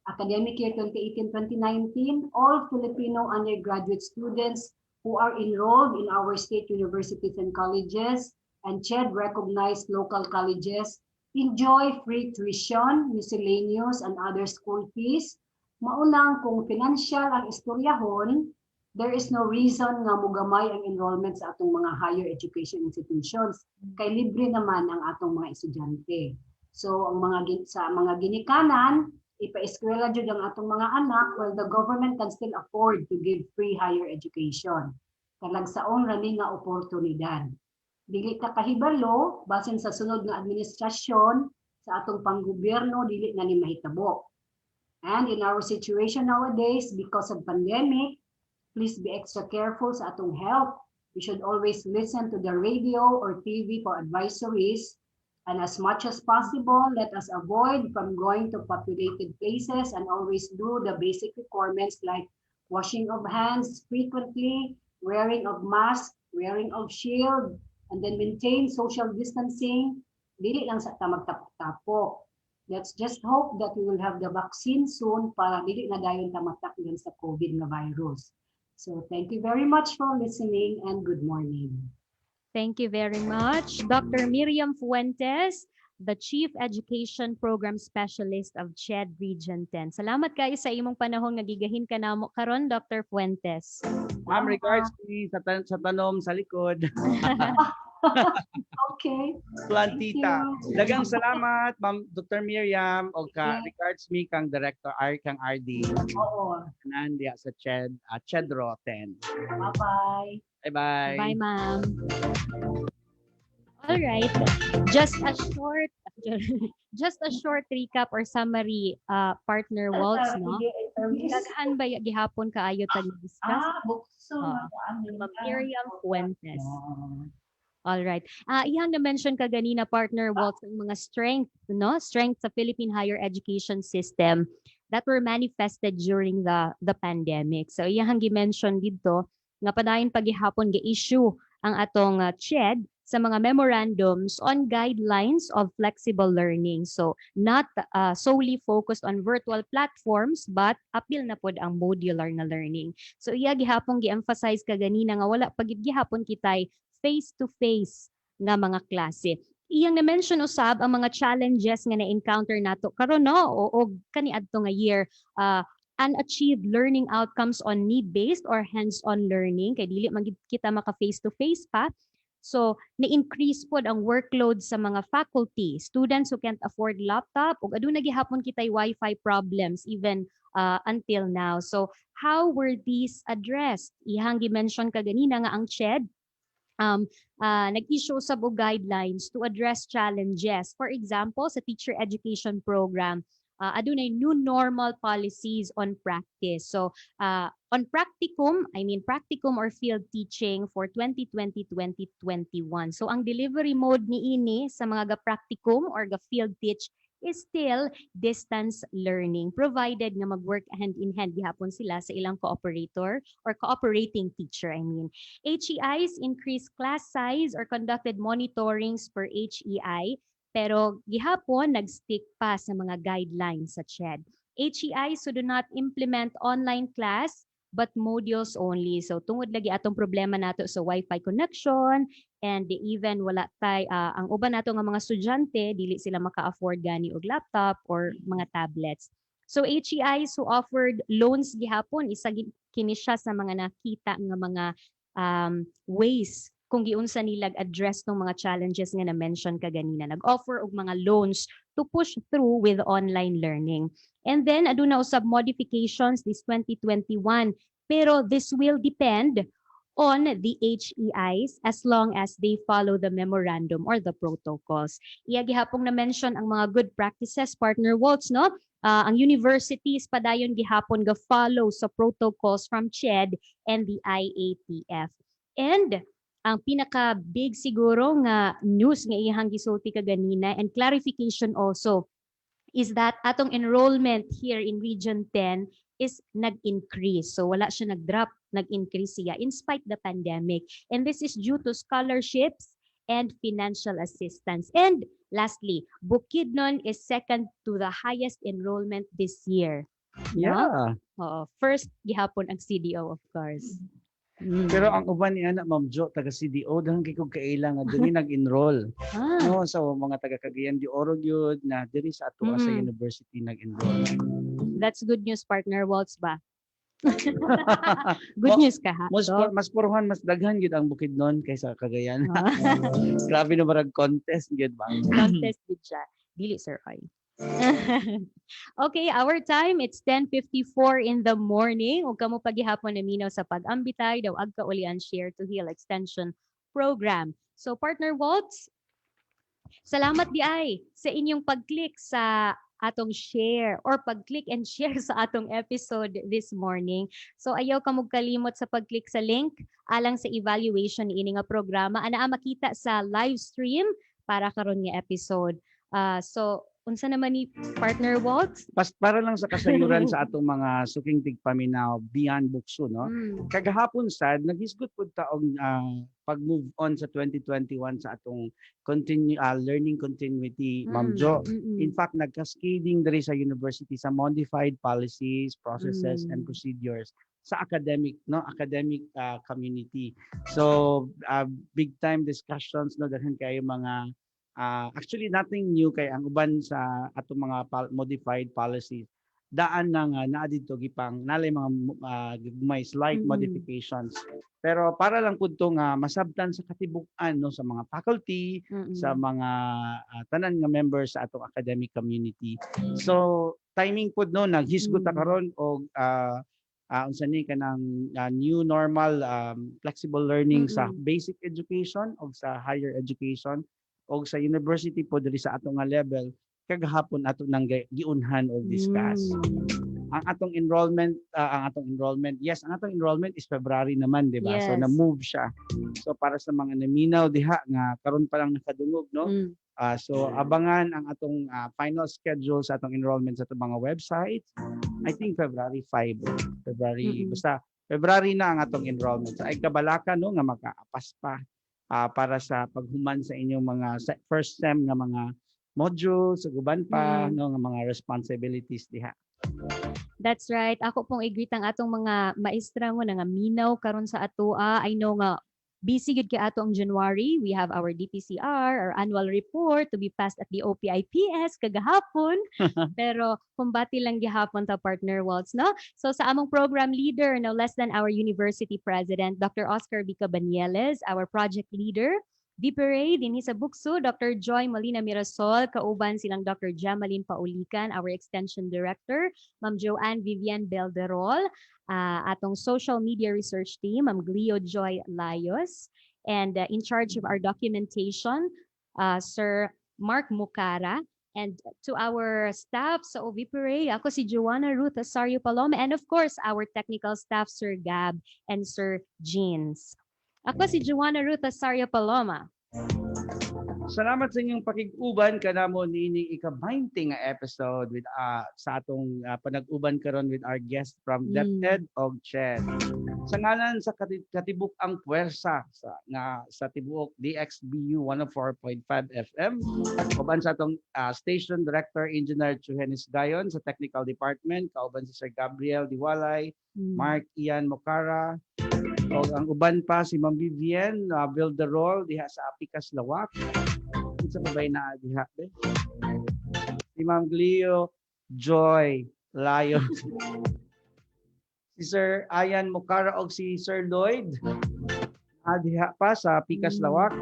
academic year 2018-2019, all Filipino undergraduate students who are enrolled in our state universities and colleges and CHED recognized local colleges enjoy free tuition, miscellaneous, and other school fees. Maunang kung financial ang istoryahon, there is no reason nga mugamay ang enrollment sa atong mga higher education institutions. Kay libre naman ang atong mga estudyante. So ang sa mga ginikanan, ipa-eskwela jud ang atong mga anak while the government can still afford to give free higher education. Kalagsaong rani nga oportunidad. Dili ka kahibalo basin sa sunod nga administrasyon sa atong panggobyerno dili na ni mahitabo. And in our situation nowadays because of pandemic, please be extra careful sa atong health. We should always listen to the radio or TV for advisories. And as much as possible, let us avoid from going to populated places and always do the basic requirements like washing of hands frequently, wearing of mask, wearing of shield, and then maintain social distancing. Dili lang sa tamagtapok-tapok. Let's just hope that we will have the vaccine soon para dili na dayon tamatakyan sa COVID na virus. So thank you very much for listening and good morning. Thank you very much, Dr. Miriam Fuentes, the Chief Education Program Specialist of CHED Region 10. Salamat kayo sa imong panahon nga gigahin ka namo karon, Dr. Fuentes. Ma'am, regards sa tanom sa likod. Okay. Tuan tita. Dagang salamat, Ma'am Dr. Miriam, o regards mi kang Director kang RD. Oo. Nandiya sa CHEDRO 10. Bye-bye. Bye-bye. Bye, ma'am. All right. Just a short recap or summary, partner Waltz, no? Daghan ba gihapon kaayo tag discuss? Ma'am Miriam Fuentes. All right. Ihang na-mention ka ganina, partner Waltz, ang mga strength, no? Strength sa Philippine higher education system that were manifested during the pandemic. So iyang gi-mention dito nga padayon paghihapon gi-issue ang atong CHED sa mga memorandums on guidelines of flexible learning. So not solely focused on virtual platforms but appeal na pod ang modular na learning. So iya gihapon gi-emphasize ka ganina nga wala pagid gihapon kitay face-to-face nga mga klase. Iyang na-mention usab ang mga challenges nga na-encounter nato karon no o kaniadto nga year, unachieved learning outcomes on need-based or hands-on learning kay dili man kita maka face-to-face pa. So na-increase pod ang workload sa mga faculty, students who can't afford laptop ug aduna gihapon kitay Wi-Fi problems even until now. So how were these addressed? Ihang gi-mention ka ganina nga ang CHED nag-issue sa guidelines to address challenges. For example, sa teacher education program, adunay new normal policies on practice. So, on practicum or field teaching for 2020-2021. So, ang delivery mode niini sa mga ga-practicum or ga-field teach is still distance learning, provided nga mag-work hand-in-hand gihapon sila sa ilang cooperator or cooperating teacher, HEIs increased class size or conducted monitorings per HEI, pero gihapon nag-stick pa sa mga guidelines sa CHED. HEIs who do not implement online class but modules only. So tungod lagi atong problema nato sa Wi-Fi connection and even wala tay ang uban nato nga mga estudyante dili sila maka-afford gani og laptop or mga tablets. So HEIs who offered loans gihapon isa kini siya sa mga nakita nga mga ways kung giunsa nilag address tong mga challenges nga na-mention ka ganina. Nag-offer og mga loans to push through with online learning. And then aduna usab modifications this 2021, pero this will depend on the HEIs as long as they follow the memorandum or the protocols. Iya gihapong na-mention ang mga good practices, partner Waltz, no? Ang universities padayon gihapon ga-follow sa protocols from CHED and the IATF. And ang pinaka-big siguro nga news nga iyang gisulti kaganina and clarification also is that atong enrollment here in Region 10 is nag-increase. So wala siya nag-drop nag-increase siya in spite the pandemic. And this is due to scholarships and financial assistance. And lastly, Bukidnon is second to the highest enrollment this year. No? Yeah. Oo. First, gihapon ang CDO, of course. Pero ang uban ni anak Ma'am Jo taga CDO dahang kay kog kailangan diri nag-enroll. No, so mga taga Cagayan de Oro gyud na diri sa ato sa university nag-enroll. That's good news, partner Waltz ba? Good news ka ha. Mas puruhan mas daghan gyud ang Bukidnon kaysa Cagayan. Grabe na barag contest gyud ba? Contest gid siya. Dili sir oy. Okay, our time, it's 10:54 in the morning. Ug kamo pagihapon na minaw sa pag-ambitay daw agka uli ang Share to Heal extension program. So partner Waltz, salamat di ay sa inyong pag-click sa atong share or pag-click and share sa atong episode this morning. So ayaw ka kalimot sa pag-click sa link alang sa evaluation ni ini nga programa ana makita sa live stream para karon nga episode. So unsa naman ni partner Waltz? Para lang sa kasayuran sa atong mga suking tigpaminaw beyond BukSU, no? Kagahapon sad naghisgot pud ta og pag-move on sa 2021 sa atong learning continuity, Ma'am Jo. In fact, nagcascading diri sa university sa modified policies, processes and procedures sa academic community. So big time discussions no dahil kayo mga actually nothing new kay ang uban sa atong mga modified policies daan na nga naa didto gipang nalay mga may slight modifications pero para lang pud to nga masabtan sa katibuk-an no sa mga faculty sa mga tanan nga members sa atong academic community. So timing pud no naghisgot ta karon og unsa ni kanang new normal flexible learning sa basic education og sa higher education og sa university po diri sa atong nga level kagahapon ato nang giunhan og discuss. Ang atong enrollment yes, ang atong enrollment is February naman, di ba? Yes. So na-move siya. So para sa mga naminaw diha nga karon pa lang nakadungog, no? So abangan ang atong final schedule sa atong enrollment sa atong mga websites. I think February 5. Basta February na ang atong enrollment. So, ay kabalaka no nga makaapas pa. Para sa paghuman sa inyong mga first sem nga mga modules, uban pa no nga mga responsibilities diha. That's right. Ako pong i-greet ang atong mga maestra mo nga minaw karon sa atoa. I know nga busy gid kay ato ang January. We have our DPCR, our annual report to be passed at the OPIPS kagahapon. Pero kumbati lang gihapon ta partner Waltz, no? So sa among program leader, no less than our university president, Dr. Oscar B. Cabanieles, our project leader, VPRA dinhi sa BukSU, Dr. Joy Molina Mirasol, kauban silang Dr. Jamalyn Paulican, our extension director, Ma'am Joanne Vivian Belderol, atong social media research team, Ma'am Glio Joy Layos, and in charge of our documentation, Sir Mark Mucara, and to our staff sa OVPRA, ako si Joanna Ruth Asario Paloma, and of course, our technical staff, Sir Gab and Sir Jeans. Ako si Joanna Ruth Asario Paloma. Salamat sa inyong pakig-uban kanamo niining ika-20 nga episode with sa atong panag-uban karon with our guest from DepEd og CHED. Sa ngalan sa katibuk ang puwersa sa tibuok DxBU 104.5 FM kauban sa atong station director engineer Chuhenis Gayon sa technical department kauban si Sir Gabriel Diwalay, Mark Ian Mocara, o ang uban pa si Ma'am Vivian Vilderol diha sa Apikas Lawak. Sa babay na diha si Ma'am Glio Joy Layon, si Sir Ayan Mucara og si Sir Lloyd diha pa sa Apikas Lawak.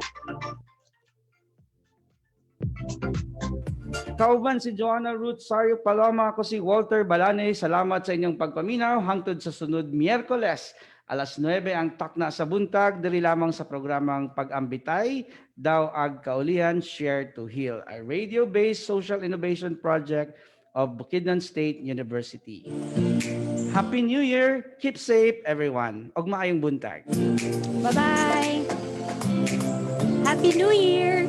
Kauban si Joanna Ruth Sario Paloma, ako si Walter Balane. Salamat sa inyong pagpaminaw hangtod sa sunod Miyerkules alas 9 ang takna sa buntag diri lamang sa programang Pag-ambitay daw ag kaulihan Share to Heal, a radio-based social innovation project of Bukidnon State University. Happy New Year! Keep safe everyone. Og maayong buntag. Bye-bye! Happy New Year!